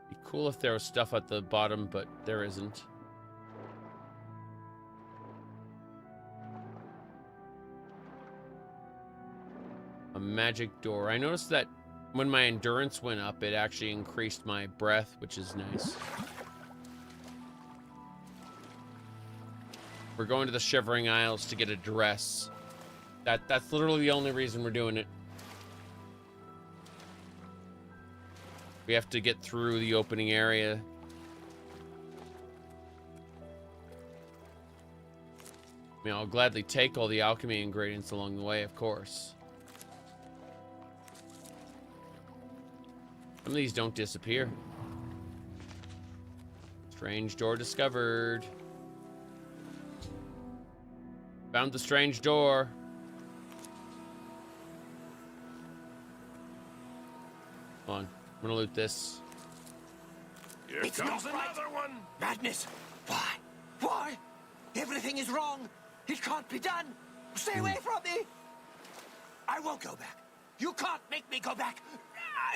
Be cool if there was stuff at the bottom, but there isn't. A magic door. I noticed that when my endurance went up, it actually increased my breath, which is nice. We're going to the Shivering Isles to get a dress. That's literally the only reason we're doing it. We have to get through the opening area. I mean, I'll gladly take all the alchemy ingredients along the way, of course. Some of these don't disappear. Strange door discovered. Found the strange door. Come on, I'm gonna loot this. Here comes another one! Madness! Why? Why? Everything is wrong! It can't be done! Stay away from me! I won't go back. You can't make me go back!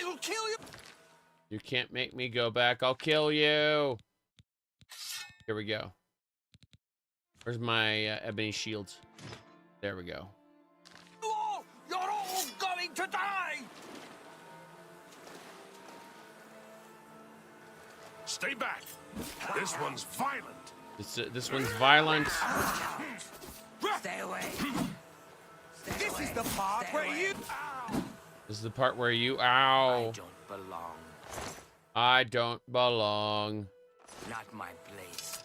I'll kill you! You can't make me go back. I'll kill you! Here we go. Where's my ebony shield? There we go. Oh, you're all going to die! Stay back. This one's violent. This one's violent. Stay away. This is the part where you... This is the part where you... Ow. I don't belong. I don't belong. Not my place.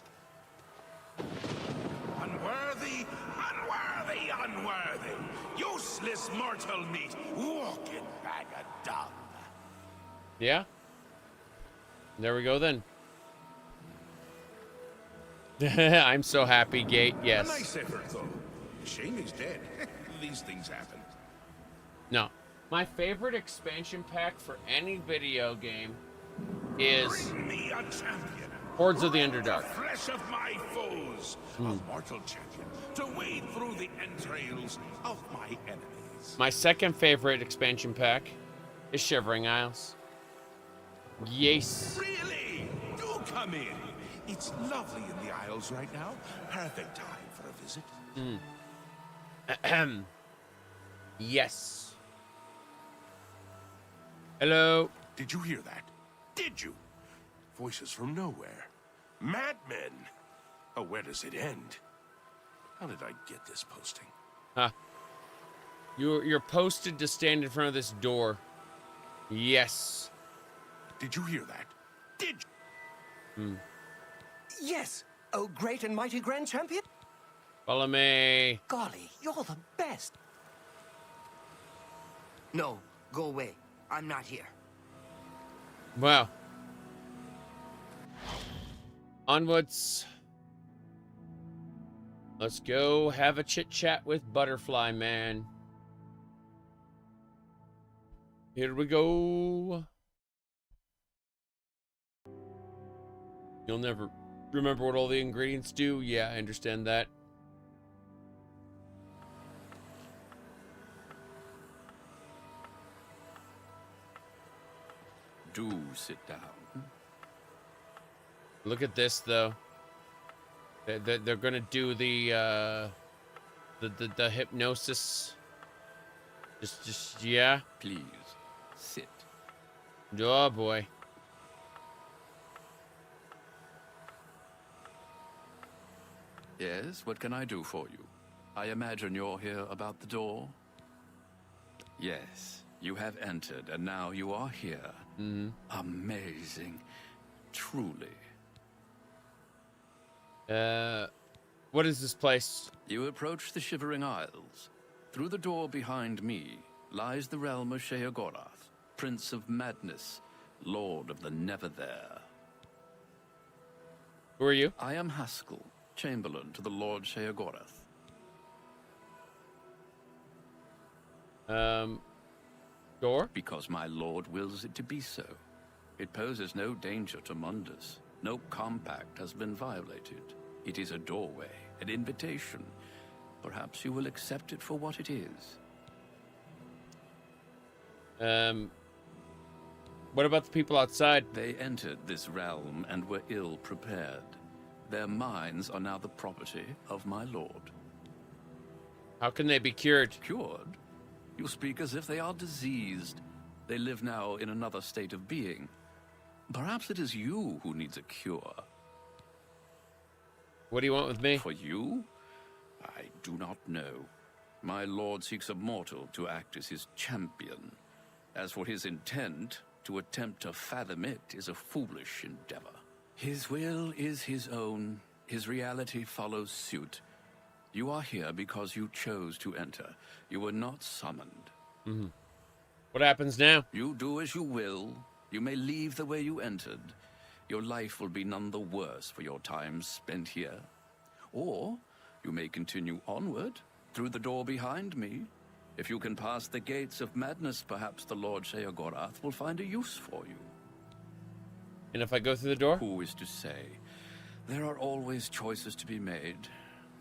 Unworthy, unworthy, unworthy. Useless mortal meat. Walking bag of dung. Yeah? There we go then. I'm so happy, Gate. Yes. A nice effort, though. Shame he's dead. These things happen. No. My favorite expansion pack for any video game is Bring me a champion. Hordes of the Underdark. The flesh of my foes. A mortal champion to wade through the entrails of my enemies. My second favorite expansion pack is Shivering Isles. Yes. Really? Do come in. It's lovely in the Isles right now. Perfect time for a visit. Ahem. Yes. Hello. Did you hear that? Did you? Voices from nowhere. Madmen. Oh, where does it end? How did I get this posting? Huh. You're posted to stand in front of this door. Yes. Did you hear that? Did you? Yes, oh great and mighty Grand Champion. Follow me. Golly, you're the best. No, go away. I'm not here. Wow. Onwards. Let's go have a chit-chat with Butterfly Man. Here we go. You'll never remember what all the ingredients do? Yeah, I understand that. Do sit down. Look at this, though. They're gonna do the hypnosis. Just yeah. Please sit. Oh boy. Yes, what can I do for you? I imagine you're here about the door? Yes, you have entered, and now you are here. Amazing. Truly. What is this place? You approach the Shivering Isles. Through the door behind me lies the realm of Sheogorath, Prince of Madness, Lord of the Never There. Who are you? I am Haskell, Chamberlain to the Lord Sheogorath. Door? Because my lord wills it to be so. It poses no danger to Mundus. No compact has been violated. It is a doorway, an invitation. Perhaps you will accept it for what it is. What about the people outside? They entered this realm and were ill prepared. Their minds are now the property of my lord. How can they be cured? Cured? You speak as if they are diseased. They live now in another state of being. Perhaps it is you who needs a cure. What do you want with me? For you? I do not know. My lord seeks a mortal to act as his champion. As for his intent, to attempt to fathom it is a foolish endeavor. His will is his own. His reality follows suit. You are here because you chose to enter. You were not summoned. What happens now? You do as you will. You may leave the way you entered. Your life will be none the worse for your time spent here. Or you may continue onward, through the door behind me. If you can pass the gates of madness, perhaps the Lord Sheogorath will find a use for you. And if I go through the door? Who is to say? There are always choices to be made.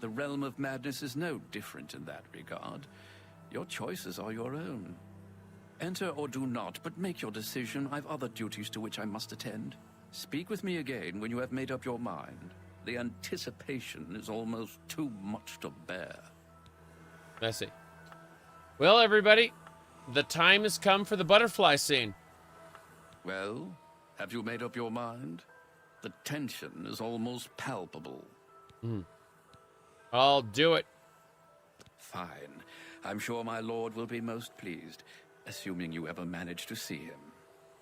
The realm of madness is no different in that regard. Your choices are your own. Enter or do not, but make your decision. I've other duties to which I must attend. Speak with me again when you have made up your mind. The anticipation is almost too much to bear. I see. Well, everybody, the time has come for the butterfly scene. Well, have you made up your mind? The tension is almost palpable. I'll do it. Fine. I'm sure my lord will be most pleased, assuming you ever manage to see him.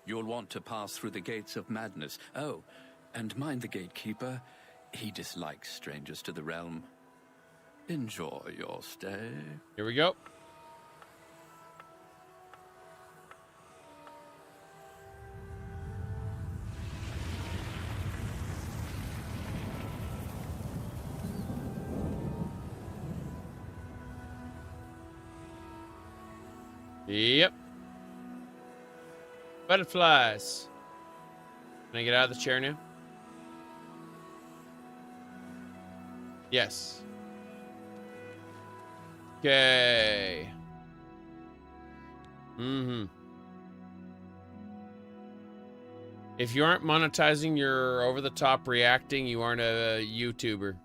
You'll want to pass through the gates of madness. Oh, and mind the Gatekeeper. He dislikes strangers to the realm. Enjoy your stay. Here we go. Yep. Butterflies. Can I get out of the chair now? Yes. Okay. If you aren't monetizing your over-the-top reacting, you aren't a YouTuber.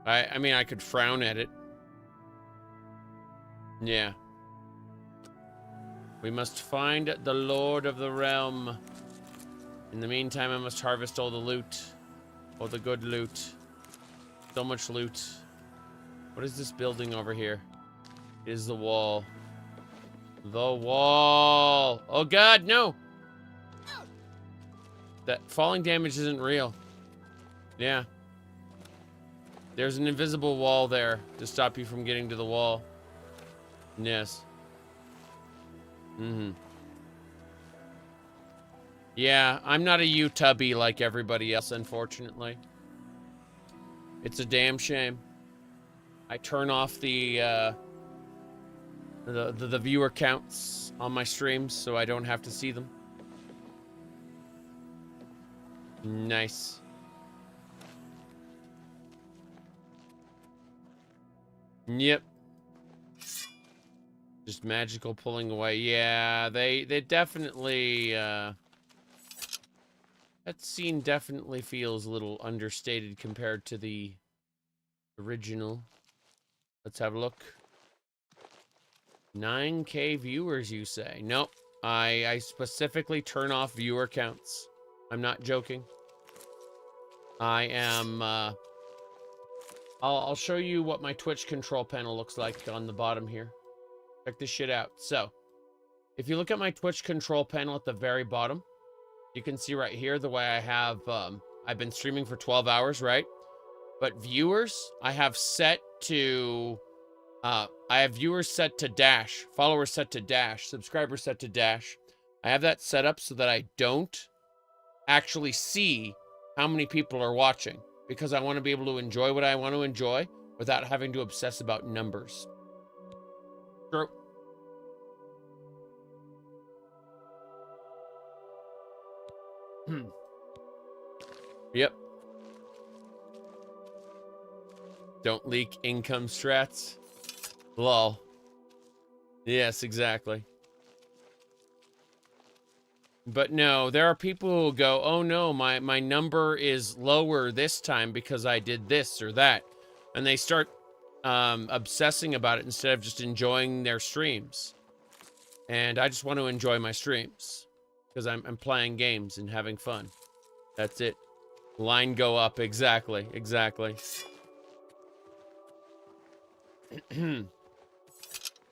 I mean, I could frown at it. Yeah. We must find the Lord of the Realm. In the meantime, I must harvest all the loot. All the good loot. So much loot. What is this building over here? It is the wall. The wall! Oh god, no! That falling damage isn't real. Yeah. There's an invisible wall there to stop you from getting to the wall. Yes. Yeah, I'm not a YouTubby like everybody else, unfortunately. It's a damn shame. I turn off the viewer counts on my streams so I don't have to see them. Nice. Yep. Just magical pulling away. Yeah, they definitely that scene definitely feels a little understated compared to the original. Let's have a look. 9K viewers, you say? Nope. I specifically turn off viewer counts. I'm not joking. I am I'll show you what my Twitch control panel looks like on the bottom here. Check this shit out. So, if you look at my Twitch control panel at the very bottom, you can see right here the way I have, I've been streaming for 12 hours, right? But viewers, I have set to, I have viewers set to dash, followers set to dash, subscribers set to dash. I have that set up so that I don't actually see how many people are watching, because I want to be able to enjoy what I want to enjoy without having to obsess about numbers. True. Yep. Don't leak income strats. Lol. Yes, exactly. But no, there are people who go, oh no, my number is lower this time because I did this or that. And they start obsessing about it instead of just enjoying their streams. And I just want to enjoy my streams because I'm playing games and having fun. That's it. Line go up. Exactly. Exactly.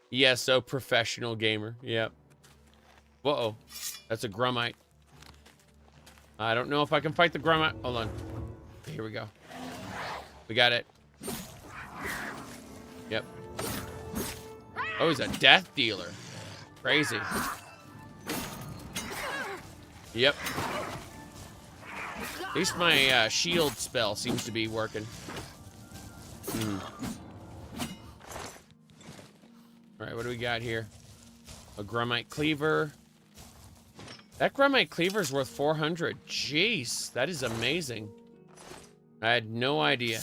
Yes, so professional gamer. Yep. Whoa. That's a Grummite. I don't know if I can fight the Grummite. Hold on. Here we go. We got it. Yep. Oh, he's a death dealer. Crazy. Yep. At least my shield spell seems to be working. Alright, what do we got here? A Grummite Cleaver. That Grummite Cleaver is worth 400. Jeez, that is amazing. I had no idea.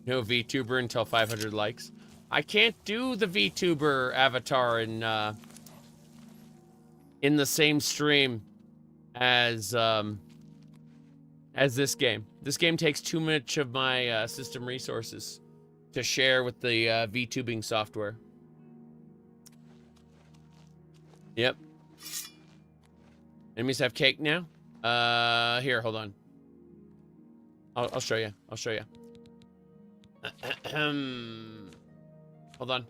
No VTuber until 500 likes. I can't do the VTuber avatar in the same stream as this game. This game takes too much of my system resources to share with the VTubing software. Yep. Enemies have cake now? Here, hold on. I'll show you. I'll show you. Hold on.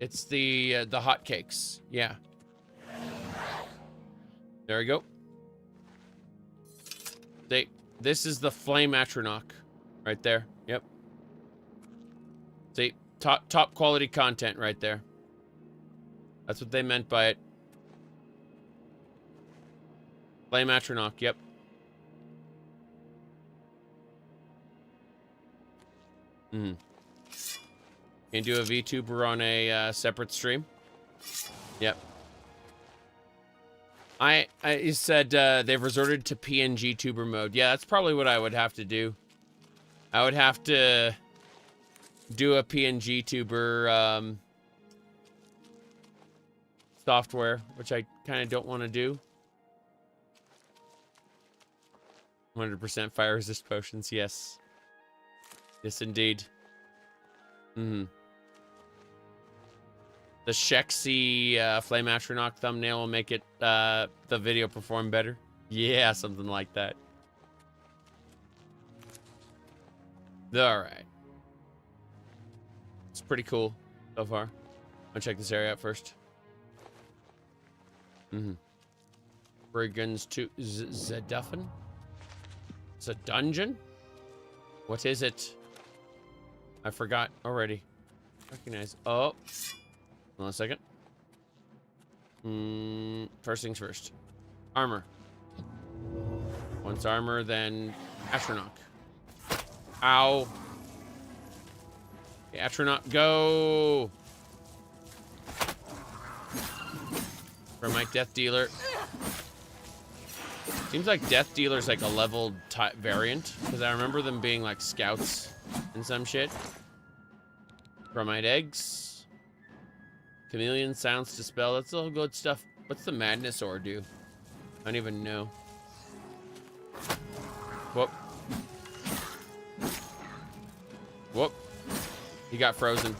It's the hot cakes. Yeah. There we go. This is the Flame Atronach right there. Yep. See, top quality content right there. That's what they meant by it. Flame Atronach, yep. Can you do a VTuber on a separate stream? Yep. You said they've resorted to PNG tuber mode. Yeah, that's probably what I would have to do. I would have to do a PNG tuber software, which I kind of don't want to do. 100% fire resist potions, yes. Yes, indeed. The Shexy Flame Atronach thumbnail will make it the video perform better. Yeah, something like that. Alright. It's pretty cool so far. I'll check this area out first. Brigands to Zeduffin? It's a dungeon? What is it? I forgot already. Recognize. Oh. Hold on a second. First things first. Armor. Once armor, then Astronaut. Ow. Okay, Astronaut, go. For my Death Dealer. Seems like Death Dealer's like a leveled type variant, because I remember them being like scouts and some shit. Bromide Eggs. Chameleon Sounds Dispel. That's all good stuff. What's the Madness Ore do? I don't even know. Whoop. Whoop. He got frozen.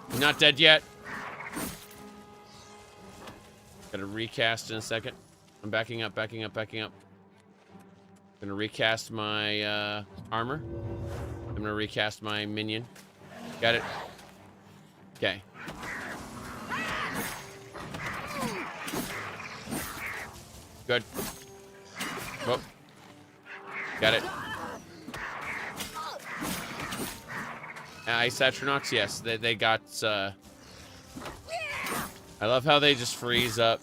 He's not dead yet. Gotta recast in a second. I'm backing up, backing up, backing up. Gonna recast my armor. I'm gonna recast my minion. Got it. Okay. Good. Whoop. Got it. Ice Atronauts, yes. They got, I love how they just freeze up.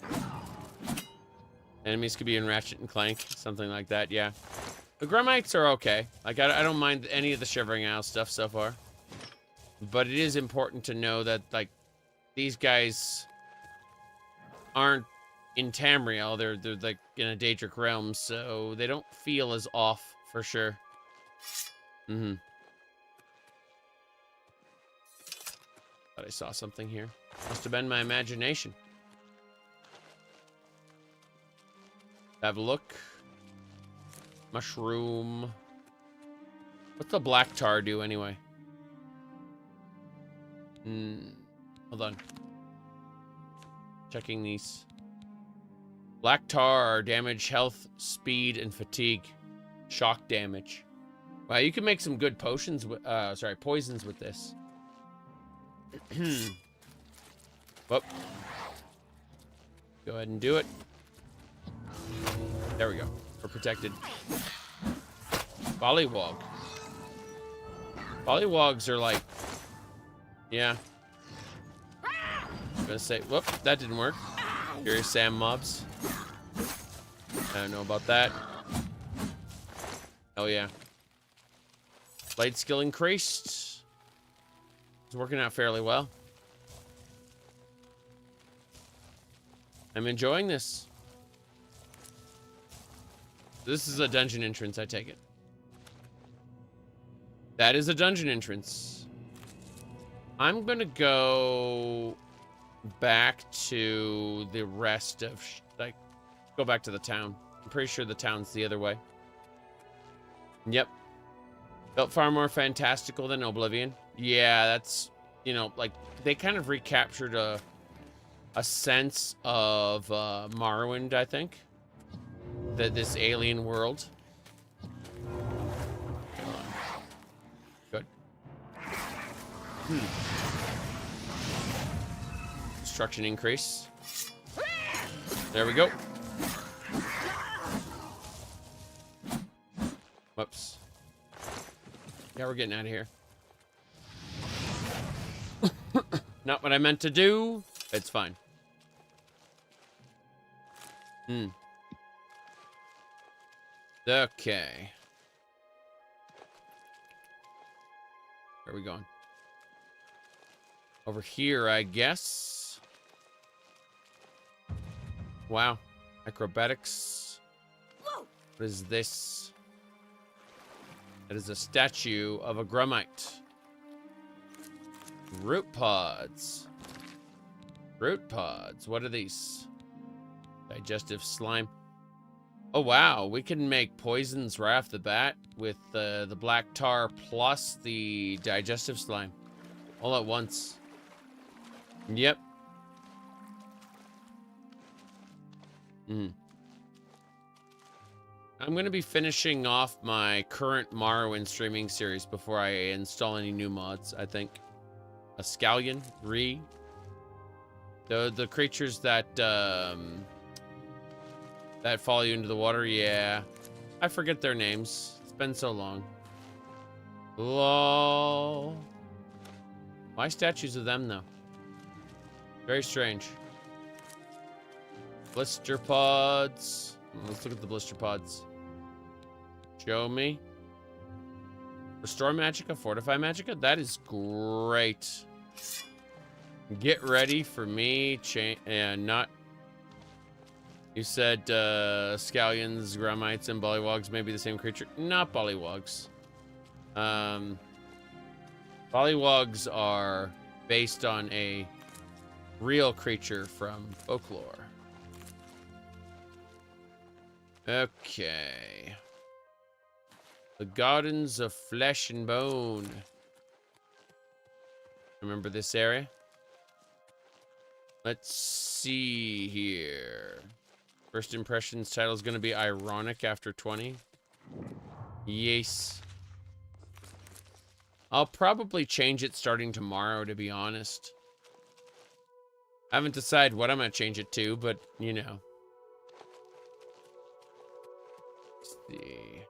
Enemies could be in Ratchet and Clank, something like that, yeah. The Grummites are okay. Like, I don't mind any of the Shivering Isles stuff so far. But it is important to know that, like, these guys aren't in Tamriel. They're like, in a Daedric realm, so they don't feel as off, for sure. Mm-hmm. Thought I saw something here. Must have been my imagination. Have a look. Mushroom. What's the black tar do anyway? Hold on. Checking these. Black tar are damage, health, speed, and fatigue. Shock damage. Wow, you can make some good potions with, poisons with this. Whoop. Go ahead and do it. There we go. We're protected. Pollywog. Pollywogs are like... Yeah. I'm gonna say... Whoop, that didn't work. Furious Sam mobs. I don't know about that. Oh, yeah. Blade skill increased. It's working out fairly well. I'm enjoying this. This is a dungeon entrance, I take it. That is a dungeon entrance. I'm gonna go back to the rest of, like, go back to the town. I'm pretty sure the town's the other way. Yep. Felt far more fantastical than Oblivion. Yeah, that's, you know, like, they kind of recaptured a sense of Morrowind, I think. This alien world. Good. Destruction increase. There we go. Whoops. Yeah, we're getting out of here. Not what I meant to do. It's fine. Okay. Where are we going? Over here, I guess. Wow. Acrobatics. Whoa. What is this? That is a statue of a Grummite. Root pods. Root pods. What are these? Digestive slime. Oh, wow. We can make poisons right off the bat with the black tar plus the digestive slime. All at once. Yep. I'm going to be finishing off my current Morrowind streaming series before I install any new mods, I think. A scallion, the creatures that that follow you into the water, yeah. I forget their names. It's been so long. Lol. Why statues of them, though? Very strange. Blister pods. Let's look at the blister pods. Show me. Restore Magicka, Fortify Magicka. That is great. Get ready for me. Not. You said scallions, grommites, and bollywogs may be the same creature. Not bollywogs. Bollywogs are based on a real creature from folklore. Okay. The Gardens of Flesh and Bone. Remember this area? Let's see here. First impressions title is going to be ironic after 20. Yes. I'll probably change it starting tomorrow, to be honest. I haven't decided what I'm going to change it to, but, you know. Let's see.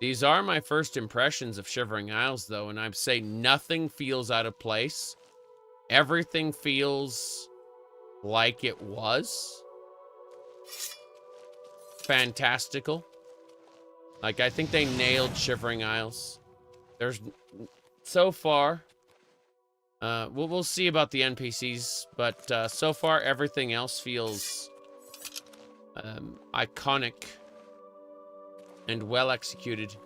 These are my first impressions of Shivering Isles, though, and I'd say nothing feels out of place. Everything feels like it was. Fantastical. Like, I think they nailed Shivering Isles. There's, so far, we'll see about the NPCs, but so far everything else feels iconic and well executed.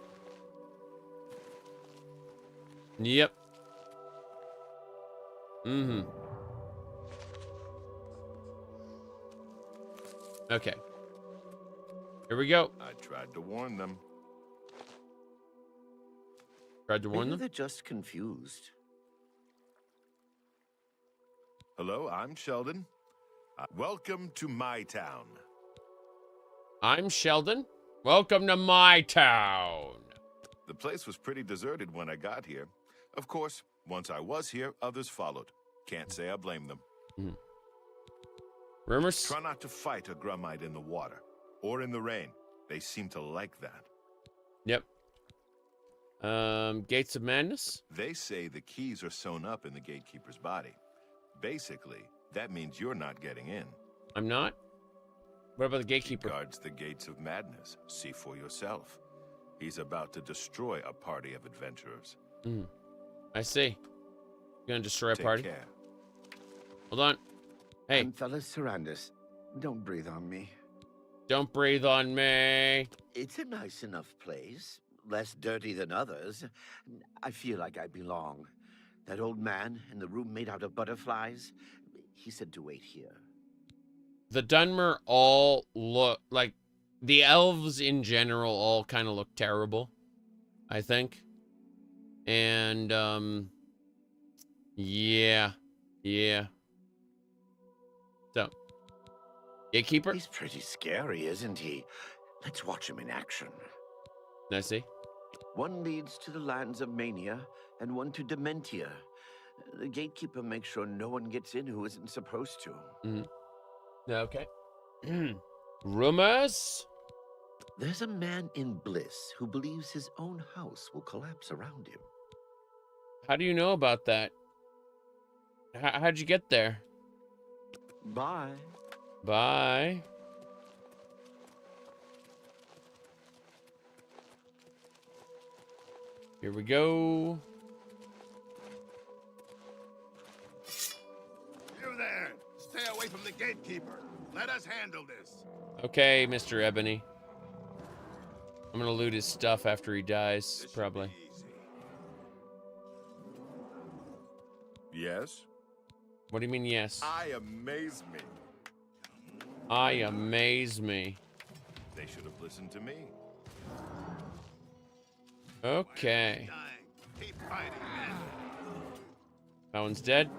Yep. Mm-hmm. Okay. Here we go. I tried to warn them. Tried to warn Maybe them? they're just confused. Hello, I'm Sheldon. Welcome to my town. I'm Sheldon. Welcome to my town. The place was pretty deserted when I got here. Of course, once I was here, others followed. Can't say I blame them. Mm-hmm. Rumors? Try not to fight a grummite in the water or in the rain. They seem to like that. Yep. Gates of Madness? They say the keys are sewn up in the Gatekeeper's body. Basically, that means you're not getting in. I'm not? What about the Gatekeeper? He guards the gates of madness. See for yourself. He's about to destroy a party of adventurers. Mm. I see. You're gonna destroy a party? Take care. Hold on. Hey. Fellas Sarandis, don't breathe on me. Don't breathe on me. It's a nice enough place. Less dirty than others. I feel like I belong. That old man in the room made out of butterflies, he said to wait here. The Dunmer all look like the elves in general all kind of look terrible, I think. And yeah. So, Gatekeeper? He's pretty scary, isn't he? Let's watch him in action. I see. One leads to the lands of Mania, and one to Dementia. The Gatekeeper makes sure no one gets in who isn't supposed to. Mm-hmm. Okay. Rumors? There's a man in Bliss who believes his own house will collapse around him. How do you know about that? How'd you get there? Bye. Bye. Here we go. You there! Stay away from the Gatekeeper. Let us handle this. Okay, Mr. Ebony. I'm gonna loot his stuff after he dies, probably. Yes? What do you mean, yes? I amaze me. I amaze me. They should have listened to me. Okay. Keep fighting, man. That one's dead.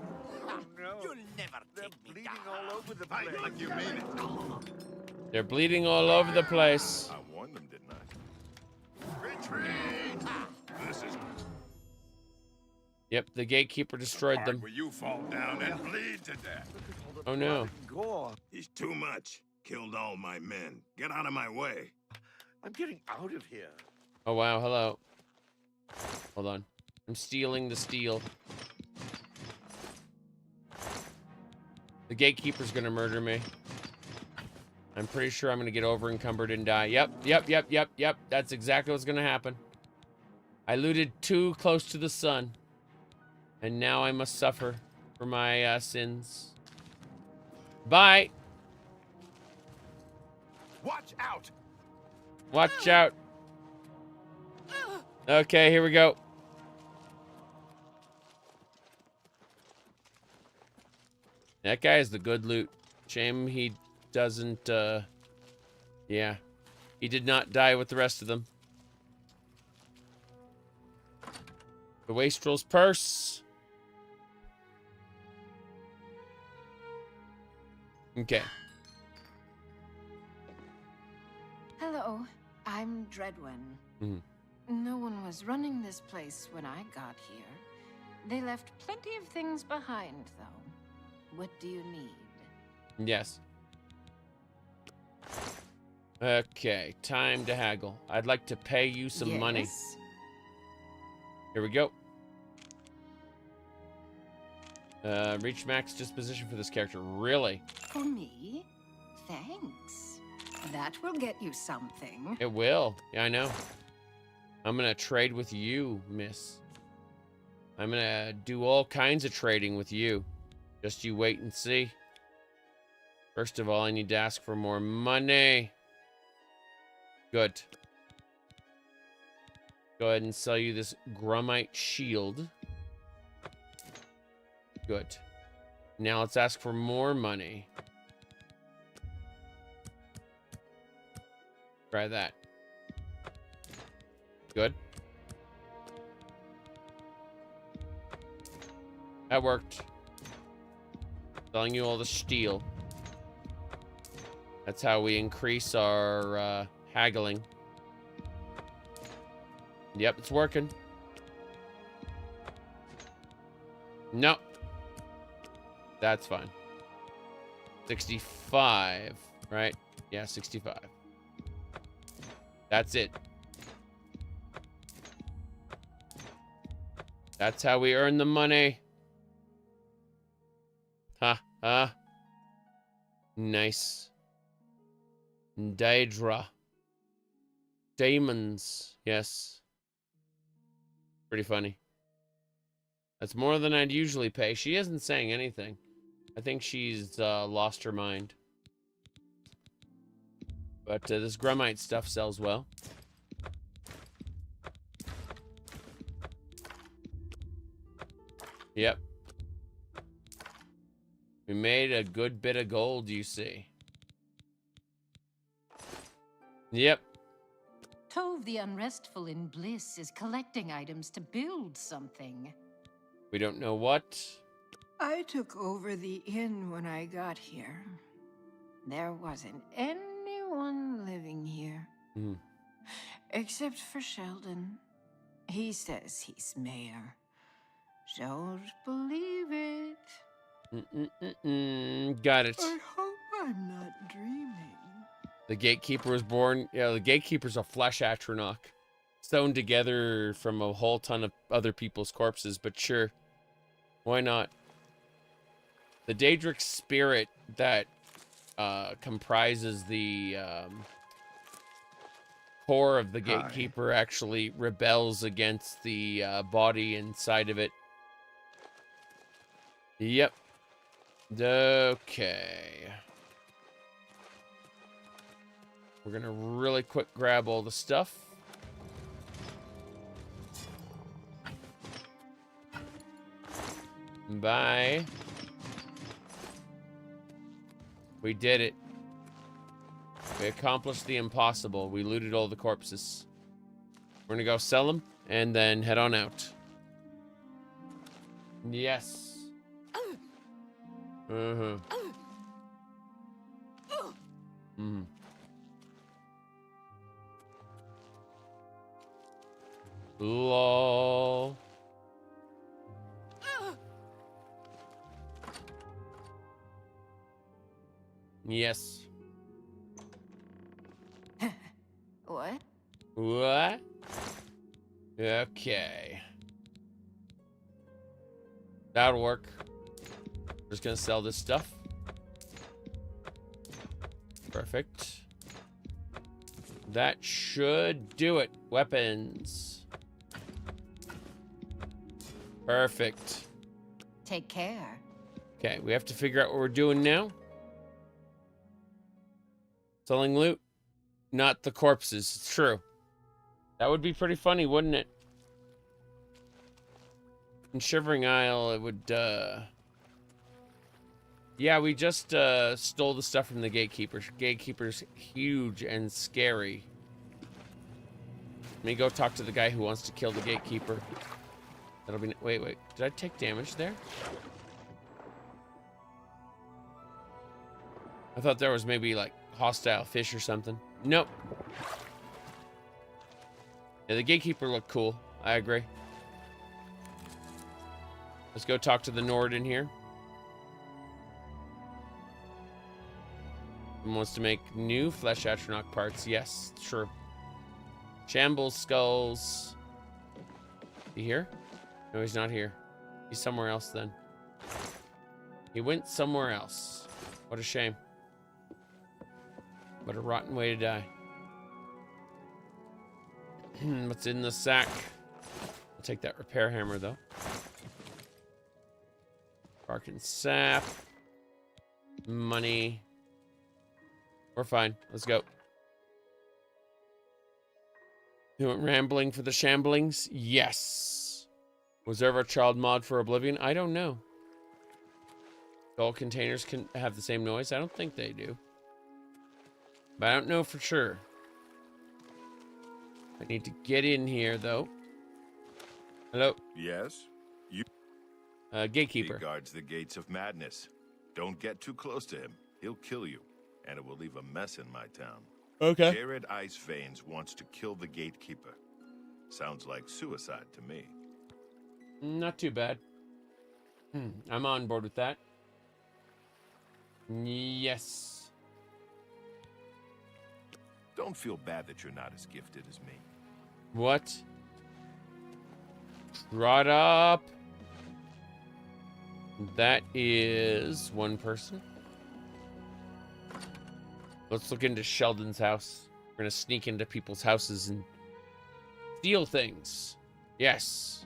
You'll never take me down. All over the place. Like you mean it. They're bleeding all over the place. I warned them, didn't I? Retreat! This is Yep, the Gatekeeper destroyed part them. where you fall down and bleed to death. Oh no. Gore. He's too much. Killed all my men. Get out of my way. I'm getting out of here. Oh wow, hello. Hold on. I'm stealing the steel. The Gatekeeper's gonna murder me. I'm pretty sure I'm gonna get over encumbered and die. Yep. That's exactly what's gonna happen. I looted too close to the sun. And now I must suffer for my sins. Bye. Watch out! Watch out. Okay, here we go. That guy is the good loot. Shame he doesn't, yeah. He did not die with the rest of them. The wastrel's purse. Okay. Hello, I'm Dreadwin. No one was running this place when I got here. They left plenty of things behind, though. What do you need? Yes. Okay, time to haggle. I'd like to pay you some money. Here we go. Reach max disposition for this character. Really? For me? Thanks. That will get you something. It will. Yeah, I know. I'm gonna trade with you, miss. I'm gonna do all kinds of trading with you. Just you wait and see. First of all, I need to ask for more money. Good. Go ahead and sell you this Grummite shield. Good. Now let's ask for more money. Try that. Good. That worked. Selling you all the steel. That's how we increase our haggling. Yep, it's working. No. That's fine. 65, right? Yeah, 65. That's it. That's how we earn the money. Ha. Nice. Daedra. Daemons. Yes. Pretty funny. That's more than I'd usually pay. She isn't saying anything. I think she's lost her mind. But this Grummite stuff sells well. Yep. We made a good bit of gold, you see. Yep. Tove the Unrestful in Bliss is collecting items to build something. We don't know what. I took over the inn when I got here. There wasn't anyone living here. Except for Sheldon. He says he's mayor. Don't believe it. Got it. I hope I'm not dreaming. The Gatekeeper was born. Yeah, the Gatekeeper's a flesh Atronach. Sewn together from a whole ton of other people's corpses, but sure. Why not? The Daedric spirit that comprises the core of the Gatekeeper actually rebels against the body inside of it. Yep. Okay. We're gonna really quick grab all the stuff. Bye. We did it. We accomplished the impossible. We looted all the corpses. We're gonna go sell them and then head on out. Yes. Lol. Yes. What? What? Okay. That'll work. Just gonna sell this stuff. Perfect. That should do it. Weapons. Perfect. Take care. Okay, we have to figure out what we're doing now. Selling loot, not the corpses. It's true. That would be pretty funny, wouldn't it? In Shivering Isle, it would, yeah, we just, stole the stuff from the Gatekeeper. Gatekeeper's huge and scary. Let me go talk to the guy who wants to kill the Gatekeeper. That'll be... Wait. Did I take damage there? I thought there was maybe, like, hostile fish or something. Nope. Yeah, the Gatekeeper looked cool. I agree. Let's go talk to the Nord in here. Someone wants to make new flesh atronach parts. Yes, true. Shambles skulls. He here? No, he's not here. He's somewhere else then. He went somewhere else. What a shame. What a rotten way to die. What's in the sack? I'll take that repair hammer though. Bark and sap. Money. We're fine. Let's go. You went rambling for the shamblings? Yes. Was there ever a child mod for Oblivion? I don't know. All containers can have the same noise? I don't think they do. But I don't know for sure. I need to get in here, though. Hello? Yes? You... Gatekeeper. He guards the gates of madness. Don't get too close to him. He'll kill you, and it will leave a mess in my town. Okay. Jared Ice Veins wants to kill the Gatekeeper. Sounds like suicide to me. Not too bad. I'm on board with that. Yes. Don't feel bad that you're not as gifted as me. What? Trot up. That is one person. Let's look into Sheldon's house. We're gonna sneak into people's houses and steal things. Yes.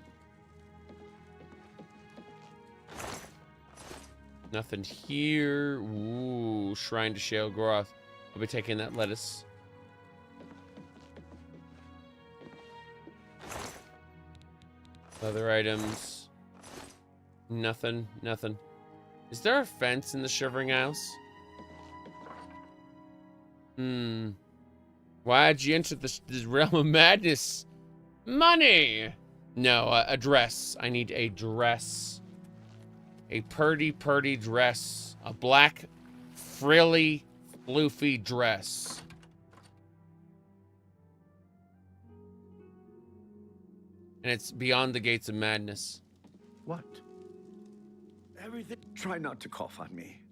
Nothing here. Ooh, Shrine to Shale Groth. I'll be taking that lettuce. Other items. Nothing. Is there a fence in the Shivering Isles? Why'd you enter this realm of madness? Money! No, a dress. I need a dress. A purdy dress. A black, frilly, floofy dress. And it's beyond the gates of madness. What? Everything. Try not to cough on me.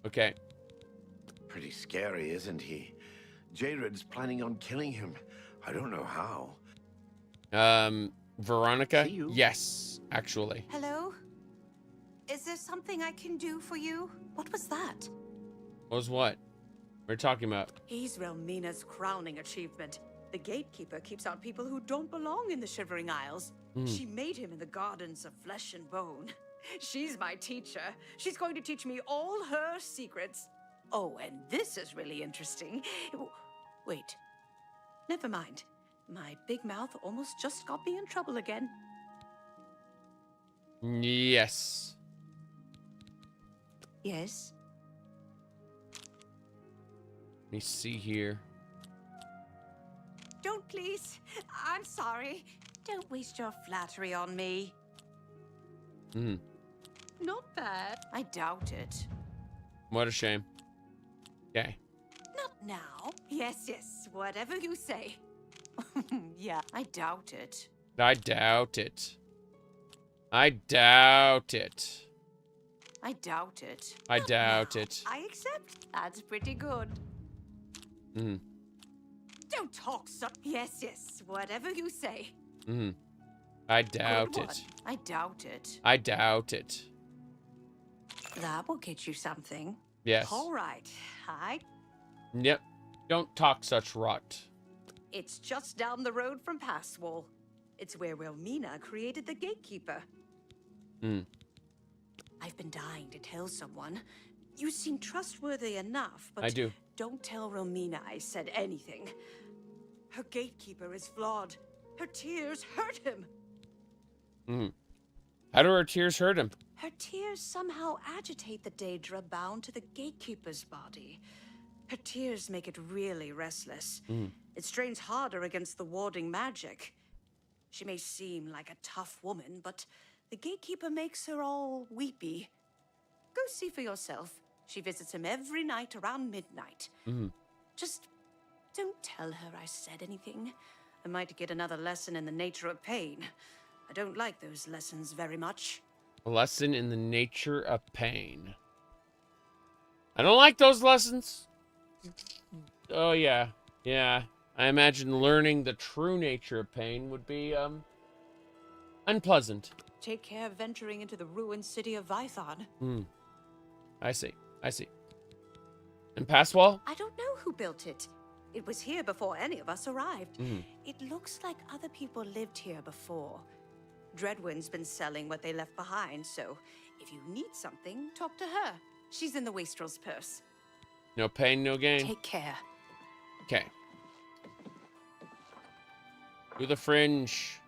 Okay. Pretty scary, isn't he? Jared's planning on killing him. I don't know how. Veronica? Yes, actually. Hello? Is there something I can do for you? What was that? What was what? We're talking about. He's Relmina's crowning achievement. The Gatekeeper keeps out people who don't belong in the Shivering Isles. She made him in the Gardens of Flesh and Bone. She's my teacher. She's going to teach me all her secrets. Oh, and this is really interesting. Wait. Never mind. My big mouth almost just got me in trouble again. Yes. Yes? Let me see here. Don't, please. I'm sorry. Don't waste your flattery on me. Not bad. I doubt it. What a shame. Okay. Not now. Yes, whatever you say. Yeah, I doubt it. I doubt it. I doubt it. I doubt it. I doubt it. I accept. That's pretty good. Don't talk so. Yes, whatever you say. I doubt it. I doubt it. I doubt it. That will get you something. Yes. All right. Yep. Don't talk such rot. It's just down the road from Passwall. It's where Wilmina created the Gatekeeper. I've been dying to tell someone. You seem trustworthy enough, but I do. Don't tell Wilmina I said anything. Her Gatekeeper is flawed. Her tears hurt him. How do her tears hurt him? Her tears somehow agitate the Daedra bound to the Gatekeeper's body. Her tears make it really restless. It strains harder against the warding magic. She may seem like a tough woman, but the Gatekeeper makes her all weepy. Go see for yourself. She visits him every night around midnight. Just don't tell her I said anything. I might get another lesson in the nature of pain. I don't like those lessons very much. A lesson in the nature of pain. I don't like those lessons. Oh, yeah. Yeah. I imagine learning the true nature of pain would be, unpleasant. Take care of venturing into the ruined city of Vython. I see. I see. And Passwall? I don't know who built it. It was here before any of us arrived. It looks like other people lived here before. Dreadwind's been selling what they left behind, so if you need something, talk to her. She's in the Wastrel's purse. No pain, no gain. Take care. Okay. Do the Fringe.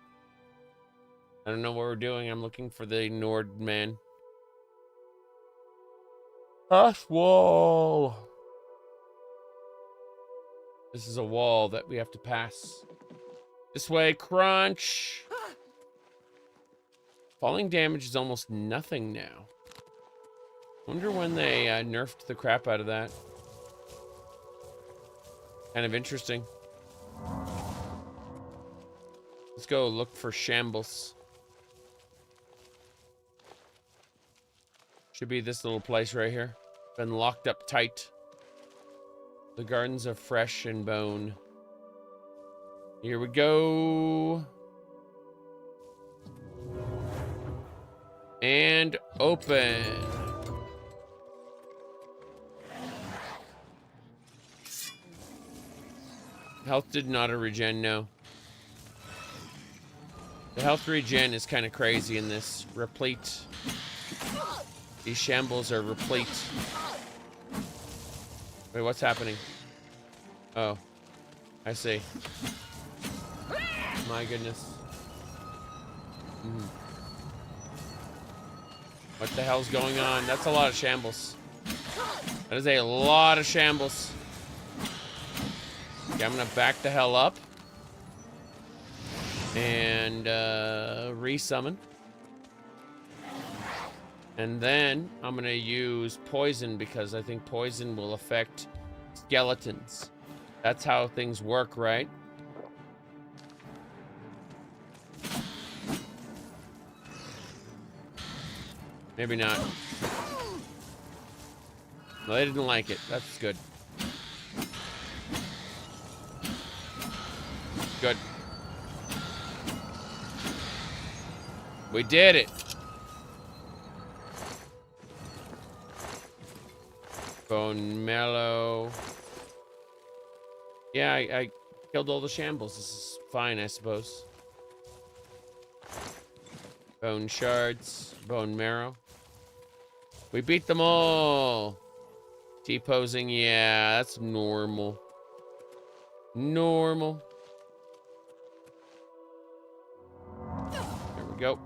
I don't know what we're doing. I'm looking for the Nord man. Passwall. This is a wall that we have to pass. This way, crunch. Falling damage is almost nothing now. Wonder when they nerfed the crap out of that. Kind of interesting. Let's go look for shambles. Should be this little place right here. Been locked up tight. The Gardens of Flesh and Bone. Here we go. And open. Health did not a regen, no. The health regen is kind of crazy in this. Replete. These shambles are replete. Wait, what's happening? Oh. I see. My goodness. What the hell's going on? That's a lot of shambles. That is a lot of shambles. Okay, I'm gonna back the hell up. And resummon. And then I'm gonna use poison because I think poison will affect skeletons. That's how things work, right? Maybe not. No, they didn't like it. That's good. Good. We did it. Bone Mellow. Yeah, I killed all the shambles. This is fine, I suppose. Bone Shards. Bone Marrow. We beat them all. T-posing, yeah, that's normal. Normal. There we go.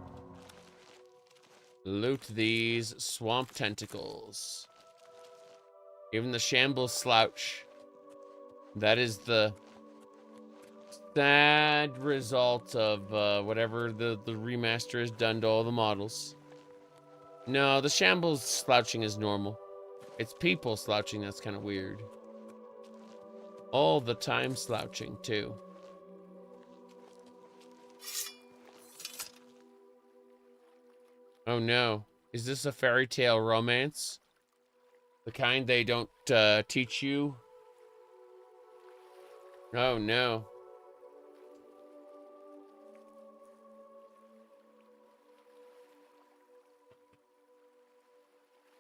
Loot these swamp tentacles. Even the shambles slouch. That is the sad result of whatever the remaster has done to all the models. No, the shambles slouching is normal. It's people slouching that's kind of weird. All the time slouching, too. Oh no. Is this a fairy tale romance? The kind they don't teach you? Oh no.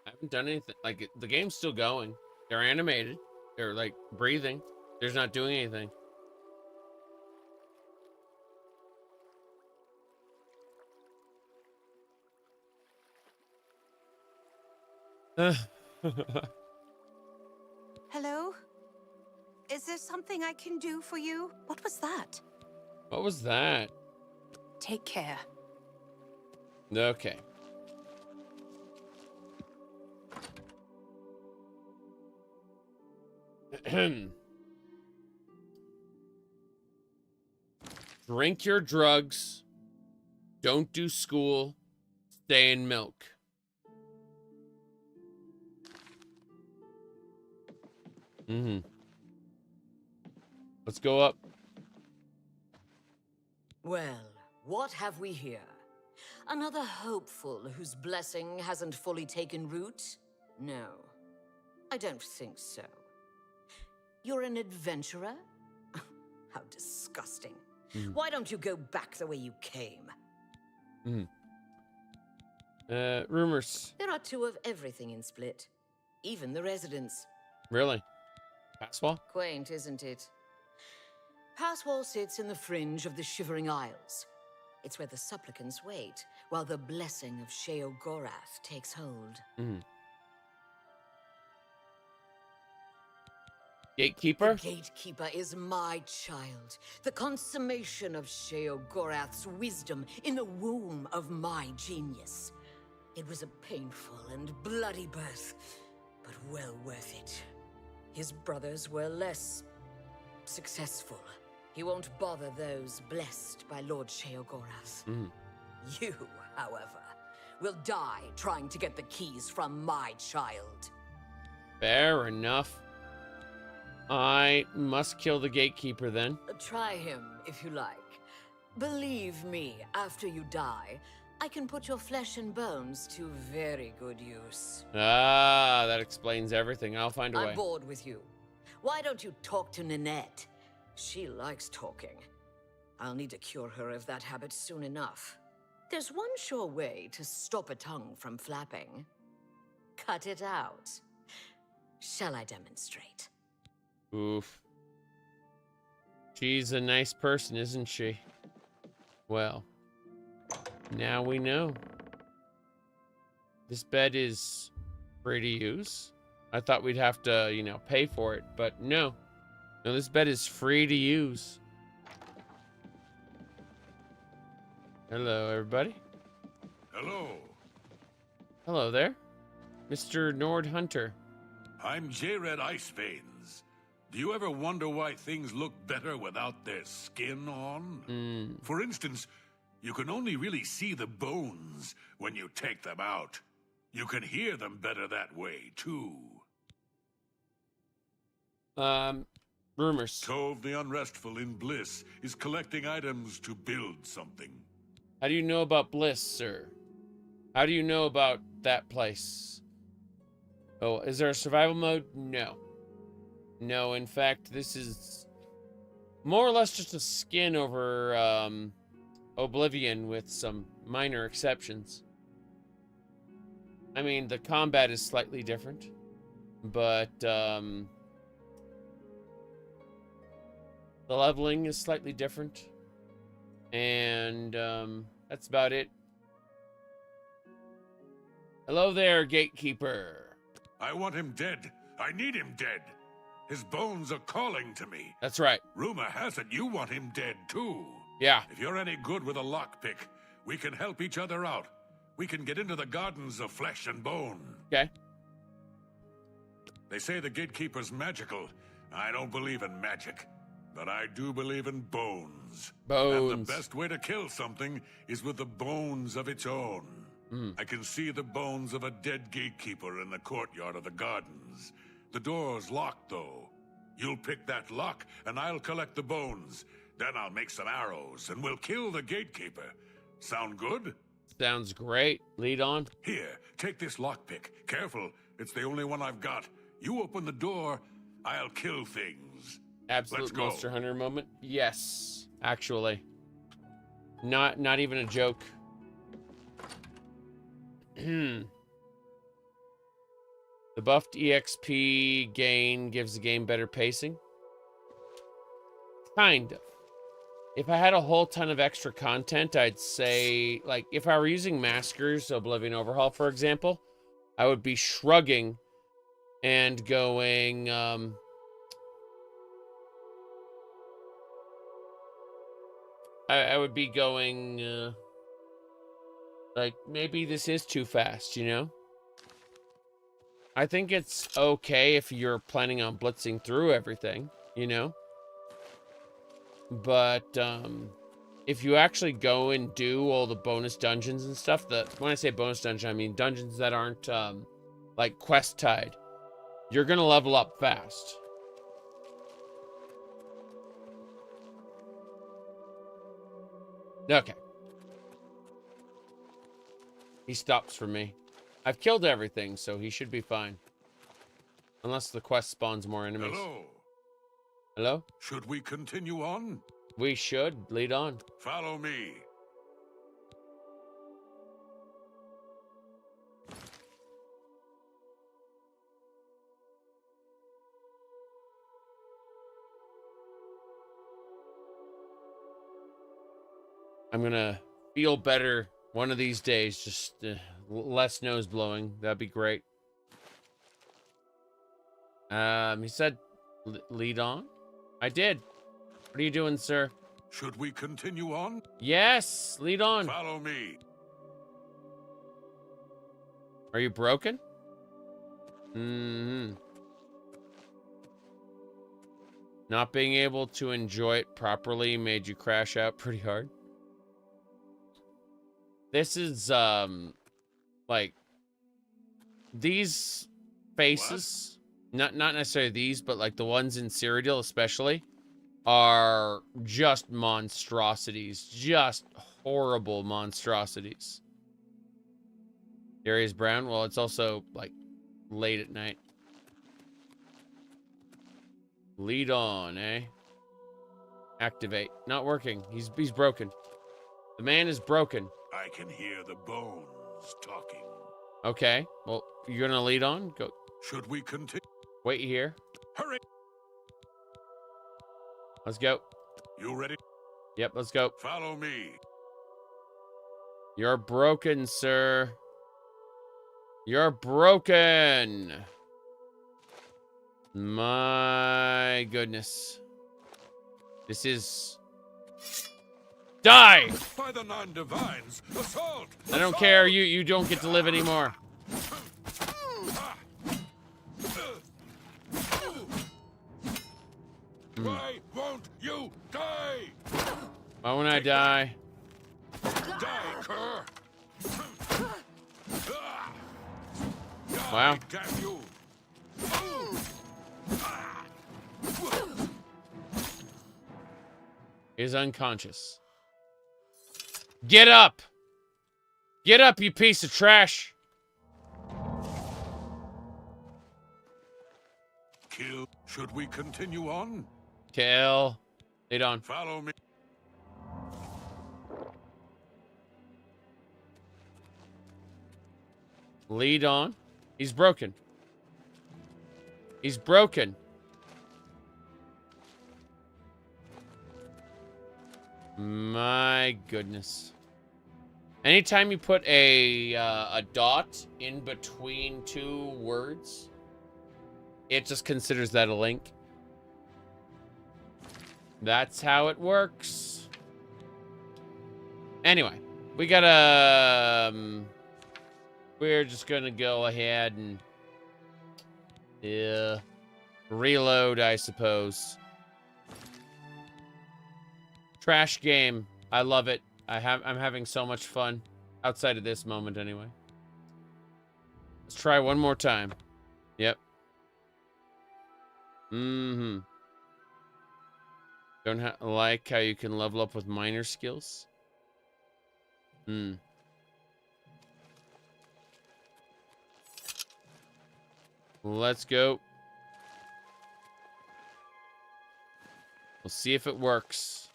I haven't done anything. Like, the game's still going. They're animated. They're like breathing. They're just not doing anything. Hello? Is there something I can do for you? What was that? What was that? Take care. Okay. Drink your drugs. Don't do school. Stay in milk. Let's go up. Well, what have we here? Another hopeful whose blessing hasn't fully taken root? No, I don't think so. You're an adventurer? How disgusting. Why don't you go back the way you came? Rumors. There are two of everything in Split. Even the residents. Really? Passwall? Quaint, isn't it? Passwall sits in the fringe of the Shivering Isles. It's where the supplicants wait, while the blessing of Sheogorath takes hold. Gatekeeper? The Gatekeeper is my child, the consummation of Sheogorath's wisdom in the womb of my genius. It was a painful and bloody birth, but well worth it. His brothers were less successful. He won't bother those blessed by Lord Sheogorath. You, however, will die trying to get the keys from my child. Fair enough. I must kill the Gatekeeper then. Try him, if you like. Believe me, after you die, I can put your flesh and bones to very good use. Ah, that explains everything. I'll find a way. I'm bored with you. Why don't you talk to Nanette? She likes talking. I'll need to cure her of that habit soon enough. There's one sure way to stop a tongue from flapping. Cut it out. Shall I demonstrate? Oof. She's a nice person, isn't she? Well, now we know. This bed is free to use. I thought we'd have to, you know, pay for it, but no. No, this bed is free to use. Hello, everybody. Hello. Hello there. Mr. Nord Hunter. I'm Jared Iceveins. Do you ever wonder why things look better without their skin on? For instance, you can only really see the bones when you take them out. You can hear them better that way, too. Rumors. Tove the Unrestful in Bliss is collecting items to build something. How do you know about Bliss, sir? How do you know about that place? Oh, is there a survival mode? No. No, in fact, this is more or less just a skin over Oblivion with some minor exceptions. I mean, the combat is slightly different, but the leveling is slightly different, and that's about it. Hello there, Gatekeeper. I want him dead. I need him dead. His bones are calling to me. That's right. Rumor has it you want him dead, too. Yeah. If you're any good with a lockpick, we can help each other out. We can get into the gardens of flesh and bone. Okay. They say the Gatekeeper's magical. I don't believe in magic, but I do believe in bones. Bones. And the best way to kill something is with the bones of its own. I can see the bones of a dead Gatekeeper in the courtyard of the gardens. The door's locked, though. You'll pick that lock, and I'll collect the bones. Then I'll make some arrows, and we'll kill the Gatekeeper. Sound good? Sounds great. Lead on. Here, take this lockpick. Careful, it's the only one I've got. You open the door, I'll kill things. Absolute Monster Hunter moment. Yes, actually. Not even a joke. The buffed EXP gain gives the game better pacing. Kind of. If I had a whole ton of extra content, I'd say, like, if I were using Masker's Oblivion Overhaul, for example, I would be shrugging and going, I would be going, like, maybe this is too fast, you know? I think it's okay if you're planning on blitzing through everything, you know? But, if you actually go and do all the bonus dungeons and stuff, when I say bonus dungeon, I mean dungeons that aren't, like, quest tied, you're gonna level up fast. Okay. He stops for me. I've killed everything, so he should be fine. Unless the quest spawns more enemies. Hello? Hello? Should we continue on? We should. Lead on. Follow me. I'm gonna feel better one of these days. Just less nose blowing. That'd be great. He said lead on. I did. What are you doing, sir? Should we continue on? Yes, lead on. Follow me. Are you broken? Mm-hmm. Not being able to enjoy it properly made you crash out pretty hard. This is, like, these faces, not necessarily these, but, like, the ones in Seridur especially, are just monstrosities. Just horrible monstrosities. Darius Brown, well, it's also, like, late at night. Lead on, eh? Activate. Not working. He's broken. The man is broken. I can hear the bones talking. Okay. Well, you're gonna lead on? Go. Should we continue? Wait here. Hurry! Let's go. You ready? Yep, let's go. Follow me. You're broken, sir. You're broken. My goodness. This is... Die! By the nine divines, assault! I don't care. You don't get to live anymore. Why won't you die? Why won't I die? Die, cur! Wow. Damn you! Is unconscious. Get up! Get up, you piece of trash! Kill. Should we continue on? Kill. Lead on. Follow me. Lead on. He's broken. He's broken. My goodness. Anytime you put a dot in between two words, it just considers that a link. That's how it works. Anyway, we gotta... we're just gonna go ahead and... reload, I suppose. Trash game. I love it. I'm having so much fun. Outside of this moment, anyway. Let's try one more time. Yep. Mm-hmm. Don't like how you can level up with minor skills? Hmm. Let's go. We'll see if it works.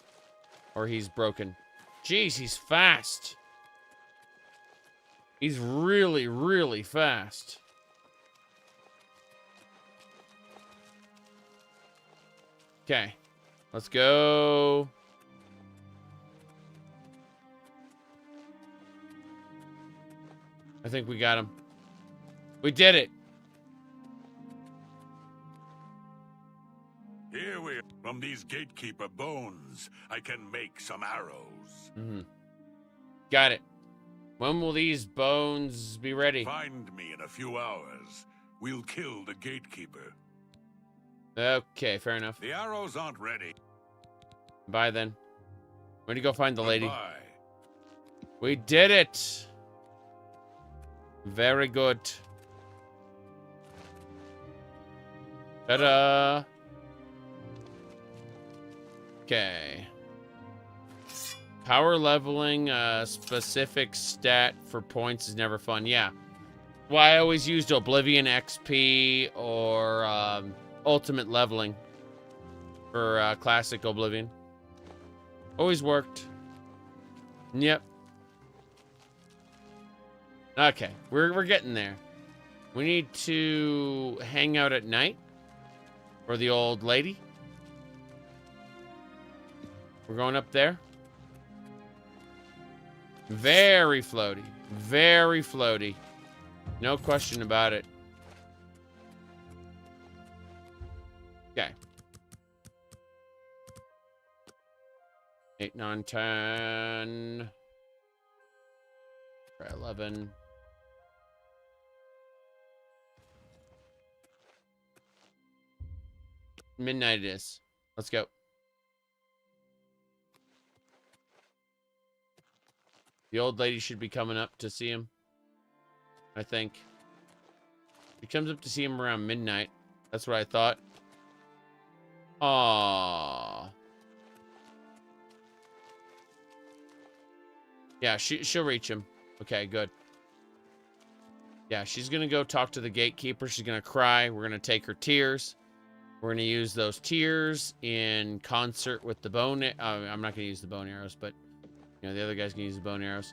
Or he's broken. Jeez, he's fast. He's really, really fast. Okay. Let's go. I think we got him. We did it. Here we are. From these Gatekeeper bones, I can make some arrows. Got it. When will these bones be ready? Find me in a few hours. We'll kill the Gatekeeper. Okay, fair enough. The arrows aren't ready. Bye then. Where'd you go find the lady? Goodbye. We did it. Very good. Ta-da. Okay. Power leveling a specific stat for points is never fun. Yeah. Well, I always used Oblivion XP or ultimate leveling for classic Oblivion. Always worked. Yep. Okay, we're getting there. We need to hang out at night for the old lady. We're going up there. Very floaty. Very floaty. No question about it. Okay. 8, 9, 10. 11. Midnight it is. Let's go. The old lady should be coming up to see him. I think. She comes up to see him around midnight. That's what I thought. Aww. Yeah, she'll reach him. Okay, good. Yeah, she's gonna go talk to the Gatekeeper. She's gonna cry. We're gonna take her tears. We're gonna use those tears in concert with the bone. I'm not gonna use the bone arrows, but you know the other guy's gonna use the bone arrows.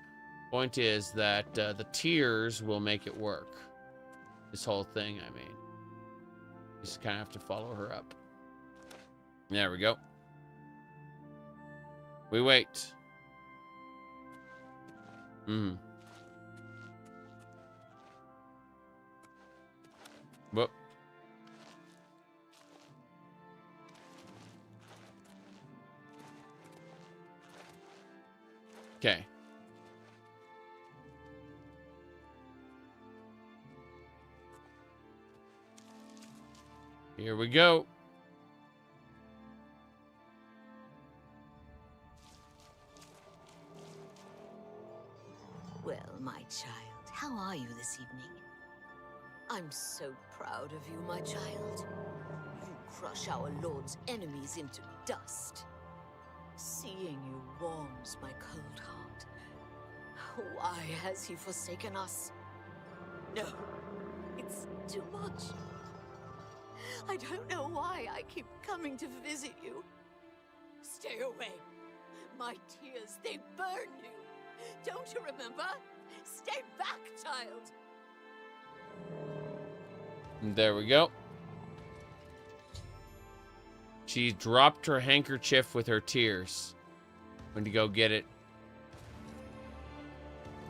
Point is that the tears will make it work. This whole thing, I mean, you just kind of have to follow her up. There we go. We wait. Whoop. Okay. Here we go. Well, my child, how are you this evening? I'm so proud of you, my child. You crush our Lord's enemies into dust. Seeing you warms my cold heart. Why has he forsaken us? No, it's too much. I don't know why I keep coming to visit you. Stay away. My tears, they burn you. Don't you remember? Stay back, child. There we go. She dropped her handkerchief with her tears. Went to go get it.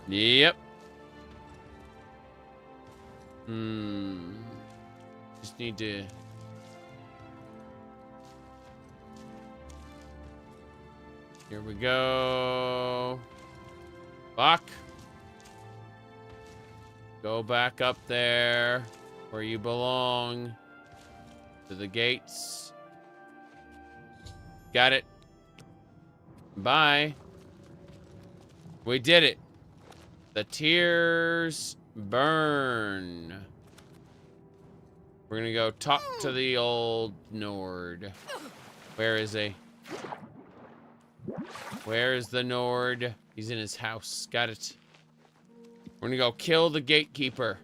Yep. Just need to... Here we go. Fuck. Go back up there where you belong. To the gates. Got it. Bye. We did it. The tears burn. We're gonna go talk to the old Nord. Where is he? Where is the Nord? He's in his house. Got it. We're gonna go kill the Gatekeeper.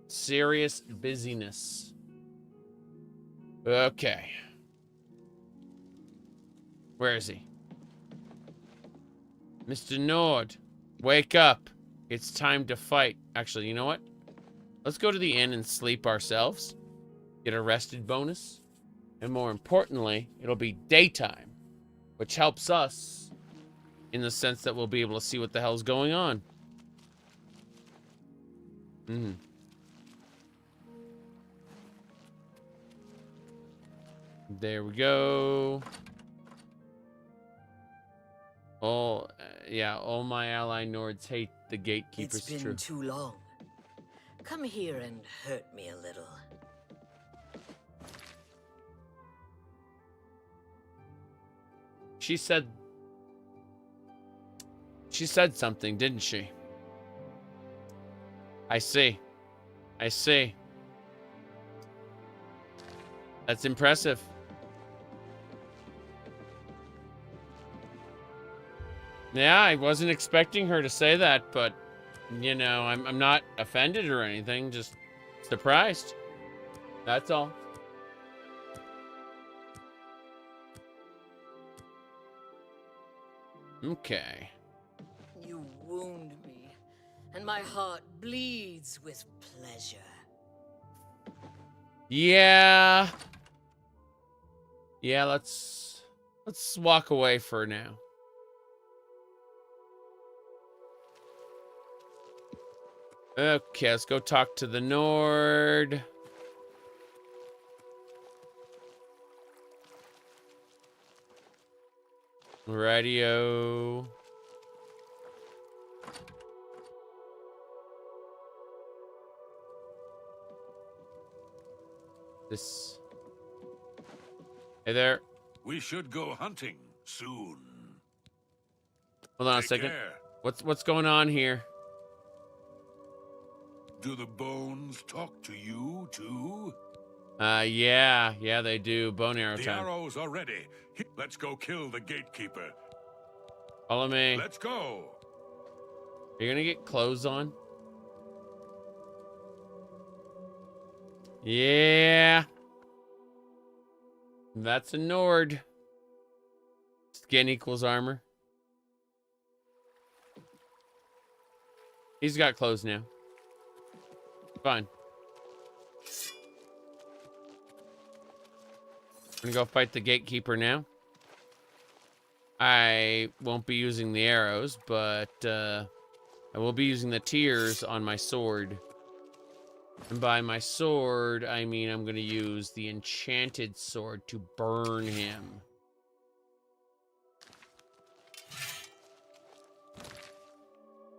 Serious busyness. Okay. Where is he? Mr. Nord, wake up. It's time to fight. Actually, you know what? Let's go to the inn and sleep ourselves. Get a rested bonus. And more importantly, it'll be daytime, which helps us in the sense that we'll be able to see what the hell's going on. There we go. All my ally Nords hate the Gatekeeper. It's been too long. Come here and hurt me a little. She said something, didn't she? I see. That's impressive. Yeah, I wasn't expecting her to say that, but, you know, I'm not offended or anything, just surprised. That's all. Okay. You wound me, and my heart bleeds with pleasure. Yeah. Yeah, let's walk away for now. Okay, let's go talk to the Nord. Radio. This. Hey there. We should go hunting soon. Hold on a second. What's going on here? Do the bones talk to you too? Yeah, they do. Bone arrow The time. arrows are ready. Let's go kill the Gatekeeper. Follow me. Let's go. Are you gonna get clothes on? Yeah. That's a Nord. Skin equals armor. He's got clothes now. Fine. I'm gonna go fight the Gatekeeper now. I won't be using the arrows, but I will be using the tears on my sword. And by my sword, I mean I'm gonna use the enchanted sword to burn him.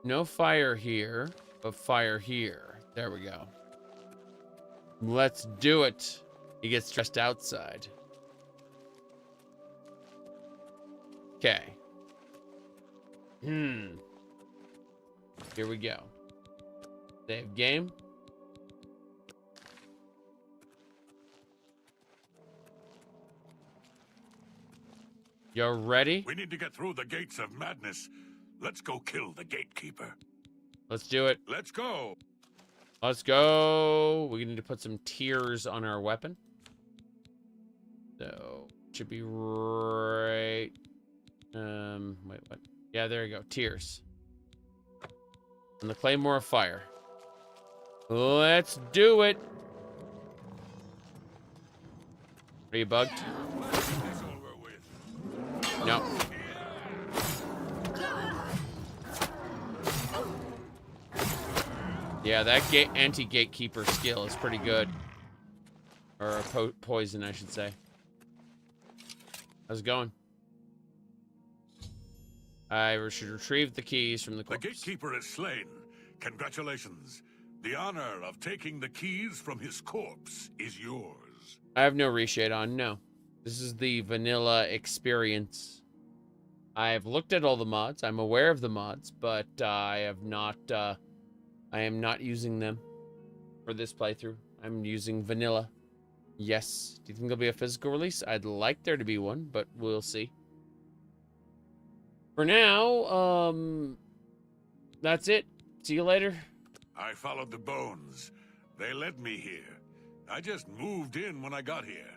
No fire here, but fire here. There we go. Let's do it. He gets dressed outside. Okay. Here we go. Save game. You're ready? We need to get through the gates of madness. Let's go kill the Gatekeeper. Let's do it. Let's go. Let's go. We need to put some tears on our weapon. So, should be right. Wait, what? Yeah, there you go. Tears. And the Claymore of Fire. Let's do it. Are you bugged? No. Yeah, that anti-Gatekeeper skill is pretty good. Or poison, I should say. How's it going? I should retrieve the keys from the corpse. The Gatekeeper is slain. Congratulations. The honor of taking the keys from his corpse is yours. I have no reshade on, no. This is the vanilla experience. I've looked at all the mods. I'm aware of the mods, but I am not using them for this playthrough. I'm using vanilla. Yes. Do you think there'll be a physical release? I'd like there to be one, but we'll see. For now, that's it. See you later. I followed the bones. They led me here. I just moved in when I got here.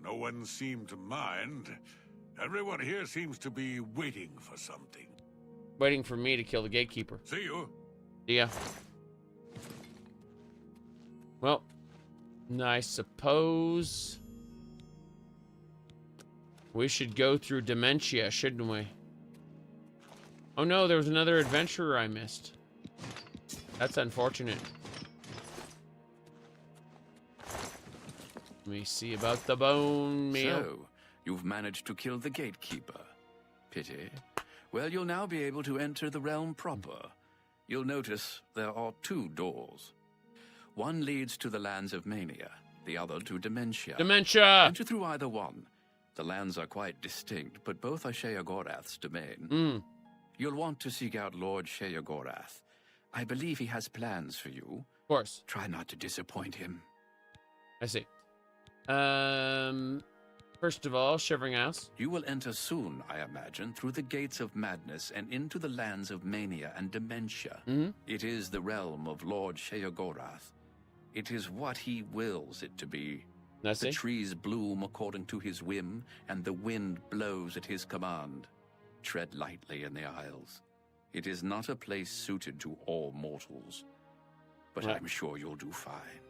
No one seemed to mind. Everyone here seems to be waiting for something. Waiting for me to kill the Gatekeeper. See you. See ya. Well, I suppose We should go through Dementia, shouldn't we? Oh no, there was another adventurer I missed. That's unfortunate. Let me see about the bone meal. So, you've managed to kill the Gatekeeper. Pity. Well, you'll now be able to enter the realm proper. You'll notice there are 2 doors. One leads to the lands of Mania, the other to Dementia. Dementia! Enter through either one. The lands are quite distinct, but both are Sheogorath's domain. You'll want to seek out Lord Sheogorath. I believe he has plans for you. Of course. Try not to disappoint him. I see. First of all, Shivering Isles. You will enter soon, I imagine, through the gates of madness and into the lands of Mania and Dementia. It is the realm of Lord Sheogorath. It is what he wills it to be. The trees bloom according to his whim, and the wind blows at his command. Tread lightly in the Isles. It is not a place suited to all mortals, but I'm sure you'll do fine.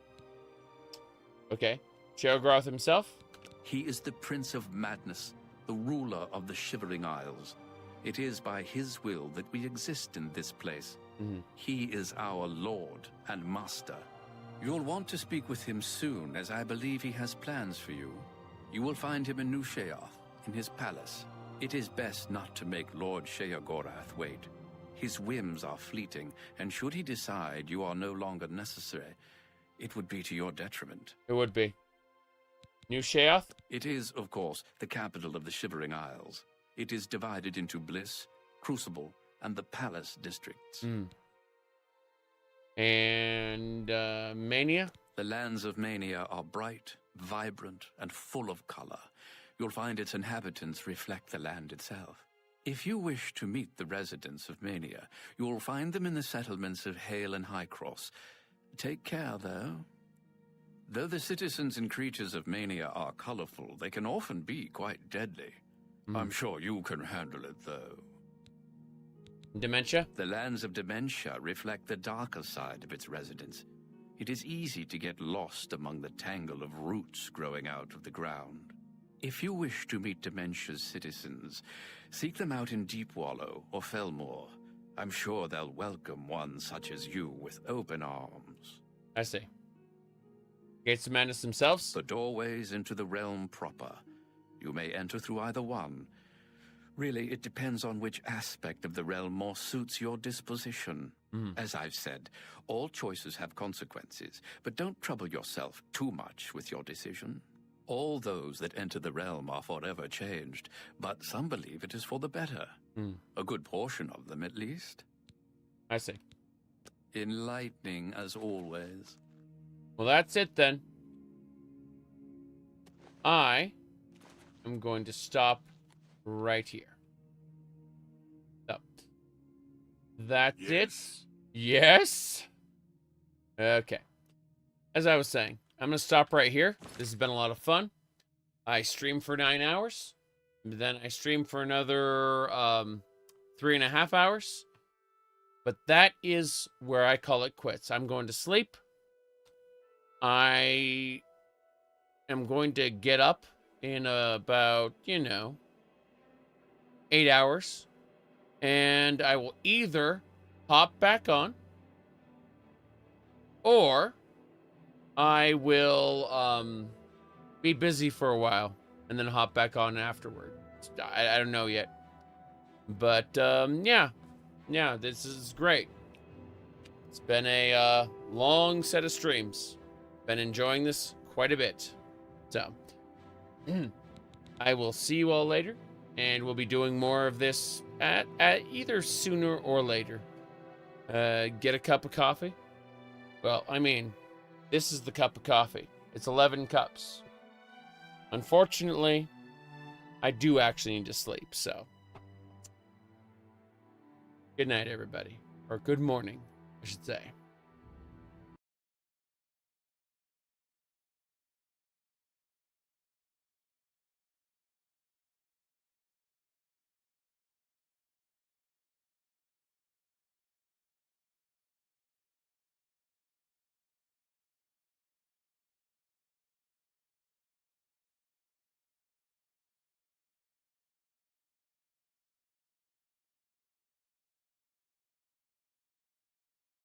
Okay. Sheogorath himself? He is the Prince of Madness, the ruler of the Shivering Isles. It is by his will that we exist in this place. He is our Lord and Master. You'll want to speak with him soon, as I believe he has plans for you. You will find him in New Sheoth, in his palace. It is best not to make Lord Sheogorath wait. His whims are fleeting, and should he decide you are no longer necessary, it would be to your detriment. It would be. New Sheoth? It is, of course, the capital of the Shivering Isles. It is divided into Bliss, Crucible, and the Palace districts. And, Mania? The lands of Mania are bright, vibrant, and full of color. You'll find its inhabitants reflect the land itself. If you wish to meet the residents of Mania, you'll find them in the settlements of Hale and Highcross. Take care, though. Though the citizens and creatures of Mania are colorful, they can often be quite deadly. I'm sure you can handle it, though. Dementia? The lands of Dementia reflect the darker side of its residents. It is easy to get lost among the tangle of roots growing out of the ground. If you wish to meet Dementia's citizens, seek them out in Deepwallow or Felmore. I'm sure they'll welcome one such as you with open arms. I see. Gates of Madness themselves? The doorways into the realm proper. You may enter through either one. Really, it depends on which aspect of the realm more suits your disposition. As I've said, all choices have consequences, but don't trouble yourself too much with your decision. All those that enter the realm are forever changed, but some believe it is for the better. A good portion of them, at least. I see. Enlightening, as always. Well, that's it, then. I am going to stop right here. So, that's it. Yes? Okay. As I was saying, I'm going to stop right here. This has been a lot of fun. I streamed for 9 hours. Then I streamed for another 3.5 hours. But that is where I call it quits. I'm going to sleep. I am going to get up in about, 8 hours. And I will either hop back on, or I will be busy for a while and then hop back on afterward. I don't know yet. But yeah, this is great. It's been a long set of streams. Been enjoying this quite a bit. So, I will see you all later, and we'll be doing more of this at either sooner or later. Get a cup of coffee. Well, I mean, this is the cup of coffee. It's 11 cups. Unfortunately, I do actually need to sleep, so. Good night, everybody. Or good morning, I should say.